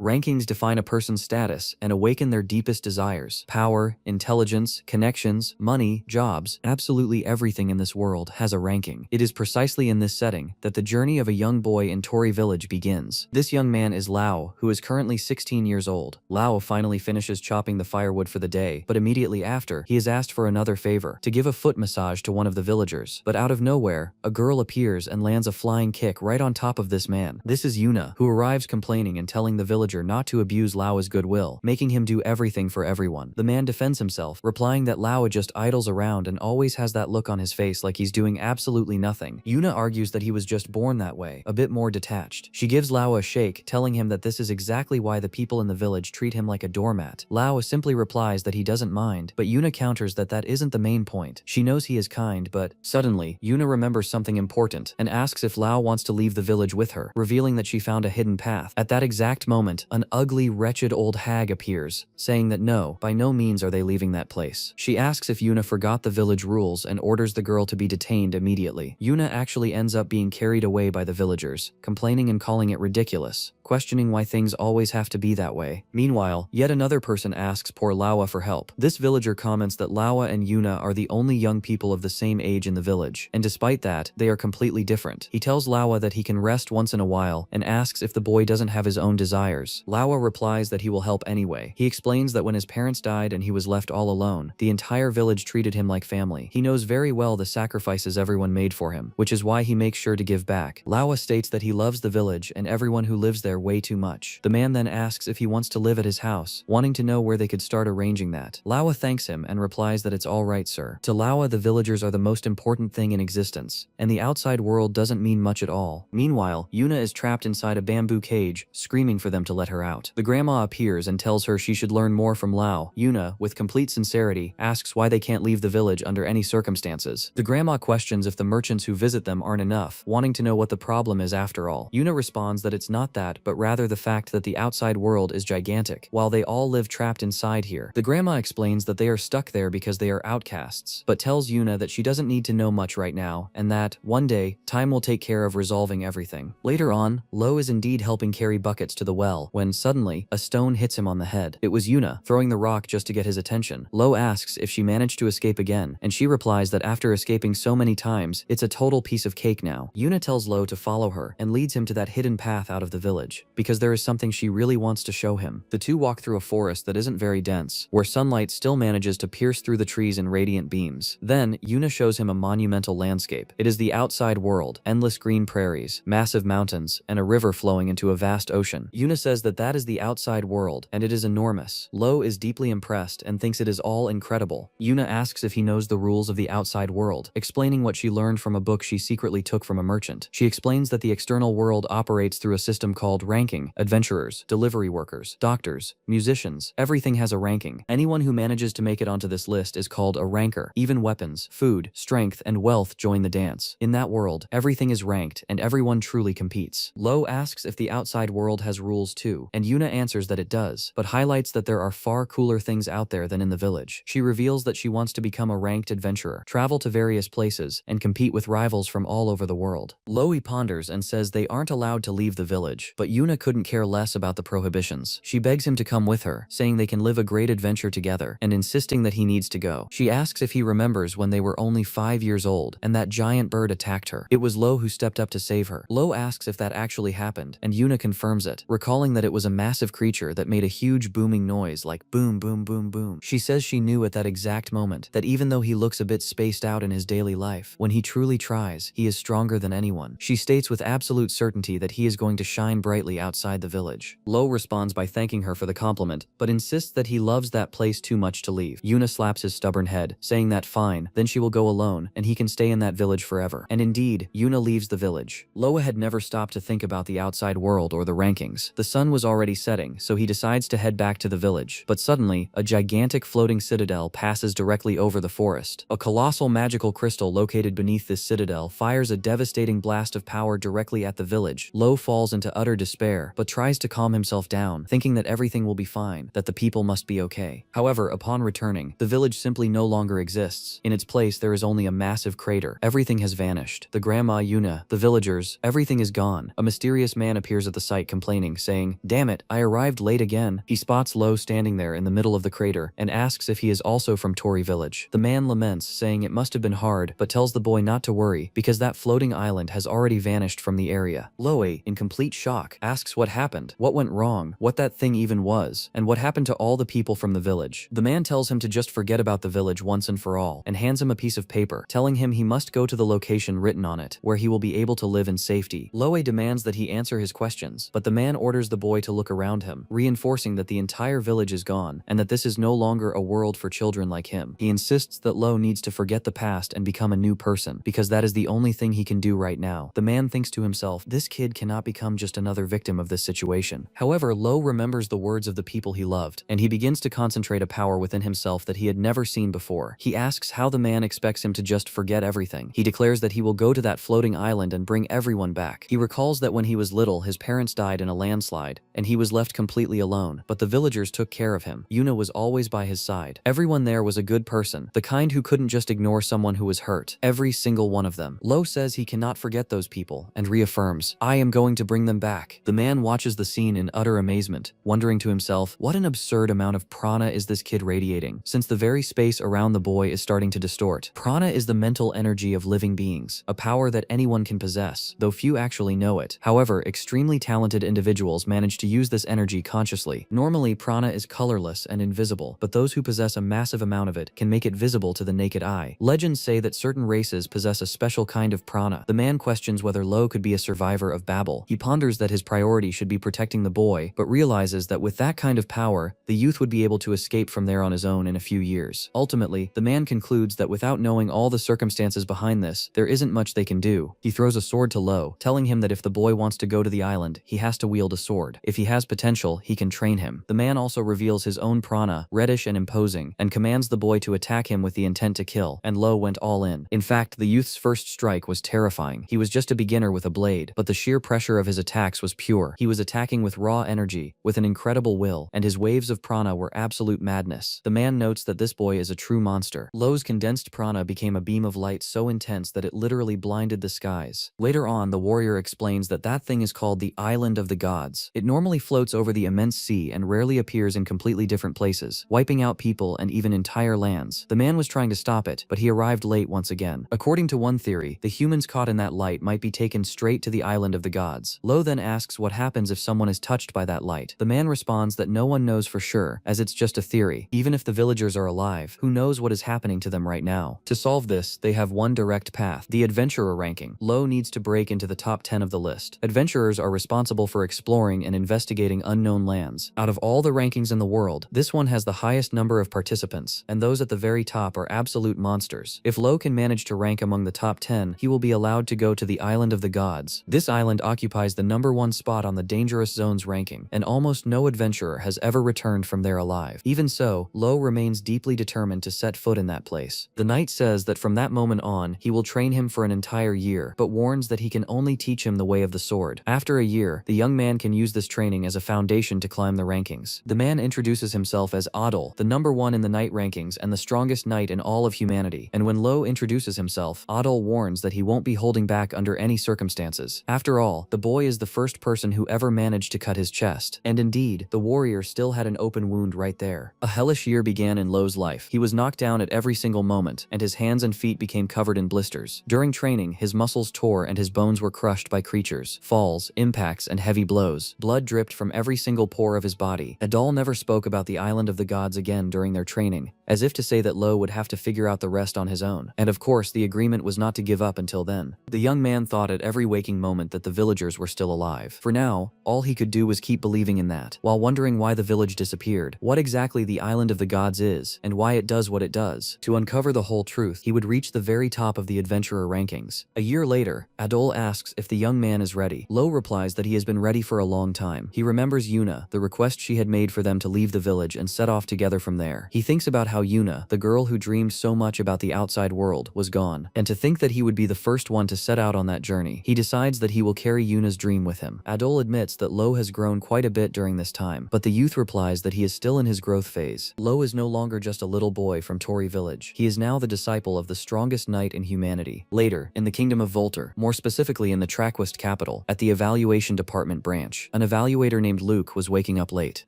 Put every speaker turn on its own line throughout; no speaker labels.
Rankings define a person's status and awaken their deepest desires. Power, intelligence, connections, money, jobs, absolutely everything in this world has a ranking. It is precisely in this setting that the journey of a young boy in Tori village begins. This young man is Lao, who is currently 16 years old. Lao finally finishes chopping the firewood for the day, but immediately after, he is asked for another favor, to give a foot massage to one of the villagers. But out of nowhere, a girl appears and lands a flying kick right on top of this man. This is Yuna, who arrives complaining and telling the villager not to abuse Lao's goodwill, making him do everything for everyone. The man defends himself, replying that Lao just idles around and always has that look on his face like he's doing absolutely nothing. Yuna argues that he was just born that way, a bit more detached. She gives Lao a shake, telling him that this is exactly why the people in the village treat him like a doormat. Lao simply replies that he doesn't mind, but Yuna counters that that isn't the main point. She knows he is kind, but suddenly, Yuna remembers something important and asks if Lao wants to leave the village with her, revealing that she found a hidden path. At that exact moment, an ugly, wretched old hag appears, saying that no, by no means are they leaving that place. She asks if Yuna forgot the village rules and orders the girl to be detained immediately. Yuna actually ends up being carried away by the villagers, complaining and calling it ridiculous, questioning why things always have to be that way. Meanwhile, yet another person asks poor Lawa for help. This villager comments that Lawa and Yuna are the only young people of the same age in the village, and despite that, they are completely different. He tells Lawa that he can rest once in a while and asks if the boy doesn't have his own desires. Lawa replies that he will help anyway. He explains that when his parents died and he was left all alone, the entire village treated him like family. He knows very well the sacrifices everyone made for him, which is why he makes sure to give back. Lawa states that he loves the village and everyone who lives there way too much. The man then asks if he wants to live at his house, wanting to know where they could start arranging that. Lawa thanks him and replies that it's all right, sir. To Lawa, the villagers are the most important thing in existence, and the outside world doesn't mean much at all. Meanwhile, Yuna is trapped inside a bamboo cage, screaming for them to let her out. The grandma appears and tells her she should learn more from Lao. Yuna, with complete sincerity, asks why they can't leave the village under any circumstances. The grandma questions if the merchants who visit them aren't enough, wanting to know what the problem is after all. Yuna responds that it's not that, but rather the fact that the outside world is gigantic, while they all live trapped inside here. The grandma explains that they are stuck there because they are outcasts, but tells Yuna that she doesn't need to know much right now, and that, one day, time will take care of resolving everything. Later on, Lo is indeed helping carry buckets to the well, when suddenly, a stone hits him on the head. It was Yuna, throwing the rock just to get his attention. Lo asks if she managed to escape again, and she replies that after escaping so many times, it's a total piece of cake now. Yuna tells Lo to follow her, and leads him to that hidden path out of the village, because there is something she really wants to show him. The two walk through a forest that isn't very dense, where sunlight still manages to pierce through the trees in radiant beams. Then, Yuna shows him a monumental landscape. It is the outside world, endless green prairies, massive mountains, and a river flowing into a vast ocean. Yuna says that that is the outside world, and it is enormous. Lo is deeply impressed and thinks it is all incredible. Yuna asks if he knows the rules of the outside world, explaining what she learned from a book she secretly took from a merchant. She explains that the external world operates through a system called ranking. Adventurers, delivery workers, doctors, musicians, everything has a ranking. Anyone who manages to make it onto this list is called a ranker. Even weapons, food, strength, and wealth join the dance. In that world, everything is ranked and everyone truly competes. Lo asks if the outside world has rules too, and Yuna answers that it does, but highlights that there are far cooler things out there than in the village. She reveals that she wants to become a ranked adventurer, travel to various places, and compete with rivals from all over the world. Lo ponders and says they aren't allowed to leave the village, but Yuna couldn't care less about the prohibitions. She begs him to come with her, saying they can live a great adventure together, and insisting that he needs to go. She asks if he remembers when they were only 5 years old, and that giant bird attacked her. It was Lo who stepped up to save her. Lo asks if that actually happened, and Yuna confirms it, recalling that it was a massive creature that made a huge booming noise like boom boom boom boom. She says she knew at that exact moment that even though he looks a bit spaced out in his daily life, when he truly tries, he is stronger than anyone. She states with absolute certainty that he is going to shine brightly outside the village. Lo responds by thanking her for the compliment, but insists that he loves that place too much to leave. Yuna slaps his stubborn head, saying that fine, then she will go alone, and he can stay in that village forever. And indeed, Yuna leaves the village. Loa had never stopped to think about the outside world or the rankings. The sun was already setting, so he decides to head back to the village. But suddenly, a gigantic floating citadel passes directly over the forest. A colossal magical crystal located beneath this citadel fires a devastating blast of power directly at the village. Lo falls into utter despair, but tries to calm himself down, thinking that everything will be fine, that the people must be okay. However, upon returning, the village simply no longer exists. In its place, there is only a massive crater. Everything has vanished. The grandma Yuna, the villagers, everything is gone. A mysterious man appears at the site complaining, saying, saying, "Damn it, I arrived late again." He spots Lo standing there in the middle of the crater and asks if he is also from Tori village. The man laments, saying it must have been hard, but tells the boy not to worry because that floating island has already vanished from the area. Loe, in complete shock, asks what happened, what went wrong, what that thing even was, and what happened to all the people from the village. The man tells him to just forget about the village once and for all, and hands him a piece of paper, telling him he must go to the location written on it, where he will be able to live in safety. Loe demands that he answer his questions, but the man orders the boy to look around him, reinforcing that the entire village is gone, and that this is no longer a world for children like him. He insists that Lo needs to forget the past and become a new person, because that is the only thing he can do right now. The man thinks to himself, this kid cannot become just another victim of this situation. However, Lo remembers the words of the people he loved, and he begins to concentrate a power within himself that he had never seen before. He asks how the man expects him to just forget everything. He declares that he will go to that floating island and bring everyone back. He recalls that when he was little, his parents died in a landslide, and he was left completely alone, but the villagers took care of him. Yuna was always by his side. Everyone there was a good person, the kind who couldn't just ignore someone who was hurt. Every single one of them. Lo says he cannot forget those people, and reaffirms, I am going to bring them back. The man watches the scene in utter amazement, wondering to himself, what an absurd amount of prana is this kid radiating, since the very space around the boy is starting to distort. Prana is the mental energy of living beings, a power that anyone can possess, though few actually know it. However, extremely talented individuals manage to use this energy consciously. Normally, prana is colorless and invisible, but those who possess a massive amount of it can make it visible to the naked eye. Legends say that certain races possess a special kind of prana. The man questions whether Lo could be a survivor of Babel. He ponders that his priority should be protecting the boy, but realizes that with that kind of power, the youth would be able to escape from there on his own in a few years. Ultimately, the man concludes that without knowing all the circumstances behind this, there isn't much they can do. He throws a sword to Lo, telling him that if the boy wants to go to the island, he has to wield a sword. If he has potential, he can train him. The man also reveals his own prana, reddish and imposing, and commands the boy to attack him with the intent to kill, and Lo went all in. In fact, the youth's first strike was terrifying. He was just a beginner with a blade, but the sheer pressure of his attacks was pure. He was attacking with raw energy, with an incredible will, and his waves of prana were absolute madness. The man notes that this boy is a true monster. Lo's condensed prana became a beam of light so intense that it literally blinded the skies. Later on, the warrior explains that that thing is called the Island of the Gods. It normally floats over the immense sea and rarely appears in completely different places, wiping out people and even entire lands. The man was trying to stop it, but he arrived late once again. According to one theory, the humans caught in that light might be taken straight to the Island of the Gods. Lo then asks what happens if someone is touched by that light. The man responds that no one knows for sure, as it's just a theory. Even if the villagers are alive, who knows what is happening to them right now? To solve this, they have one direct path: the adventurer ranking. Lo needs to break into the top 10 of the list. Adventurers are responsible for exploring and investigating unknown lands. Out of all the rankings in the world, this one has the highest number of participants, and those at the very top are absolute monsters. If Lo can manage to rank among the top 10, he will be allowed to go to the Island of the Gods. This island occupies the #1 spot on the Dangerous Zones ranking, and almost no adventurer has ever returned from there alive. Even so, Lo remains deeply determined to set foot in that place. The knight says that from that moment on, he will train him for an entire year, but warns that he can only teach him the way of the sword. After a year, the young man can use this training as a foundation to climb the rankings. The man introduces himself as Adol, the #1 in the knight rankings and the strongest knight in all of humanity. And when Lo introduces himself, Adol warns that he won't be holding back under any circumstances. After all, the boy is the first person who ever managed to cut his chest. And indeed, the warrior still had an open wound right there. A hellish year began in Lo's life. He was knocked down at every single moment, and his hands and feet became covered in blisters. During training, his muscles tore and his bones were crushed by creatures, falls, impacts, and heavy blows. Blood dripped from every single pore of his body. Adol never spoke about the Island of the Gods again during their training, as if to say that Lo would have to figure out the rest on his own. And of course, the agreement was not to give up until then. The young man thought at every waking moment that the villagers were still alive. For now, all he could do was keep believing in that, while wondering why the village disappeared, what exactly the Island of the Gods is, and why it does what it does. To uncover the whole truth, he would reach the very top of the adventurer rankings. A year later, Adol asks if the young man is ready. Lo replies that he has been ready for a long time. He remembers Yuna, the request she had made for them to leave the village and set off together from there. He thinks about how Yuna, the girl who dreamed so much about the outside world, was gone, and to think that he would be the first one to set out on that journey. He decides that he will carry Yuna's dream with him. Adol admits that Lo has grown quite a bit during this time, but the youth replies that he is still in his growth phase. Lo is no longer just a little boy from Tori village. He is now the disciple of the strongest knight in humanity. Later, in the kingdom of Volter, more specifically in the Traquist capital, at the evaluation department branch, An evaluator named Luke was waking up late.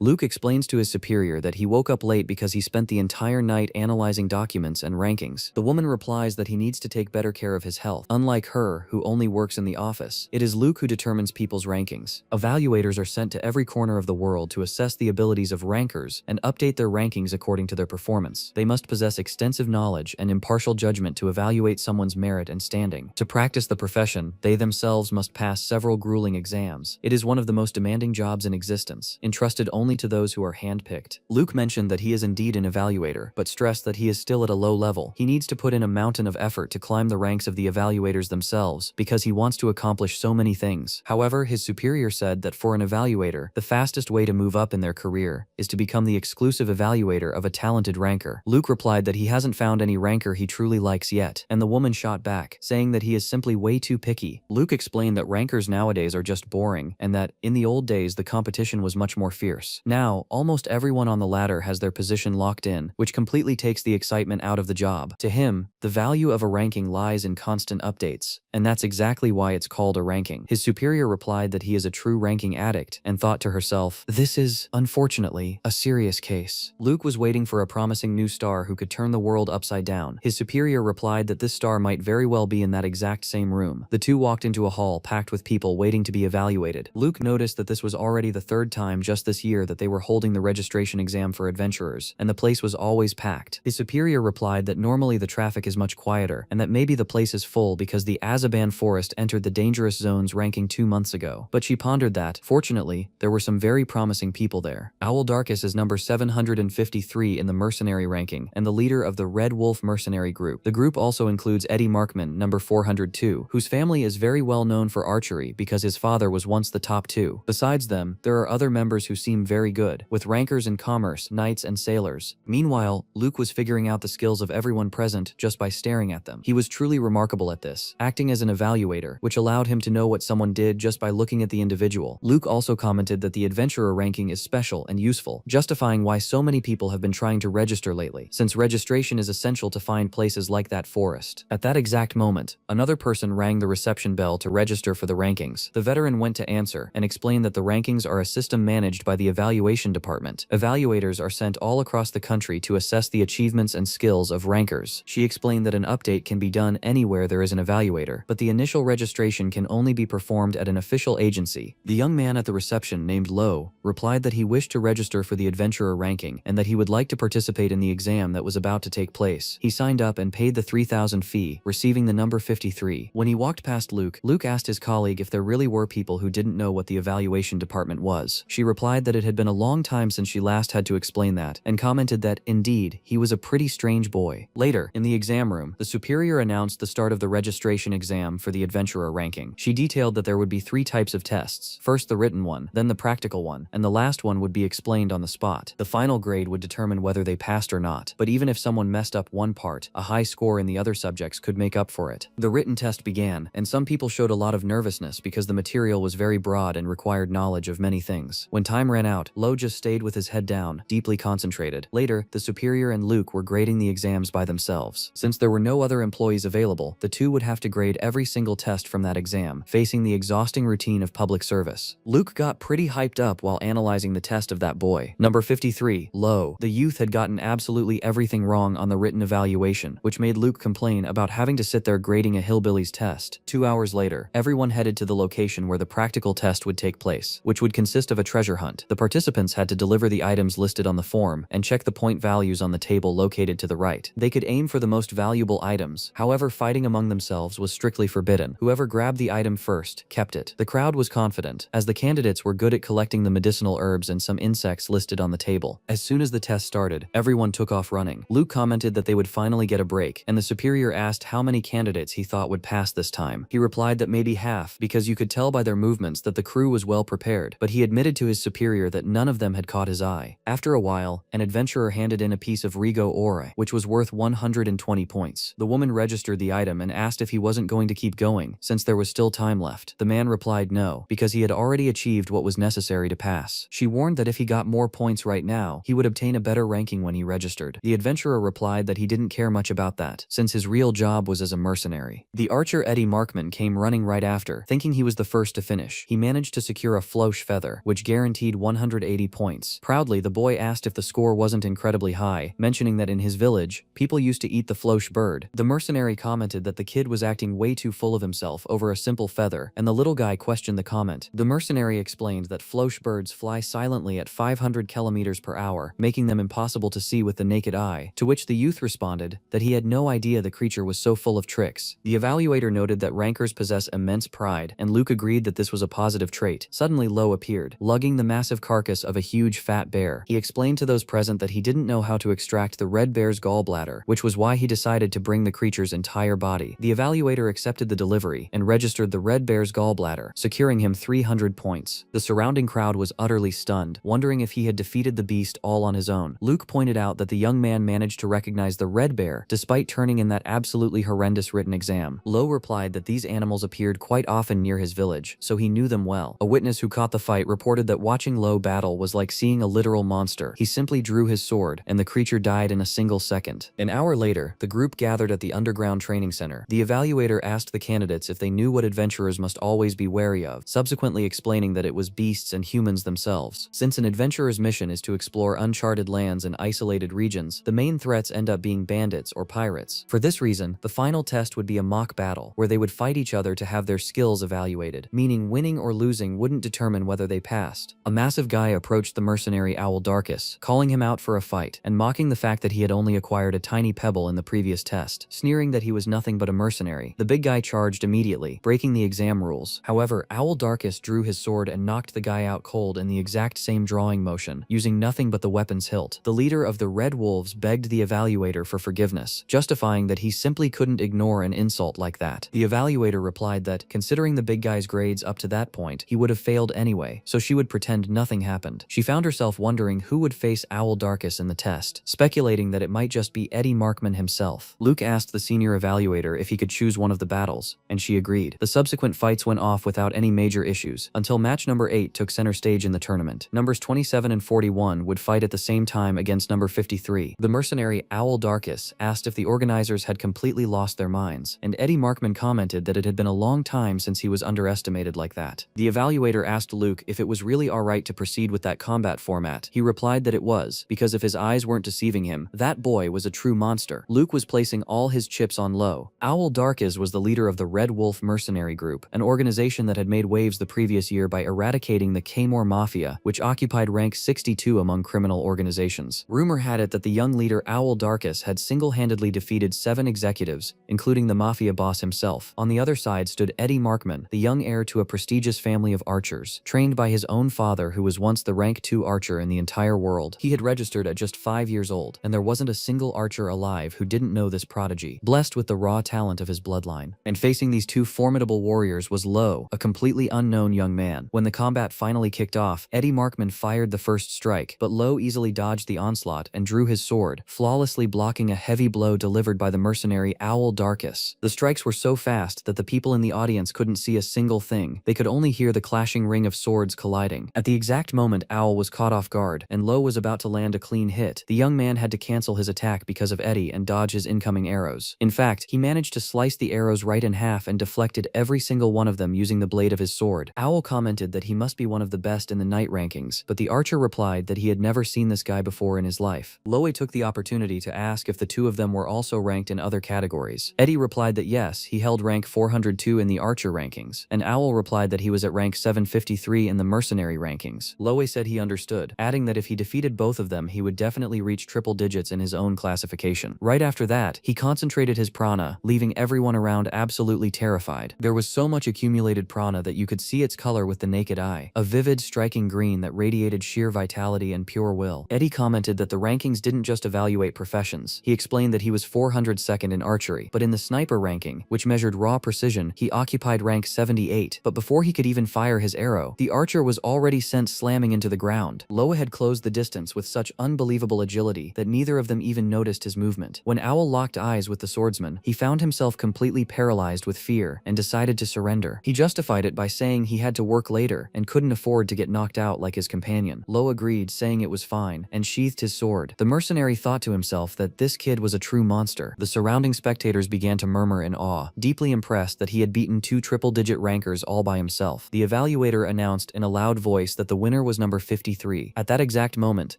Luke explains to his superior that he woke up late because he spent the entire night analyzing documents and rankings. The woman replies that he needs to take better care of his health. Unlike her, who only works in the office, it is Luke who determines people's rankings. Evaluators are sent to every corner of the world to assess the abilities of rankers and update their rankings according to their performance. They must possess extensive knowledge and impartial judgment to evaluate someone's merit and standing. To practice the profession, they themselves must pass several grueling exams. It is one of the most demanding jobs in existence, entrusted only to those who are handpicked. Luke mentioned that he is indeed an evaluator, but stressed that he is still at a low level. He needs to put in a mountain of effort to climb the ranks of the evaluators themselves because he wants to accomplish so many things. However, his superior said that for an evaluator, the fastest way to move up in their career is to become the exclusive evaluator of a talented ranker. Luke replied that he hasn't found any ranker he truly likes yet, and the woman shot back, saying that he is simply way too picky. Luke explained that rankers nowadays are just boring, and that, in the old days, the competition was much more fierce. Now, almost everyone on the ladder has their position locked in, which completely takes the excitement out of the job. To him, the value of a ranking lies in constant updates, and that's exactly why it's called a ranking. His superior replied that he is a true ranking addict, and thought to herself, "This is, unfortunately, a serious case." Luke was waiting for a promising new star who could turn the world upside down. His superior replied that this star might very well be in that exact same room. The two walked into a hall packed with people waiting to be evaluated. Luke noticed that this was already the third time just this year that they were holding the registration exam for adventurers, and the place was always packed. His superior replied that normally the traffic is much quieter, and that maybe the place is full because the Azaban forest entered the dangerous zones ranking 2 months ago. But she pondered that, fortunately, there were some very promising people there. Owl Darkus is number 753 in the mercenary ranking, and the leader of the Red Wolf mercenary group. The group also includes Eddie Markman, number 402, whose family is very well known for archery because his father was once the top 2. Besides them, there are other members who seem very good, with rankers in commerce, knights, and sailors. Meanwhile, Luke was figuring out the skills of everyone present just by staring at them. He was truly remarkable at this, acting as an evaluator, which allowed him to know what someone did just by looking at the individual. Luke also commented that the adventurer ranking is special and useful, justifying why so many people have been trying to register lately, since registration is essential to find places like that forest. At that exact moment, another person rang the reception bell to register for the rankings. The veteran went to answer and explained that the rankings are a system managed by the evaluation department. Evaluators are sent all across the country to assess the achievements and skills of rankers. She explained that an update can be done anywhere there is an evaluator, but the initial registration can only be performed at an official agency. The young man at the reception, named Lo, replied that he wished to register for the adventurer ranking and that he would like to participate in the exam that was about to take place. He signed up and paid the 3,000 fee, receiving the number 53. When he walked past Luke, Luke asked his colleague if there really were people who didn't know what the evaluation department was. She replied that it had been a long time since she last had to explain that, and commented that, indeed, he was a pretty strange boy. Later, in the exam room, the superior announced the start of the registration exam for the adventurer ranking. She detailed that there would be 3 types of tests. First the written one, then the practical one, and the last one would be explained on the spot. The final grade would determine whether they passed or not, but even if someone messed up one part, a high score in the other subjects could make up for it. The written test began, and some people showed a lot of nervousness because the material was very broad and required knowledge of many things. When time ran out, Lo just stayed with his head down, deeply concentrated. Later, the superior and Luke were grading the exams by themselves. Since there were no other employees available, the two would have to grade every single test from that exam, facing the exhausting routine of public service. Luke got pretty hyped up while analyzing the test of that boy. Number 53, Lo. The youth had gotten absolutely everything wrong on the written evaluation, which made Luke complain about having to sit there grading a hillbilly's test. 2 hours later, everyone headed to the location where the practical test would take place, which would consist of a treasure hunt. The participants had to deliver the items listed on the form and check the point values on the table located to the right. They could aim for the most valuable items, however fighting among themselves was strictly forbidden. Whoever grabbed the item first kept it. The crowd was confident, as the candidates were good at collecting the medicinal herbs and some insects listed on the table. As soon as the test started, everyone took off running. Luke commented that they would finally get a break, and the superior asked how many candidates he thought would pass this time. He replied that maybe half, because you could tell by their movements that the crew was well prepared, but he admitted to his superior that none of them had caught his eye. After a while, an adventurer handed in a piece of Rigo ore, which was worth 120 points. The woman registered the item and asked if he wasn't going to keep going, since there was still time left. The man replied no, because he had already achieved what was necessary to pass. She warned that if he got more points right now, he would obtain a better ranking when he registered. The adventurer replied that he didn't care much about that, since his real job was as a mercenary. The archer Eddie Markman came running right after, thinking he was the first to finish. He managed to secure secure a floche feather, which guaranteed 180 points. Proudly, the boy asked if the score wasn't incredibly high, mentioning that in his village, people used to eat the floche bird. The mercenary commented that the kid was acting way too full of himself over a simple feather, and the little guy questioned the comment. The mercenary explained that floche birds fly silently at 500 kilometers per hour, making them impossible to see with the naked eye, to which the youth responded that he had no idea the creature was so full of tricks. The evaluator noted that rankers possess immense pride, and Luke agreed that this was a positive trait. Suddenly Lo appeared, lugging the massive carcass of a huge fat bear. He explained to those present that he didn't know how to extract the red bear's gallbladder, which was why he decided to bring the creature's entire body. The evaluator accepted the delivery and registered the red bear's gallbladder, securing him 300 points. The surrounding crowd was utterly stunned, wondering if he had defeated the beast all on his own. Luke pointed out that the young man managed to recognize the red bear despite turning in that absolutely horrendous written exam. Lo replied that these animals appeared quite often near his village, so he knew them well. A witness who caught the fight reported that watching Lo battle was like seeing a literal monster. He simply drew his sword, and the creature died in a single second. An hour later, the group gathered at the underground training center. The evaluator asked the candidates if they knew what adventurers must always be wary of, subsequently explaining that it was beasts and humans themselves. Since an adventurer's mission is to explore uncharted lands and isolated regions, the main threats end up being bandits or pirates. For this reason, the final test would be a mock battle, where they would fight each other to have their skills evaluated, meaning winning or losing wouldn't determine whether they passed. A massive guy approached the mercenary Owl Darkus, calling him out for a fight, and mocking the fact that he had only acquired a tiny pebble in the previous test, sneering that he was nothing but a mercenary. The big guy charged immediately, breaking the exam rules. However, Owl Darkus drew his sword and knocked the guy out cold in the exact same drawing motion, using nothing but the weapon's hilt. The leader of the Red Wolves begged the evaluator for forgiveness, justifying that he simply couldn't ignore an insult like that. The evaluator replied that, considering the big guy's grades up to that point, he would have failed anyway, so she would pretend nothing happened. She found herself wondering who would face Owl Darkus in the test, speculating that it might just be Eddie Markman himself. Luke asked the senior evaluator if he could choose one of the battles, and she agreed. The subsequent fights went off without any major issues, until match number 8 took center stage in the tournament. Numbers 27 and 41 would fight at the same time against number 53. The mercenary Owl Darkus asked if the organizers had completely lost their minds, and Eddie Markman commented that it had been a long time since he was underestimated like that. The evaluator asked Luke if it was really alright to proceed with that combat format. He replied that it was, because if his eyes weren't deceiving him, that boy was a true monster. Luke was placing all his chips on Lo. Owl Darkus was the leader of the Red Wolf Mercenary Group, an organization that had made waves the previous year by eradicating the K-More Mafia, which occupied rank 62 among criminal organizations. Rumor had it that the young leader Owl Darkus had single-handedly defeated 7 executives, including the Mafia boss himself. On the other side stood Eddie Markman, the young heir to a prestigious family of archers, trained by his own father who was once the rank 2 archer in the entire world. He had registered at just 5 years old, and there wasn't a single archer alive who didn't know this prodigy, blessed with the raw talent of his bloodline. And facing these two formidable warriors was Lo, a completely unknown young man. When the combat finally kicked off, Eddie Markman fired the first strike, but Lo easily dodged the onslaught and drew his sword, flawlessly blocking a heavy blow delivered by the mercenary Owl Darkus. The strikes were so fast that the people in the audience couldn't see a single thing. They could only hear the clashing ring of swords colliding. At the exact moment Owl was caught off guard, and Lo was about to land a clean hit, the young man had to cancel his attack because of Eddie and dodge his incoming arrows. In fact, he managed to slice the arrows right in half and deflected every single one of them using the blade of his sword. Owl commented that he must be one of the best in the night rankings, but the archer replied that he had never seen this guy before in his life. Loe took the opportunity to ask if the two of them were also ranked in other categories. Eddie replied that yes, he held rank 402 in the archer rankings, and Owl replied that he was at rank 753 in the mercenary rankings. Loe said he understood, adding that if he defeated both of them he would definitely reach triple digits in his own classification. Right after that, he concentrated his prana, leaving everyone around absolutely terrified. There was so much accumulated prana that you could see its color with the naked eye, a vivid, striking green that radiated sheer vitality and pure will. Eddie commented that the rankings didn't just evaluate professions. He explained that he was 402nd in archery, but in the sniper ranking, which measured raw precision, he occupied rank 78. But before he could even fire his arrow, the archer was already sent slamming into the ground. Loa had closed the distance with such unbelievable agility that neither of them even noticed his movement. When Owl locked eyes with the swordsman, he found himself completely paralyzed with fear and decided to surrender. He justified it by saying he had to work later and couldn't afford to get knocked out like his companion. Lo agreed, saying it was fine, and sheathed his sword. The mercenary thought to himself that this kid was a true monster. The surrounding spectators began to murmur in awe, deeply impressed that he had beaten two triple-digit rankers all by himself. The evaluator evaluator announced in a loud voice that the winner was number 53. At that exact moment,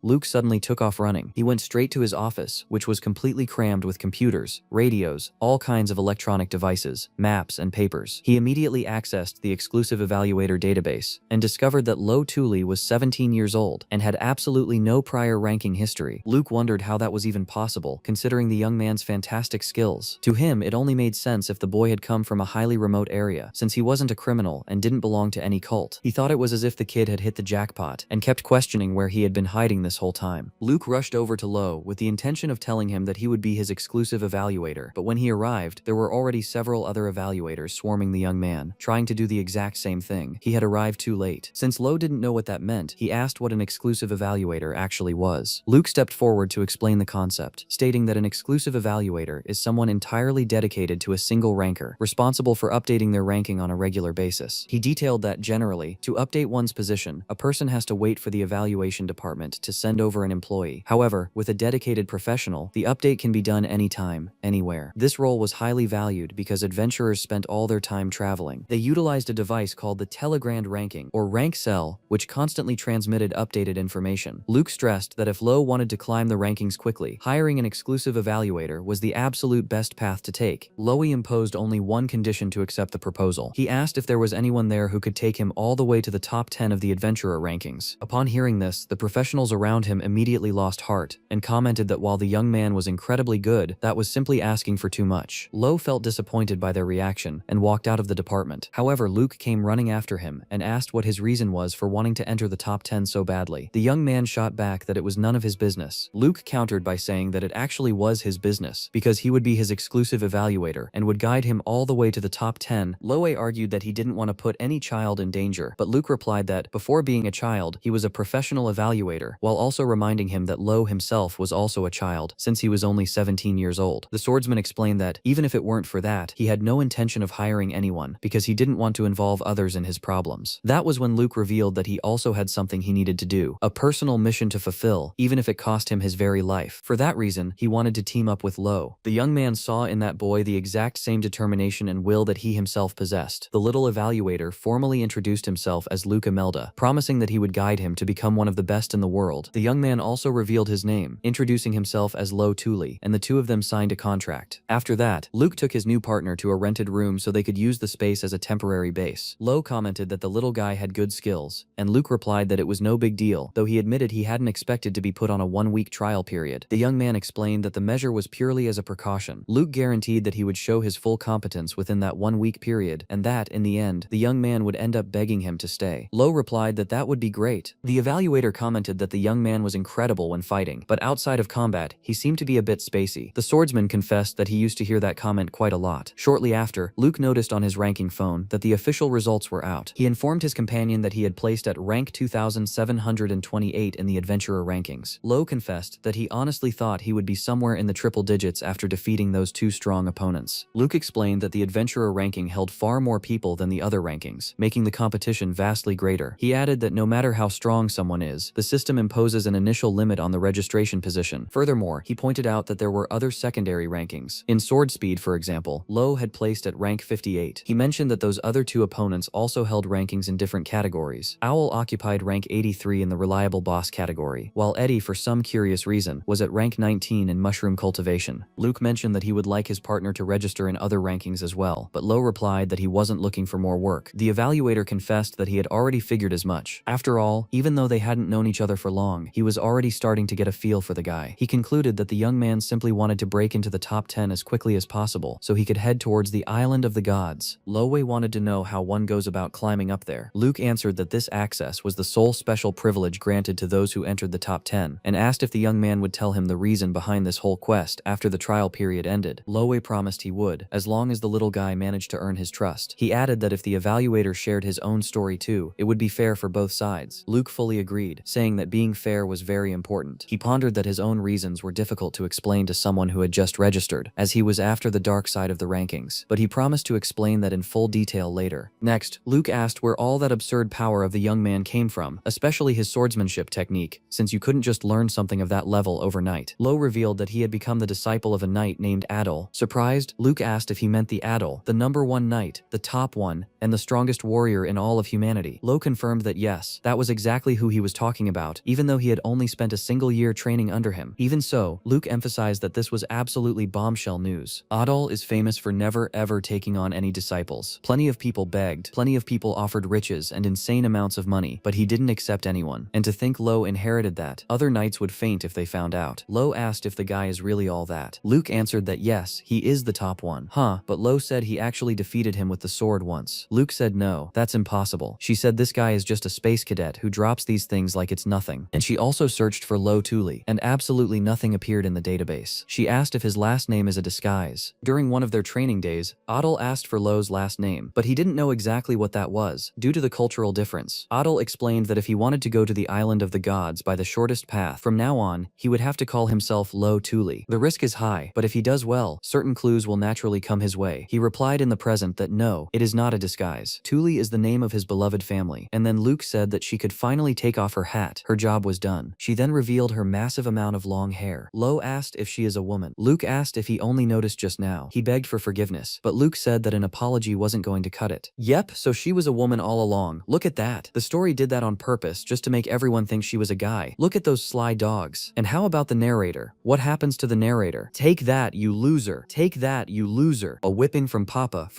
Luke suddenly took off running. He went straight to his office, which was completely crammed with computers, radios, all kinds of electronic devices, maps, and papers. He immediately accessed the exclusive evaluator database and discovered that Lo Tuli was 17 years old and had absolutely no prior ranking history. Luke wondered how that was even possible, considering the young man's fantastic skills. To him, it only made sense if the boy had come from a highly remote area, since he wasn't a criminal and didn't belong to any cult. He thought it was as if the kid had hit the jackpot and kept questioning where he had been hiding this whole time. Luke rushed over to Lo with the intention of telling him that he would be his exclusive evaluator, but when he arrived, there were already several other evaluators swarming the young man, trying to do the exact same thing. He had arrived too late. Since Lo didn't know what that meant, he asked what an exclusive evaluator actually was. Luke stepped forward to explain the concept, stating that an exclusive evaluator is someone entirely dedicated to a single ranker, responsible for updating their ranking on a regular basis. He detailed that generally, to update one's position, a person has to wait for the evaluation department to send over an employee. However, with a dedicated professional, the update can be done anytime, anywhere. This role was highly valued because adventurers spent all their time traveling. They utilized a device called the Telegrand ranking, or rank cell, which constantly transmitted updated information. Luke stressed that if Lo wanted to climb the rankings quickly, hiring an exclusive evaluator was the absolute best path to take. Lo imposed only one condition to accept the proposal. He asked if there was anyone there who could take him all the way to the top 10 of the adventurer rankings. Upon hearing this, the professionals around him immediately lost heart and commented that while the young man was incredibly good, that was simply asking for too much. Lo felt disappointed by their reaction and walked out of the department. However, Luke came running after him and asked what his reason was for wanting to enter the top 10 so badly. The young man shot back that it was none of his business. Luke countered by saying that it actually was his business, because he would be his exclusive evaluator and would guide him all the way to the top 10. Loe argued that he didn't want to put any child in danger, but Luke replied that, before being a child, he was a professional evaluator, while also reminding him that Lo himself was also a child, since he was only 17 years old. The swordsman explained that, even if it weren't for that, he had no intention of hiring anyone, because he didn't want to involve others in his problems. That was when Luke revealed that he also had something he needed to do, a personal mission to fulfill, even if it cost him his very life. For that reason, he wanted to team up with Lo. The young man saw in that boy the exact same determination and will that he himself possessed. The little evaluator formally introduced himself as Luke Imelda, promising that he would guide him to become one of the best in the world. The young man also revealed his name, introducing himself as Lo Tuli, and the two of them signed a contract. After that, Luke took his new partner to a rented room so they could use the space as a temporary base. Lo commented that the little guy had good skills, and Luke replied that it was no big deal, though he admitted he hadn't expected to be put on a 1-week trial period. The young man explained that the measure was purely as a precaution. Luke guaranteed that he would show his full competence within that 1-week period, and that, in the end, the young man would end up begging him to stay. Lo replied that that would be great. The evaluator commented that the young man was incredible when fighting, but outside of combat, he seemed to be a bit spacey. The swordsman confessed that he used to hear that comment quite a lot. Shortly after, Luke noticed on his ranking phone that the official results were out. He informed his companion that he had placed at rank 2728 in the adventurer rankings. Lo confessed that he honestly thought he would be somewhere in the triple digits after defeating those two strong opponents. Luke explained that the adventurer ranking held far more people than the other rankings, making the competition vastly greater. He added that no matter how strong someone is, the system imposes an initial limit on the registration position. Furthermore, he pointed out that there were other secondary rankings. In sword speed, for example, Lo had placed at rank 58. He mentioned that those other two opponents also held rankings in different categories. Owl occupied rank 83 in the reliable boss category, while Eddie, for some curious reason, was at rank 19 in mushroom cultivation. Luke mentioned that he would like his partner to register in other rankings as well, but Lo replied that he wasn't looking for more work. The evaluator confessed that he had already figured as much. After all, even though they hadn't known each other for long, he was already starting to get a feel for the guy. He concluded that the young man simply wanted to break into the top 10 as quickly as possible, so he could head towards the Island of the Gods. Loe wanted to know how one goes about climbing up there. Luke answered that this access was the sole special privilege granted to those who entered the top 10, and asked if the young man would tell him the reason behind this whole quest after the trial period ended. Loe promised he would, as long as the little guy managed to earn his trust. He added that if the evaluator shared his own story too, it would be fair for both sides. Luke fully agreed, saying that being fair was very important. He pondered that his own reasons were difficult to explain to someone who had just registered, as he was after the dark side of the rankings, but he promised to explain that in full detail later. Next, Luke asked where all that absurd power of the young man came from, especially his swordsmanship technique, since you couldn't just learn something of that level overnight. Lo revealed that he had become the disciple of a knight named Adol. Surprised, Luke asked if he meant the Adol, the #1 knight, the top one, and the strongest warrior warrior in all of humanity. Lo confirmed that yes, that was exactly who he was talking about, even though he had only spent a single year training under him. Even so, Luke emphasized that this was absolutely bombshell news. Adol is famous for never ever taking on any disciples. Plenty of people begged, plenty of people offered riches and insane amounts of money, but he didn't accept anyone. And to think Lo inherited that, other knights would faint if they found out. Lo asked if the guy is really all that. Luke answered that yes, he is the top one. Huh, but Lo said he actually defeated him with the sword once. Luke said no, that's impossible. She said this guy is just a space cadet who drops these things like it's nothing. And she also searched for Lo Tuli, and absolutely nothing appeared in the database. She asked if his last name is a disguise. During one of their training days, Adol asked for Lo's last name, but he didn't know exactly what that was, due to the cultural difference. Adol explained that if he wanted to go to the island of the gods by the shortest path, from now on, he would have to call himself Lo Tuli. The risk is high, but if he does well, certain clues will naturally come his way. He replied in the present that no, it is not a disguise. Tuli is the name of his beloved family. And then Luke said that she could finally take off her hat. Her job was done. She then revealed her massive amount of long hair. Lo asked if she is a woman. Luke asked if he only noticed just now. He begged for forgiveness, but Luke said that an apology wasn't going to cut it. Yep, so she was a woman all along. Look at that. The story did that on purpose just to make everyone think she was a guy. Look at those sly dogs. And how about the narrator? What happens to the narrator? Take that, you loser. Take that, you loser. A whipping from Papa,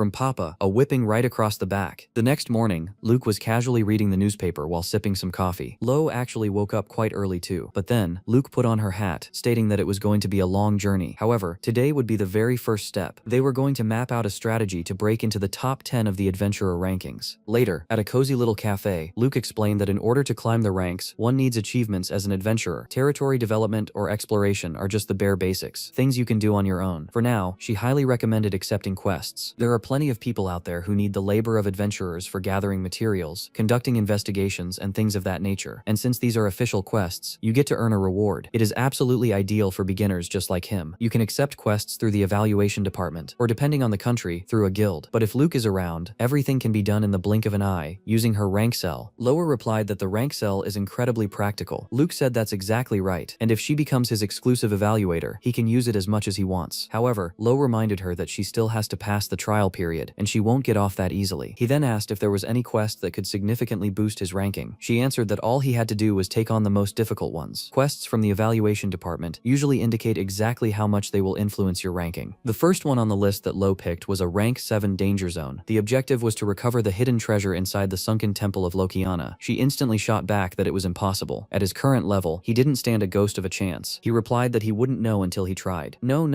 a whipping right across the back. The next morning, Luke was casually reading the newspaper while sipping some coffee. Lo actually woke up quite early too. But then, Luke put on her hat, stating that it was going to be a long journey. However, today would be the very first step. They were going to map out a strategy to break into the top 10 of the adventurer rankings. Later, at a cozy little cafe, Luke explained that in order to climb the ranks, one needs achievements as an adventurer. Territory development or exploration are just the bare basics, things you can do on your own. For now, she highly recommended accepting quests. There are plenty of people out there who need the labor of adventurers for gathering materials, conducting investigations, and things of that nature. And since these are official quests, you get to earn a reward. It is absolutely ideal for beginners just like him. You can accept quests through the evaluation department, or depending on the country, through a guild. But if Luke is around, everything can be done in the blink of an eye, using her rank cell. Lower replied that the rank cell is incredibly practical. Luke said that's exactly right, and if she becomes his exclusive evaluator, he can use it as much as he wants. However, Lo reminded her that she still has to pass the trial period, and she won't get off that easily. He then asked if there was any quest that could significantly boost his ranking. She answered that all he had to do was take on the most difficult ones. Quests from the evaluation department usually indicate exactly how much they will influence your ranking. The first one on the list that Lo picked was a rank 7 danger zone. The objective was to recover the hidden treasure inside the sunken temple of Lokiana. She instantly shot back that it was impossible. At his current level, he didn't stand a ghost of a chance. He replied that he wouldn't know until he tried. No.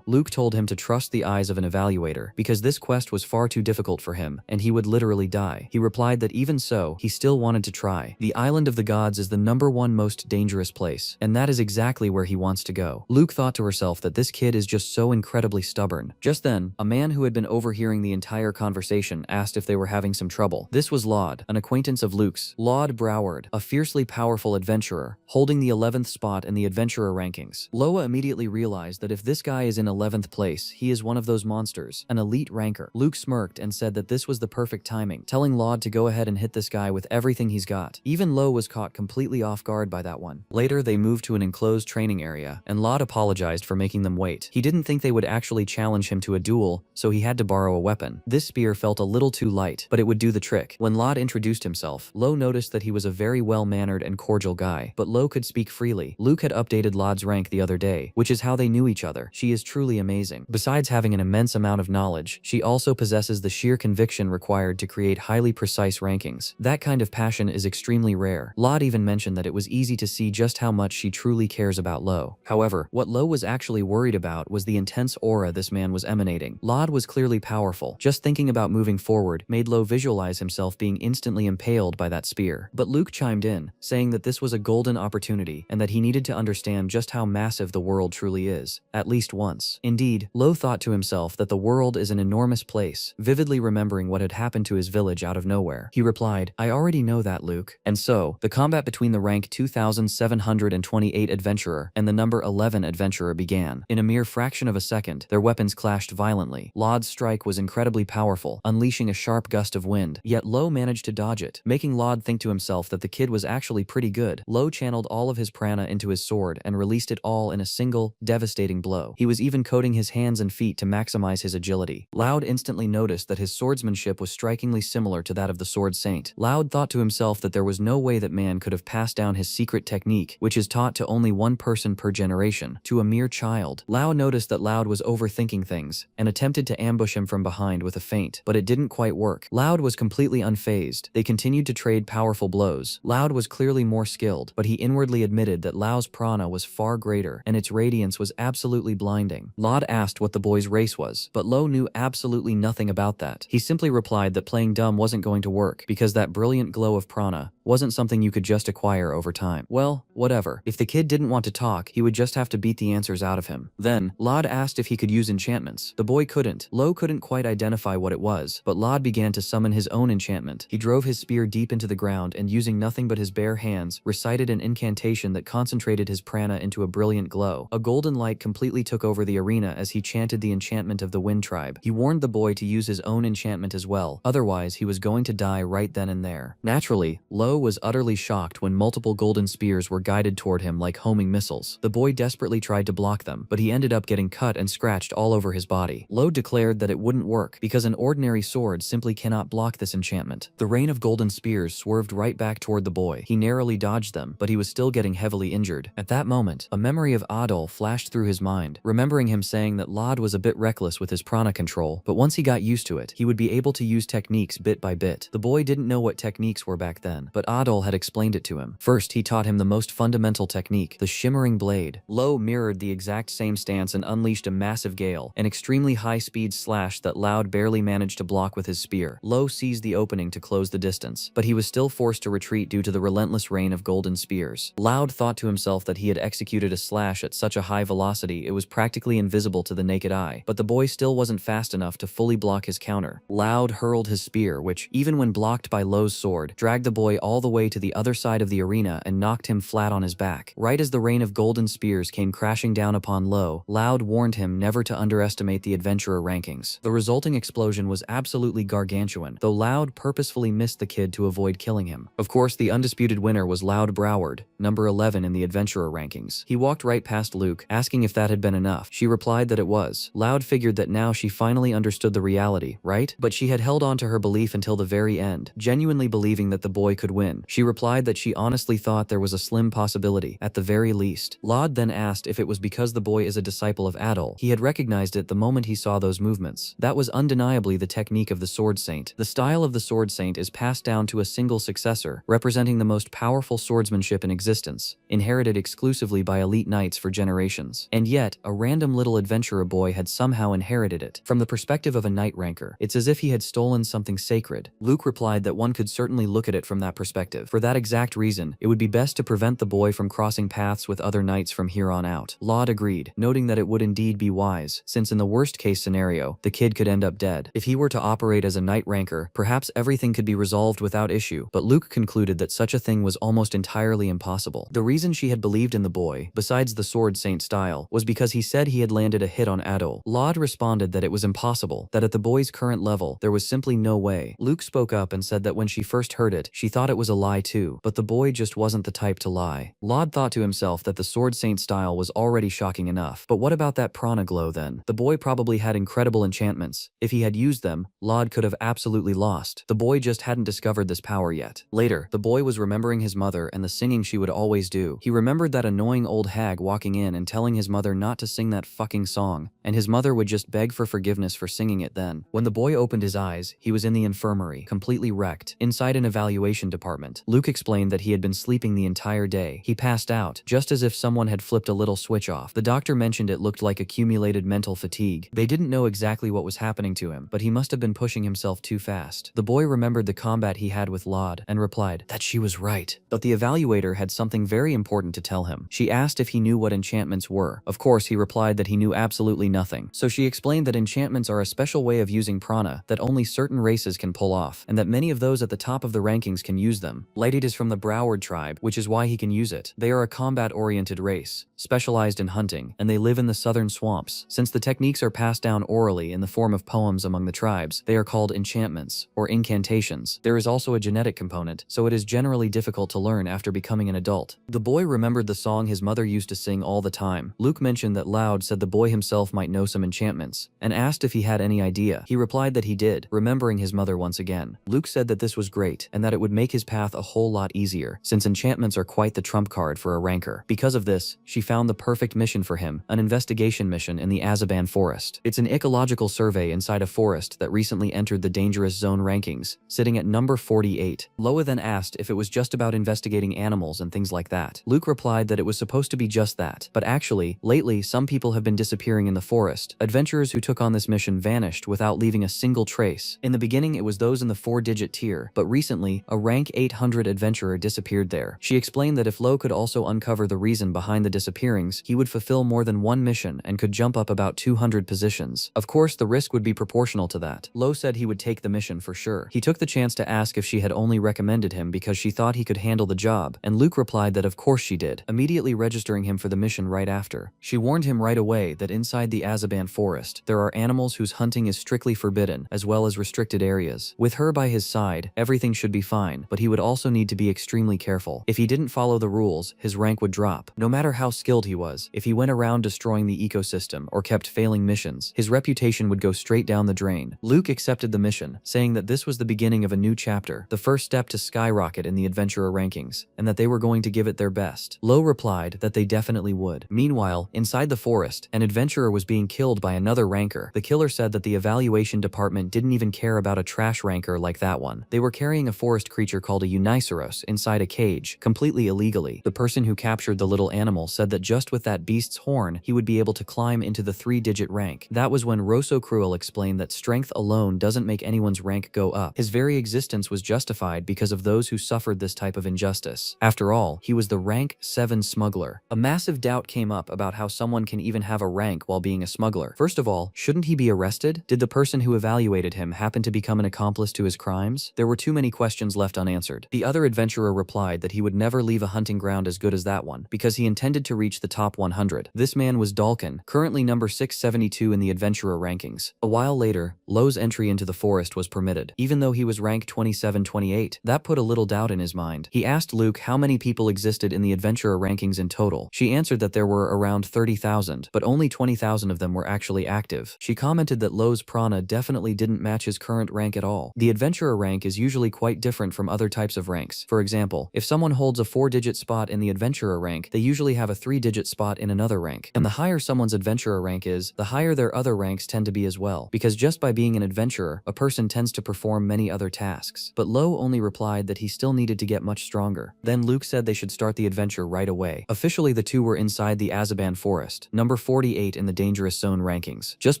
Luke told him to trust the eyes of an evaluator, because this quest was far too difficult for him, and he would literally die. He replied that even so, he still wanted to try. The island of the gods is the #1 most dangerous place, and that is exactly where he wants to go. Luke thought to herself that this kid is just so incredibly stubborn. Just then, a man who had been overhearing the entire conversation asked if they were having some trouble. This was Laud, an acquaintance of Luke's. Laud Broward, a fiercely powerful adventurer, holding the 11th spot in the adventurer rankings. Loa immediately realized that if this guy is in 11th place, he is one of those monsters, an elite ranker. Luke smirked and said that this was the perfect timing, telling Laud to go ahead and hit this guy with everything he's got. Even Lo was caught completely off guard by that one. Later, they moved to an enclosed training area, and Laud apologized for making them wait. He didn't think they would actually challenge him to a duel, so he had to borrow a weapon. This spear felt a little too light, but it would do the trick. When Laud introduced himself, Lo noticed that he was a very well-mannered and cordial guy, but Lo could speak freely. Luke had updated Laud's rank the other day, which is how they knew each other. She is truly amazing. Besides having an immense amount of knowledge, she also possesses the sheer conviction required to create highly precise rankings. That kind of passion is extremely rare. Laud even mentioned that it was easy to see just how much she truly cares about Lo. However, what Lo was actually worried about was the intense aura this man was emanating. Laud was clearly powerful. Just thinking about moving forward made Lo visualize himself being instantly impaled by that spear. But Luke chimed in, saying that this was a golden opportunity and that he needed to understand just how massive the world truly is, at least once. Indeed, Lo thought to himself that the world is an enormous place, vividly remembering what had happened to his village out of nowhere. He replied, "I already know that, Luke." And so, the combat between the rank 2728 adventurer and the number 11 adventurer began. In a mere fraction of a second, their weapons clashed violently. Laud's strike was incredibly powerful, unleashing a sharp gust of wind, yet Lo managed to dodge it, making Laud think to himself that the kid was actually pretty good. Lo channeled all of his prana into his sword and released it all in a single, devastating blow. He was even coating his hands and feet to maximize his agility. Laud instantly noticed that his swordsmanship was striking strikingly similar to that of the Sword Saint. Loud thought to himself that there was no way that man could have passed down his secret technique, which is taught to only one person per generation, to a mere child. Lao noticed that Loud was overthinking things, and attempted to ambush him from behind with a feint, but it didn't quite work. Loud was completely unfazed. They continued to trade powerful blows. Loud was clearly more skilled, but he inwardly admitted that Lao's prana was far greater, and its radiance was absolutely blinding. Laud asked what the boy's race was, but Lo knew absolutely nothing about that. He simply replied that playing dumb wasn't going to work, because that brilliant glow of prana wasn't something you could just acquire over time. Well, whatever. If the kid didn't want to talk, he would just have to beat the answers out of him. Then, Laud asked if he could use enchantments. The boy couldn't. Lo couldn't quite identify what it was, but Laud began to summon his own enchantment. He drove his spear deep into the ground and, using nothing but his bare hands, recited an incantation that concentrated his prana into a brilliant glow. A golden light completely took over the arena as he chanted the enchantment of the Wind Tribe. He warned the boy to use his own enchantment as well, otherwise he was going to die right then and there. Naturally, Lo was utterly shocked when multiple golden spears were guided toward him like homing missiles. The boy desperately tried to block them, but he ended up getting cut and scratched all over his body. Lo declared that it wouldn't work, because an ordinary sword simply cannot block this enchantment. The rain of golden spears swerved right back toward the boy. He narrowly dodged them, but he was still getting heavily injured. At that moment, a memory of Adol flashed through his mind, remembering him saying that Laud was a bit reckless with his prana control, but once he got used to it, he would be able to use techniques bit by bit. The boy didn't know what techniques were back then, but Adol had explained it to him. First, he taught him the most fundamental technique, the shimmering blade. Lo mirrored the exact same stance and unleashed a massive gale, an extremely high-speed slash that Loud barely managed to block with his spear. Lo seized the opening to close the distance, but he was still forced to retreat due to the relentless rain of golden spears. Loud thought to himself that he had executed a slash at such a high velocity it was practically invisible to the naked eye, but the boy still wasn't fast enough to fully block his counter. Loud hurled his spear, which, even when blocked by Lo's sword, dragged the boy all the way to the other side of the arena and knocked him flat on his back. Right as the rain of golden spears came crashing down upon Lo, Loud warned him never to underestimate the adventurer rankings. The resulting explosion was absolutely gargantuan, though Loud purposefully missed the kid to avoid killing him. Of course, the undisputed winner was Loud Broward, number 11 in the adventurer rankings. He walked right past Luke, asking if that had been enough. She replied that it was. Loud figured that now she finally understood the reality, right? But she had held on to her belief until the very end, genuinely believing that the boy could win. She replied that she honestly thought there was a slim possibility, at the very least. Laud then asked if it was because the boy is a disciple of Adol. He had recognized it the moment he saw those movements. That was undeniably the technique of the Sword Saint. The style of the Sword Saint is passed down to a single successor, representing the most powerful swordsmanship in existence, inherited exclusively by elite knights for generations. And yet, a random little adventurer boy had somehow inherited it. From the perspective of a knight ranker, it's as if he had stolen something sacred. Luke replied that one could certainly look at it from that perspective. For that exact reason, it would be best to prevent the boy from crossing paths with other knights from here on out. Laud agreed, noting that it would indeed be wise, since in the worst case scenario, the kid could end up dead. If he were to operate as a knight ranker, perhaps everything could be resolved without issue, but Luke concluded that such a thing was almost entirely impossible. The reason she had believed in the boy, besides the Sword Saint style, was because he said he had landed a hit on Adol. Laud responded that it was impossible, that at the boy's current level, there was simply no way. Luke spoke up and said that when she first heard it, she thought it was a lie too, but the boy just wasn't the type to lie. Laud thought to himself that the Sword Saint style was already shocking enough, but what about that prana glow then? The boy probably had incredible enchantments. If he had used them, Laud could have absolutely lost. The boy just hadn't discovered this power yet. Later, the boy was remembering his mother and the singing she would always do. He remembered that annoying old hag walking in and telling his mother not to sing that fucking song, and his mother would just beg for forgiveness for singing it then. When the boy opened his eyes, he was in the infirmary, completely wrecked, inside an evaluation department. Luke explained that he had been sleeping the entire day. He passed out, just as if someone had flipped a little switch off. The doctor mentioned it looked like accumulated mental fatigue. They didn't know exactly what was happening to him, but he must have been pushing himself too fast. The boy remembered the combat he had with Laud, and replied that she was right. But the evaluator had something very important to tell him. She asked if he knew what enchantments were. Of course, he replied that he knew absolutely nothing. So she explained that enchantments are a special way of using prana that only certain races can pull off, and that many of those at the top of the rankings can use them. Lighted is from the Broward tribe, which is why he can use it. They are a combat-oriented race, specialized in hunting, and they live in the southern swamps. Since the techniques are passed down orally in the form of poems among the tribes, they are called enchantments, or incantations. There is also a genetic component, so it is generally difficult to learn after becoming an adult. The boy remembered the song his mother used to sing all the time. Luke mentioned that Loud said the boy himself might know some enchantments, and asked if he had any idea. He replied that he did, remembering his mother once again. Luke said that this was great, and that it would make his path a whole lot easier, since enchantments are quite the trump card for a ranker. Because of this, she found the perfect mission for him, an investigation mission in the Azaban Forest. It's an ecological survey inside a forest that recently entered the dangerous zone rankings, sitting at number 48. Loa then asked if it was just about investigating animals and things like that. Luke replied that it was supposed to be just that, but actually, lately some people have been disappearing in the forest. Adventurers who took on this mission vanished without leaving a single trace. In the beginning, it was those in the 4-digit tier, but recently, a rank 800 adventurer disappeared there. She explained that if Lo could also uncover the reason behind the disappearings, he would fulfill more than one mission and could jump up about 200 positions. Of course, the risk would be proportional to that. Lo said he would take the mission for sure. He took the chance to ask if she had only recommended him because she thought he could handle the job, and Luke replied that of course she did, immediately registering him for the mission right after. She warned him right away that inside the Azaban Forest, there are animals whose hunting is strictly forbidden, as well as restricted areas. With her by his side, everything should be fine, but he would also need to be extremely careful. If he didn't follow the rules, his rank would drop. No matter how skilled he was, if he went around destroying the ecosystem or kept failing missions, his reputation would go straight down the drain. Luke accepted the mission, saying that this was the beginning of a new chapter, the first step to skyrocket in the adventurer rankings, and that they were going to give it their best. Lo replied that they definitely would. Meanwhile, inside the forest, an adventurer was being killed by another ranker. The killer said that the evaluation department didn't even care about a trash ranker like that one. They were carrying a forest creature called a Uniceros inside a cage, completely illegally. The person who captured the little animal said that just with that beast's horn, he would be able to climb into the 3-digit rank. That was when Rosso Cruel explained that strength alone doesn't make anyone's rank go up. His very existence was justified because of those who suffered this type of injustice. After all, he was the rank 7 smuggler. A massive doubt came up about how someone can even have a rank while being a smuggler. First of all, shouldn't he be arrested? Did the person who evaluated him happen to become an accomplice to his crimes? There were too many questions left unanswered. The other adventurer replied that he would never leave a hunting ground as good as that one, because he intended to reach the top 100. This man was Dalkin, currently number 672 in the adventurer rankings. A while later, Lo's entry into the forest was permitted, even though he was rank 2728. That put a little doubt in his mind. He asked Luke how many people existed in the adventurer rankings in total. She answered that there were around 30,000, but only 20,000 of them were actually active. She commented that Lo's prana definitely didn't match his current rank at all. The adventurer rank is usually quite different from other types of ranks. For example, if someone holds a 4-digit spot in the adventurer rank, they usually have a 3-digit spot in another rank. And the higher someone's adventurer rank is, the higher their other ranks tend to be as well, because just by being an adventurer, a person tends to perform many other tasks. But Lo only replied that he still needed to get much stronger. Then Luke said they should start the adventure right away. Officially, the two were inside the Azaban Forest, number 48 in the dangerous zone rankings. Just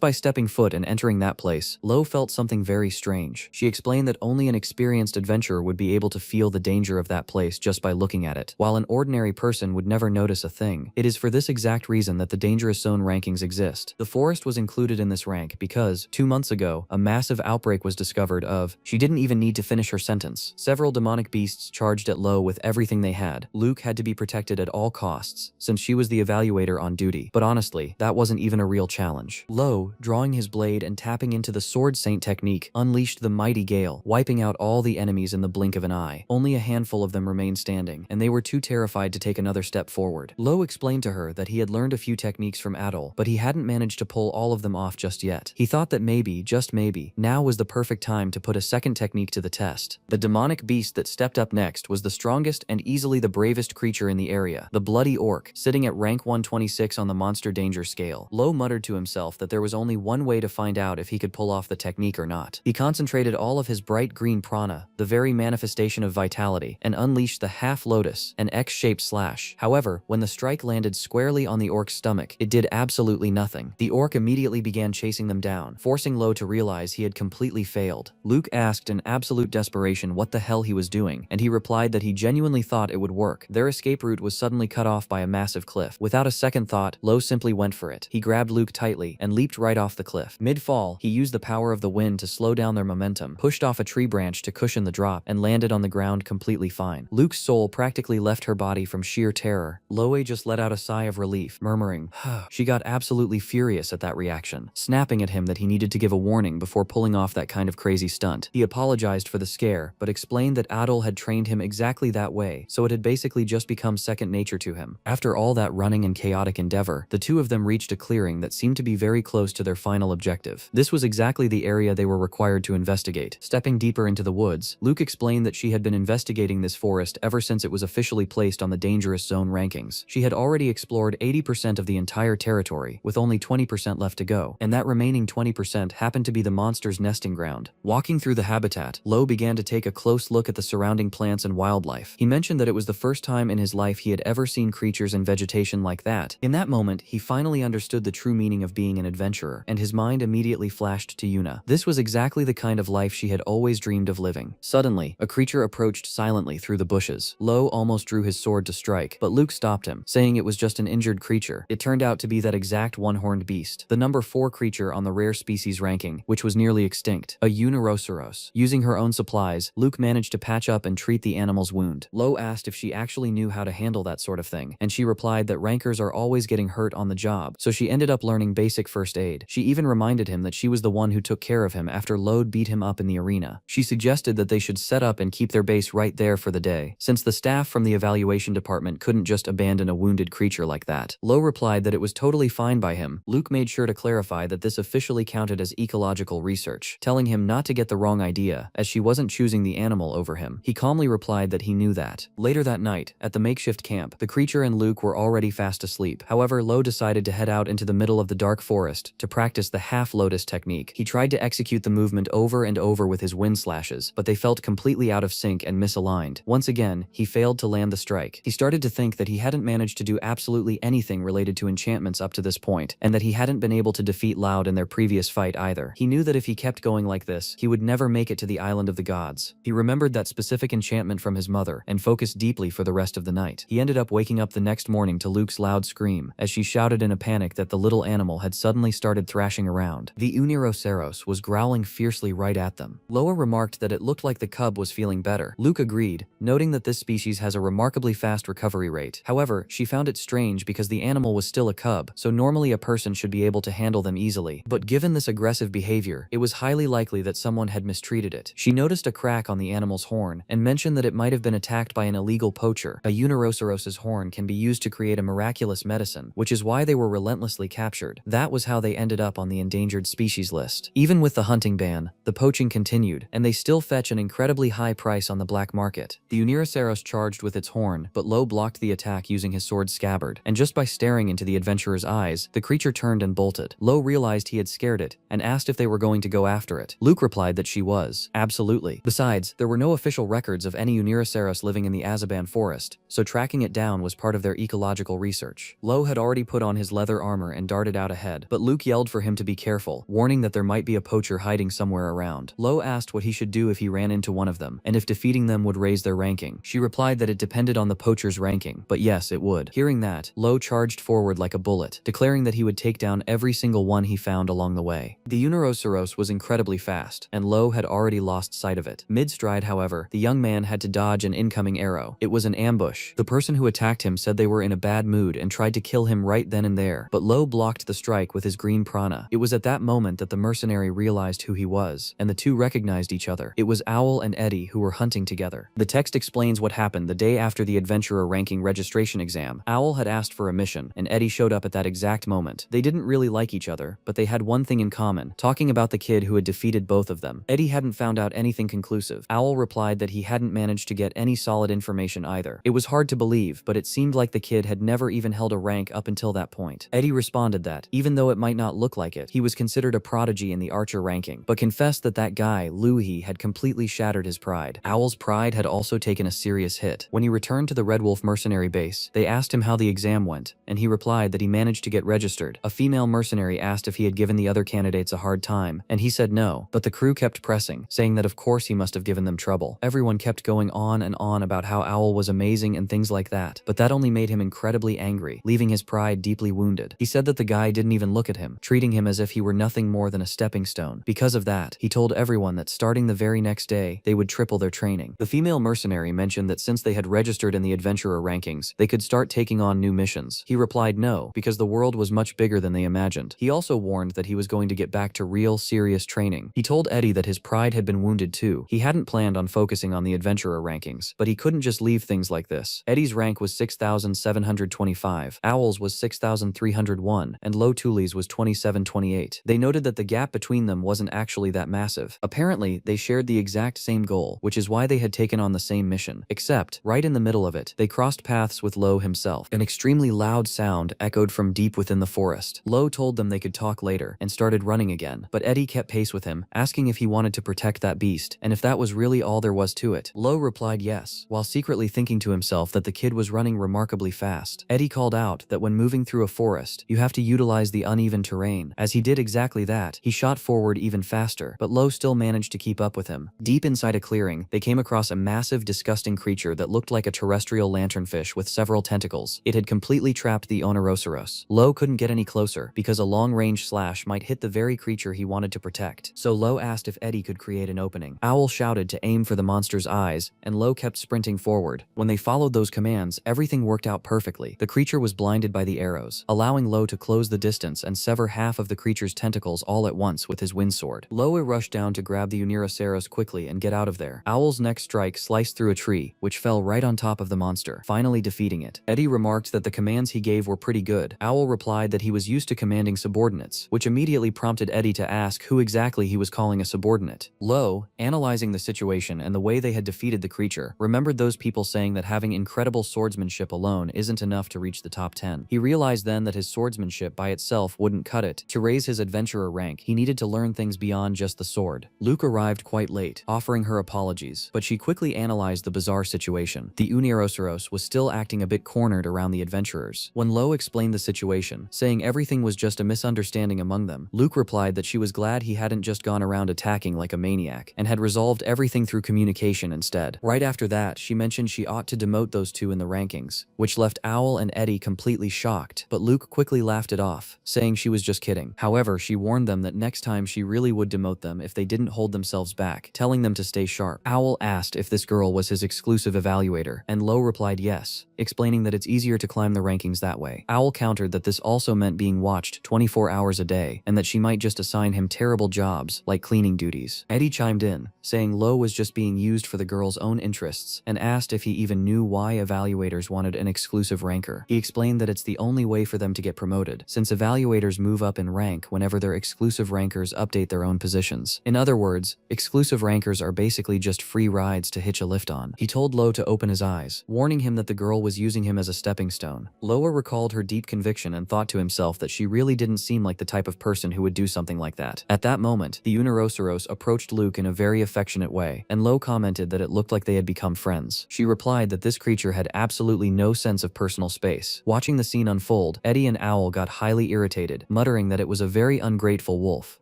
by stepping foot and entering that place, Lo felt something very strange. She explained that only an experienced adventurer would be able to feel the danger of that place just by looking at it, while an ordinary person would never notice a thing. It is for this exact reason that the dangerous zone rankings exist. The forest was included in this rank because, 2 months ago, a massive outbreak was discovered of. She didn't even need to finish her sentence. Several demonic beasts charged at Lo with everything they had. Luke had to be protected at all costs, since she was the evaluator on duty. But honestly, that wasn't even a real challenge. Lo, drawing his blade and tapping into the Sword Saint technique, unleashed the mighty gale, wiping out all the enemies in the blink of an eye. Only a handful of them remained standing, and they were too terrified to take another step forward. Lo explained to her that he had learned a few techniques from Adol, but he hadn't managed to pull all of them off just yet. He thought that maybe, just maybe, now was the perfect time to put a second technique to the test. The demonic beast that stepped up next was the strongest and easily the bravest creature in the area, the bloody orc, sitting at rank 126 on the monster danger scale. Lo muttered to himself that there was only one way to find out if he could pull off the technique or not. He concentrated all of his bright green prana, the very manifestation of vitality, and unleashed the half lotus, an X-shaped slash. However, when the strike landed squarely on the orc's stomach, it did absolutely nothing. The orc immediately began chasing them down, forcing Lo to realize he had completely failed. Luke asked in absolute desperation what the hell he was doing, and he replied that he genuinely thought it would work. Their escape route was suddenly cut off by a massive cliff. Without a second thought, Lo simply went for it. He grabbed Luke tightly and leaped right off the cliff. Mid-fall, he used the power of the wind to slow down their momentum, pushed off a tree branch to cushion the drop, and landed on the ground completely fine. Luke's soul practically left her body from sheer terror. Loe just let out a sigh of relief, murmuring, She got absolutely furious at that reaction, snapping at him that he needed to give a warning before pulling off that kind of crazy stunt. He apologized for the scare, but explained that Adol had trained him exactly that way, so it had basically just become second nature to him. After all that running and chaotic endeavor, the two of them reached a clearing that seemed to be very close to their final objective. This was exactly the area they were required required to investigate. Stepping deeper into the woods, Luke explained that she had been investigating this forest ever since it was officially placed on the dangerous zone rankings. She had already explored 80% of the entire territory, with only 20% left to go, and that remaining 20% happened to be the monster's nesting ground. Walking through the habitat, Lo began to take a close look at the surrounding plants and wildlife. He mentioned that it was the first time in his life he had ever seen creatures and vegetation like that. In that moment, he finally understood the true meaning of being an adventurer, and his mind immediately flashed to Yuna. This was exactly the kind of life she had always dreamed of living. Suddenly, a creature approached silently through the bushes. Lo almost drew his sword to strike, but Luke stopped him, saying it was just an injured creature. It turned out to be that exact one-horned beast, the number 4 creature on the rare species ranking, which was nearly extinct, a Unirosaurus. Using her own supplies, Luke managed to patch up and treat the animal's wound. Lo asked if she actually knew how to handle that sort of thing, and she replied that rankers are always getting hurt on the job, so she ended up learning basic first aid. She even reminded him that she was the one who took care of him after Lode beat him up in the arena. She suggested that they should set up and keep their base right there for the day, since the staff from the evaluation department couldn't just abandon a wounded creature like that. Lo replied that it was totally fine by him. Luke made sure to clarify that this officially counted as ecological research, telling him not to get the wrong idea, as she wasn't choosing the animal over him. He calmly replied that he knew that. Later that night, at the makeshift camp, the creature and Luke were already fast asleep. However, Lo decided to head out into the middle of the dark forest to practice the half-lotus technique. He tried to execute the movement over and over with his wind slashes, but they felt completely out of sync and misaligned. Once again, he failed to land the strike. He started to think that he hadn't managed to do absolutely anything related to enchantments up to this point, and that he hadn't been able to defeat Loud in their previous fight either. He knew that if he kept going like this, he would never make it to the Island of the Gods. He remembered that specific enchantment from his mother, and focused deeply for the rest of the night. He ended up waking up the next morning to Luke's loud scream, as she shouted in a panic that the little animal had suddenly started thrashing around. The Unirosaurus was growling fiercely right at them. Loa remarked that it looked like the cub was feeling better. Luke agreed, noting that this species has a remarkably fast recovery rate. However, she found it strange because the animal was still a cub, so normally a person should be able to handle them easily. But given this aggressive behavior, it was highly likely that someone had mistreated it. She noticed a crack on the animal's horn, and mentioned that it might have been attacked by an illegal poacher. A Unirosaurus's horn can be used to create a miraculous medicine, which is why they were relentlessly captured. That was how they ended up on the endangered species list. Even with the hunting ban, the poaching continued, and they still fetch an incredibly high price on the black market. The Unirosaurus charged with its horn, but Lo blocked the attack using his sword's scabbard, and just by staring into the adventurer's eyes, the creature turned and bolted. Lo realized he had scared it, and asked if they were going to go after it. Luke replied that she was. Absolutely. Besides, there were no official records of any Unirosaurus living in the Azaban forest, so tracking it down was part of their ecological research. Lo had already put on his leather armor and darted out ahead, but Luke yelled for him to be careful, warning that there might be a poacher hiding somewhere around. Lo asked what he should do if he ran into one of them, and if defeating them would raise their ranking. She replied that it depended on the poacher's ranking, but yes, it would. Hearing that, Lo charged forward like a bullet, declaring that he would take down every single one he found along the way. The Unirosaurus was incredibly fast, and Lo had already lost sight of it. Mid-stride, however, the young man had to dodge an incoming arrow. It was an ambush. The person who attacked him said they were in a bad mood and tried to kill him right then and there, but Lo blocked the strike with his green prana. It was at that moment that the mercenary realized who he was, and the two recognized each other. It was Owl and Eddie who were hunting together. The text explains what happened the day after the adventurer ranking registration exam. Owl had asked for a mission, and Eddie showed up at that exact moment. They didn't really like each other, but they had one thing in common, talking about the kid who had defeated both of them. Eddie hadn't found out anything conclusive. Owl replied that he hadn't managed to get any solid information either. It was hard to believe, but it seemed like the kid had never even held a rank up until that point. Eddie responded that, even though it might not look like it, he was considered a prodigy in the archer ranking, but confessed that that guy, Luhi, had completely shattered his pride. Owl's pride had also taken a serious hit. When he returned to the Red Wolf mercenary base, they asked him how the exam went, and he replied that he managed to get registered. A female mercenary asked if he had given the other candidates a hard time, and he said no, but the crew kept pressing, saying that of course he must have given them trouble. Everyone kept going on and on about how Owl was amazing and things like that, but that only made him incredibly angry, leaving his pride deeply wounded. He said that the guy didn't even look at him, treating him as if he were nothing more than a stepping stone. Because of that, he told everyone that starting the very next day, they would triple their training. The female mercenary mentioned that since they had registered in the adventurer rankings, they could start taking on new missions. He replied no, because the world was much bigger than they imagined. He also warned that he was going to get back to real, serious training. He told Eddie that his pride had been wounded too. He hadn't planned on focusing on the adventurer rankings, but he couldn't just leave things like this. Eddie's rank was 6,725, Owl's was 6,301, and Lo Tuli's was 2728. They noted that the gap between them wasn't actually actually that massive. Apparently, they shared the exact same goal, which is why they had taken on the same mission. Except, right in the middle of it, they crossed paths with Lo himself. An extremely loud sound echoed from deep within the forest. Lo told them they could talk later, and started running again, but Eddie kept pace with him, asking if he wanted to protect that beast, and if that was really all there was to it. Lo replied yes, while secretly thinking to himself that the kid was running remarkably fast. Eddie called out that when moving through a forest, you have to utilize the uneven terrain. As he did exactly that, he shot forward even faster, but Lo still managed to keep up with him. Deep inside a clearing, they came across a massive, disgusting creature that looked like a terrestrial lanternfish with several tentacles. It had completely trapped the Oneroceros. Lo couldn't get any closer, because a long-range slash might hit the very creature he wanted to protect. So Lo asked if Eddie could create an opening. Owl shouted to aim for the monster's eyes, and Lo kept sprinting forward. When they followed those commands, everything worked out perfectly. The creature was blinded by the arrows, allowing Lo to close the distance and sever half of the creature's tentacles all at once with his wind sword. Lo rushed down to grab the Oneroceros quickly and get out of there. Owl's next strike sliced through a tree, which fell right on top of the monster, finally defeating it. Eddie remarked that the commands he gave were pretty good. Owl replied that he was used to commanding subordinates, which immediately prompted Eddie to ask who exactly he was calling a subordinate. Lo, analyzing the situation and the way they had defeated the creature, remembered those people saying that having incredible swordsmanship alone isn't enough to reach the top 10. He realized then that his swordsmanship by itself wouldn't cut it. To raise his adventurer rank, he needed to learn things beyond just the sword. Luke arrived quite late, offering her apologies, but she quickly analyzed the bizarre situation. The Oneroceros was still acting a bit cornered around the adventurers. When Lo explained the situation, saying everything was just a misunderstanding among them, Luke replied that she was glad he hadn't just gone around attacking like a maniac, and had resolved everything through communication instead. Right after that, she mentioned she ought to demote those two in the rankings, which left Owl and Eddie completely shocked, but Luke quickly laughed it off, saying she was just kidding. However, she warned them that next time she really would demote them if they didn't hold themselves back, telling them to stay sharp. Owl asked if this girl was his exclusive evaluator, and Lo replied yes, explaining that it's easier to climb the rankings that way. Owl countered that this also meant being watched 24 hours a day, and that she might just assign him terrible jobs, like cleaning duties. Eddie chimed in, saying Lo was just being used for the girl's own interests, and asked if he even knew why evaluators wanted an exclusive ranker. He explained that it's the only way for them to get promoted, since evaluators move up in rank whenever their exclusive rankers update their own positions. In other words, exclusive rankers are basically just free rides to hitch a lift on. He told Lo to open his eyes, warning him that the girl was using him as a stepping stone. Loa recalled her deep conviction and thought to himself that she really didn't seem like the type of person who would do something like that. At that moment, the Oneroceros approached Luke in a very affectionate way, and Lo commented that it looked like they had become friends. She replied that this creature had absolutely no sense of personal space. Watching the scene unfold, Eddie and Owl got highly irritated, muttering that it was a very ungrateful wolf.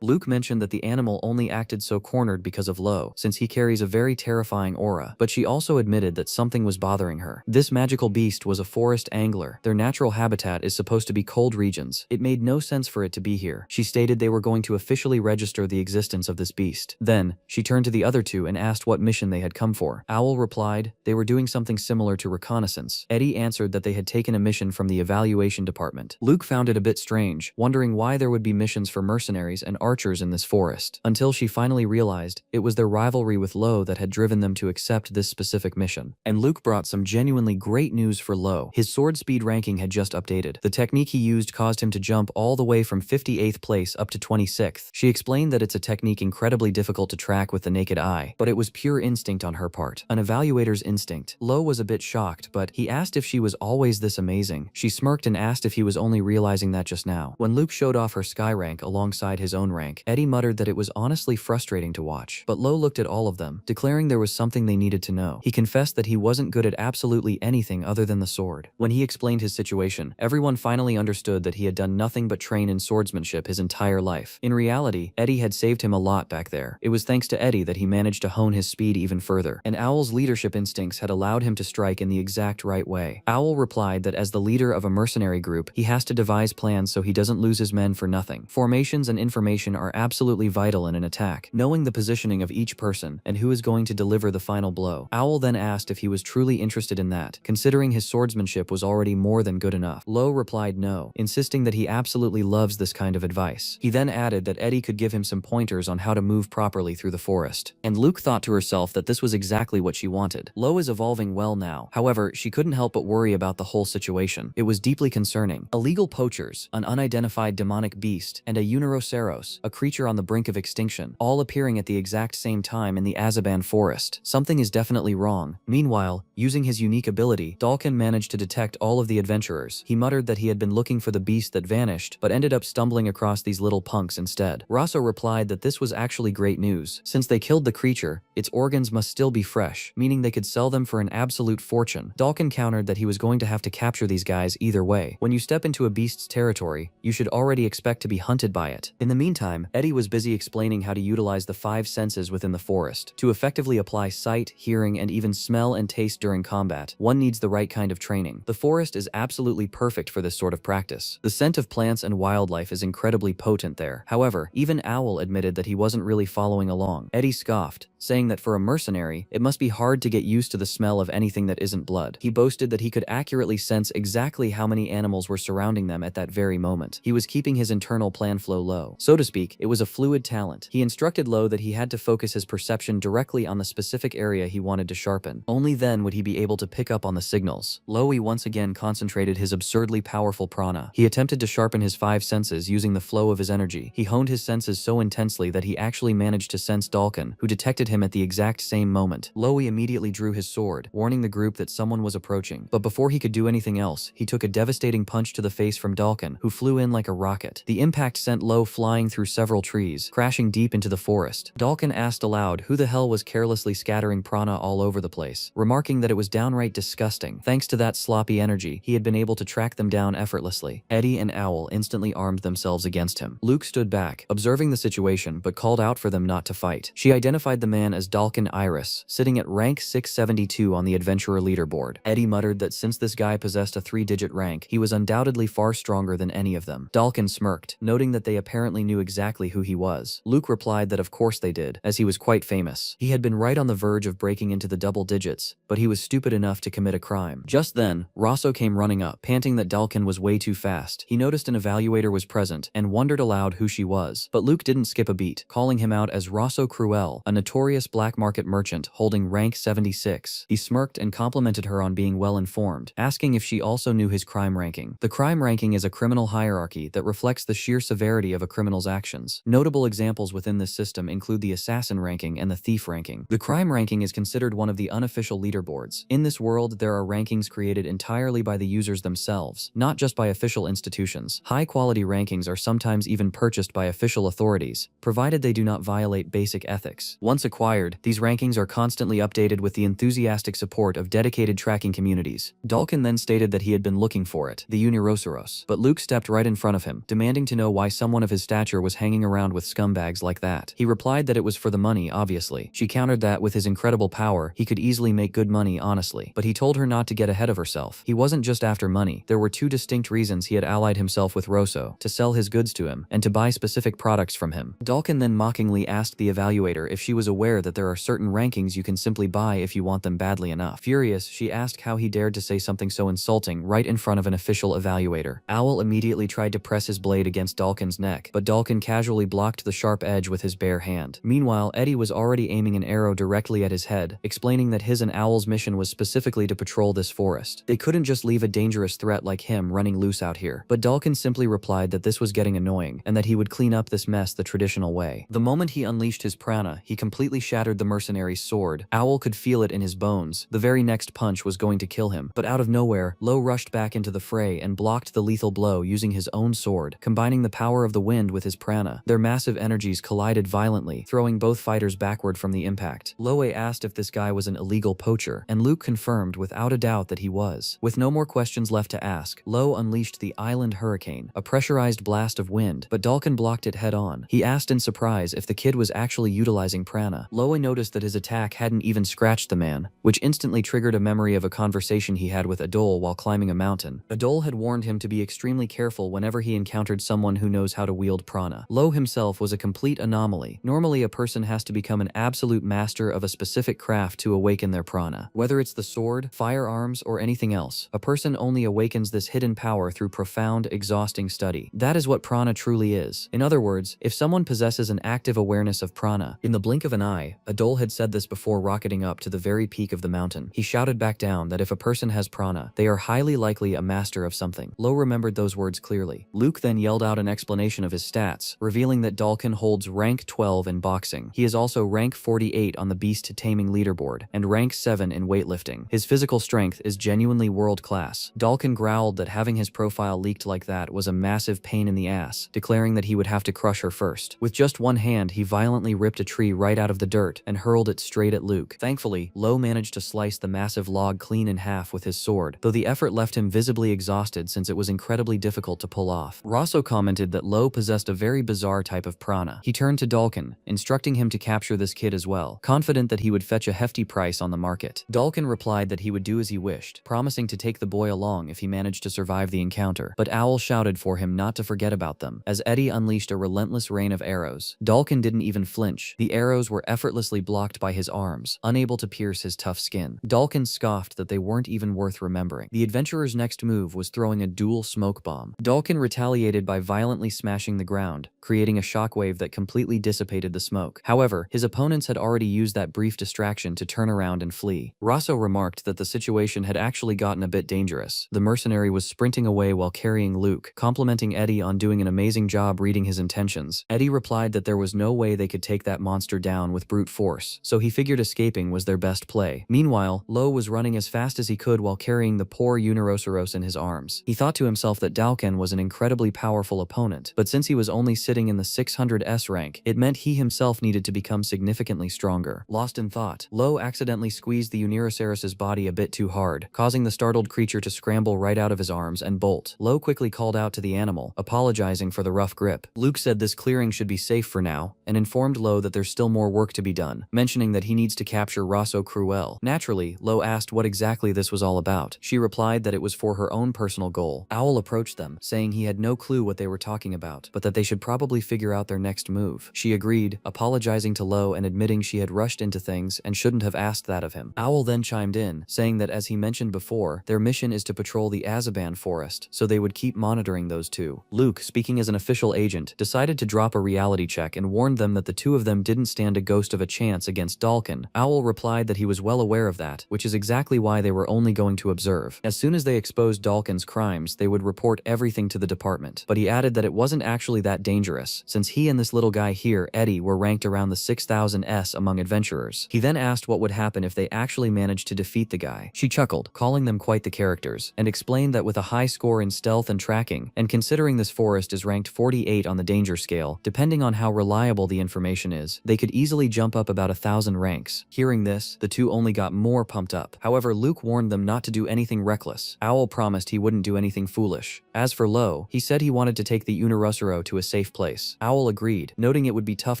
Luke mentioned that the animal only acted so cornered because of Lo, since he carries a very terrifying aura, but she also admitted that something was bothering her. This magical beast was a forest angler. Their natural habitat is supposed to be cold regions. It made no sense for it to be here. She stated they were going to officially register the existence of this beast. Then, she turned to the other two and asked what mission they had come for. Owl replied they were doing something similar to reconnaissance. Eddie answered that they had taken a mission from the evaluation department. Luke found it a bit strange, wondering why there would be missions for mercenaries and archers in this forest, until she finally realized it was their rivalry with Lo that had driven them to accept this specific mission. And Luke brought some genuinely great news for Lo. His sword speed ranking had just updated. The technique he used caused him to jump all the way from 58th place up to 26th. She explained that it's a technique incredibly difficult to track with the naked eye, but it was pure instinct on her part. An evaluator's instinct. Lo was a bit shocked, but he asked if she was always this amazing. She smirked and asked if he was only realizing that just now. When Luke showed off her sky rank alongside his own rank, Eddie muttered that it was honestly frustrating to watch. But Lo looked at all of them, declaring there was something they needed to know. He confessed that he wasn't good at absolutely anything other than the sword. When he explained his situation, everyone finally understood that he had done nothing but train in swordsmanship his entire life. In reality, Eddie had saved him a lot back there. It was thanks to Eddie that he managed to hone his speed even further, and Owl's leadership instincts had allowed him to strike in the exact right way. Owl replied that as the leader of a mercenary group, he has to devise plans so he doesn't lose his men for nothing. Formations and information are absolutely vital in an attack. Knowing the positioning of each person and who is going to deliver the final blow. Owl then asked if he was truly interested in that, considering his swordsmanship was already more than good enough. Lo replied no, insisting that he absolutely loves this kind of advice. He then added that Eddie could give him some pointers on how to move properly through the forest. And Luke thought to herself that this was exactly what she wanted. Lo is evolving well now. However, she couldn't help but worry about the whole situation. It was deeply concerning. Illegal poachers, an unidentified demonic beast, and a Oneroceros, a creature on the brink brink of extinction, all appearing at the exact same time in the Azaban forest. Something is definitely wrong. Meanwhile, using his unique ability, Dalkin managed to detect all of the adventurers. He muttered that he had been looking for the beast that vanished, but ended up stumbling across these little punks instead. Rosso replied that this was actually great news. Since they killed the creature, its organs must still be fresh, meaning they could sell them for an absolute fortune. Dalkin countered that he was going to have to capture these guys either way. When you step into a beast's territory, you should already expect to be hunted by it. In the meantime, Eddie was busy explaining how to utilize the 5 senses within the forest. To effectively apply sight, hearing, and even smell and taste during combat, one needs the right kind of training. The forest is absolutely perfect for this sort of practice. The scent of plants and wildlife is incredibly potent there. However, even Owl admitted that he wasn't really following along. Eddie scoffed, saying that for a mercenary, it must be hard to get used to the smell of anything that isn't blood. He boasted that he could accurately sense exactly how many animals were surrounding them at that very moment. He was keeping his internal plan flow low. So to speak, it was a fluid talent. He instructed Lo that he had to focus his perception directly on the specific area he wanted to sharpen. Only then would he be able to pick up on the signals. Loe once again concentrated his absurdly powerful prana. He attempted to sharpen his 5 senses using the flow of his energy. He honed his senses so intensely that he actually managed to sense Dalkin, who detected him at the exact same moment. Loe immediately drew his sword, warning the group that someone was approaching. But before he could do anything else, he took a devastating punch to the face from Dalkin, who flew in like a rocket. The impact sent Lo flying through several trees, crashing deep into the forest. Dalkin asked aloud who the hell was carelessly scattering prana all over the place, remarking that it was downright disgusting. Thanks to that sloppy energy, he had been able to track them down effortlessly. Eddie and Owl instantly armed themselves against him. Luke stood back, observing the situation, but called out for them not to fight. She identified the man as Dalkin Iris, sitting at rank 672 on the adventurer leaderboard. Eddie muttered that since this guy possessed a 3-digit rank, he was undoubtedly far stronger than any of them. Dalkin smirked, noting that they apparently knew exactly who he was. Luke replied that of course they did, as he was quite famous. He had been right on the verge of breaking into the double digits, but he was stupid enough to commit a crime. Just then, Rosso came running up, panting that Dalkin was way too fast. He noticed an evaluator was present and wondered aloud who she was, but Luke didn't skip a beat, calling him out as Rosso Cruel, a notorious black market merchant holding rank 76. He smirked and complimented her on being well informed, asking if she also knew his crime ranking. The crime ranking is a criminal hierarchy that reflects the sheer severity of a criminal's actions. Notable examples within this system include the assassin ranking and the thief ranking. The crime ranking is considered one of the unofficial leaderboards. In this world, there are rankings created entirely by the users themselves, not just by official institutions. High-quality rankings are sometimes even purchased by official authorities, provided they do not violate basic ethics. Once acquired, these rankings are constantly updated with the enthusiastic support of dedicated tracking communities. Dalkin then stated that he had been looking for it, the Unirosaurus, but Luke stepped right in front of him, demanding to know why someone of his stature was hanging around with scumbags like that. He replied that it was for the money, obviously. She countered that with his incredible power, he could easily make good money honestly, but he told her not to get ahead of herself. He wasn't just after money. There were 2 distinct reasons he had allied himself with Rosso: to sell his goods to him, and to buy specific products from him. Dalkin then mockingly asked the evaluator if she was aware that there are certain rankings you can simply buy if you want them badly enough. Furious, she asked how he dared to say something so insulting right in front of an official evaluator. Owl immediately tried to press his blade against Dalkin's neck, but Dalkin casually blocked the sharp edge with his bare hand. Meanwhile, Eddie was already aiming an arrow directly at his head, explaining that his and Owl's mission was specifically to patrol this forest. They couldn't just leave a dangerous threat like him running loose out here. But Dalkin simply replied that this was getting annoying, and that he would clean up this mess the traditional way. The moment he unleashed his prana, he completely shattered the mercenary's sword. Owl could feel it in his bones. The very next punch was going to kill him, but out of nowhere, Lo rushed back into the fray and blocked the lethal blow using his own sword, combining the power of the wind with his prana. Their massive energies collided violently, throwing both fighters backward from the impact. Loe asked if this guy was an illegal poacher, and Luke confirmed without a doubt that he was. With no more questions left to ask, Lo unleashed the Island Hurricane, a pressurized blast of wind, but Dalkin blocked it head-on. He asked in surprise if the kid was actually utilizing prana. Loe noticed that his attack hadn't even scratched the man, which instantly triggered a memory of a conversation he had with Adol while climbing a mountain. Adol had warned him to be extremely careful whenever he encountered someone who knows how to wield prana. Lo himself was a complete anomaly. Normally, a person has to become an absolute master of a specific craft to awaken their prana. Whether it's the sword, firearms, or anything else, a person only awakens this hidden power through profound, exhausting study. That is what prana truly is. In other words, if someone possesses an active awareness of prana, in the blink of an eye, Adol had said this before rocketing up to the very peak of the mountain. He shouted back down that if a person has prana, they are highly likely a master of something. Lo remembered those words clearly. Luke then yelled out an explanation of his stats, revealing that Dalkin holds rank 12 in boxing. He is also rank 48 on the beast taming leaderboard, and rank 7 in weightlifting. His physical strength is genuinely world-class. Dalkin growled that having his profile leaked like that was a massive pain in the ass, declaring that he would have to crush her first. With just one hand, he violently ripped a tree right out of the dirt and hurled it straight at Luke. Thankfully, Lo managed to slice the massive log clean in half with his sword, though the effort left him visibly exhausted since it was incredibly difficult to pull off. Rosso commented that Lo possessed a very bizarre type of prana. He turned to Dalkin, instructing him to capture this kid as well, confident that he would fetch a hefty price on the market. Dalkin replied that he would do as he wished, promising to take the boy along if he managed to survive the encounter, but Owl shouted for him not to forget about them, as Eddie unleashed a relentless rain of arrows. Dalkin didn't even flinch. The arrows were effortlessly blocked by his arms, unable to pierce his tough skin. Dalkin scoffed that they weren't even worth remembering. The adventurer's next move was throwing a dual smoke bomb. Dalkin retaliated by violently smashing the ground, creating a shockwave that completely dissipated the smoke. However, his opponents had already used that brief distraction to turn around and flee. Rosso remarked that the situation had actually gotten a bit dangerous. The mercenary was sprinting away while carrying Luke, complimenting Eddie on doing an amazing job reading his intentions. Eddie replied that there was no way they could take that monster down with brute force, so he figured escaping was their best play. Meanwhile, Lo was running as fast as he could while carrying the poor Unirosaurus in his arms. He thought to himself that Dalkin was an incredibly powerful opponent, but since he was only sitting in the 600s rank, it meant he himself needed to become significantly stronger. Lost in thought, Lo accidentally squeezed the Unirosaurus's body a bit too hard, causing the startled creature to scramble right out of his arms and bolt. Lo quickly called out to the animal, apologizing for the rough grip. Luke said this clearing should be safe for now, and informed Lo that there's still more work to be done, mentioning that he needs to capture Rosso Cruel. Naturally, Lo asked what exactly this was all about. She replied that it was for her own personal goal. Owl approached them, saying he had no clue what they were talking about, but that they should probably figure out their next move. She agreed, apologizing to Lo and admitting she had rushed into things and shouldn't have asked that of him. Owl then chimed in, saying that as he mentioned before, their mission is to patrol the Azaban forest, so they would keep monitoring those two. Luke, speaking as an official agent, decided to drop a reality check and warned them that the two of them didn't stand a ghost of a chance against Dalkin. Owl replied that he was well aware of that, which is exactly why they were only going to observe. As soon as they exposed Dalkin's crimes, they would report everything to the department. But he added that it wasn't actually that dangerous, since he and this little guy here, Eddie, were ranked around the 6000s among adventurers. He then asked what would happen if they actually managed to defeat the guy. She chuckled, calling them quite the characters, and explained that with a high score in stealth and tracking, and considering this forest is ranked 48 on the danger scale, depending on how reliable the information is, they could easily jump up about 1,000 ranks. Hearing this, the two only got more pumped up. However, Luke warned them not to do anything reckless. Owl promised he wouldn't do anything foolish. As for Lo, he said he wanted to take the Unirosuro to a safe place. Owl agreed, noting it would be tough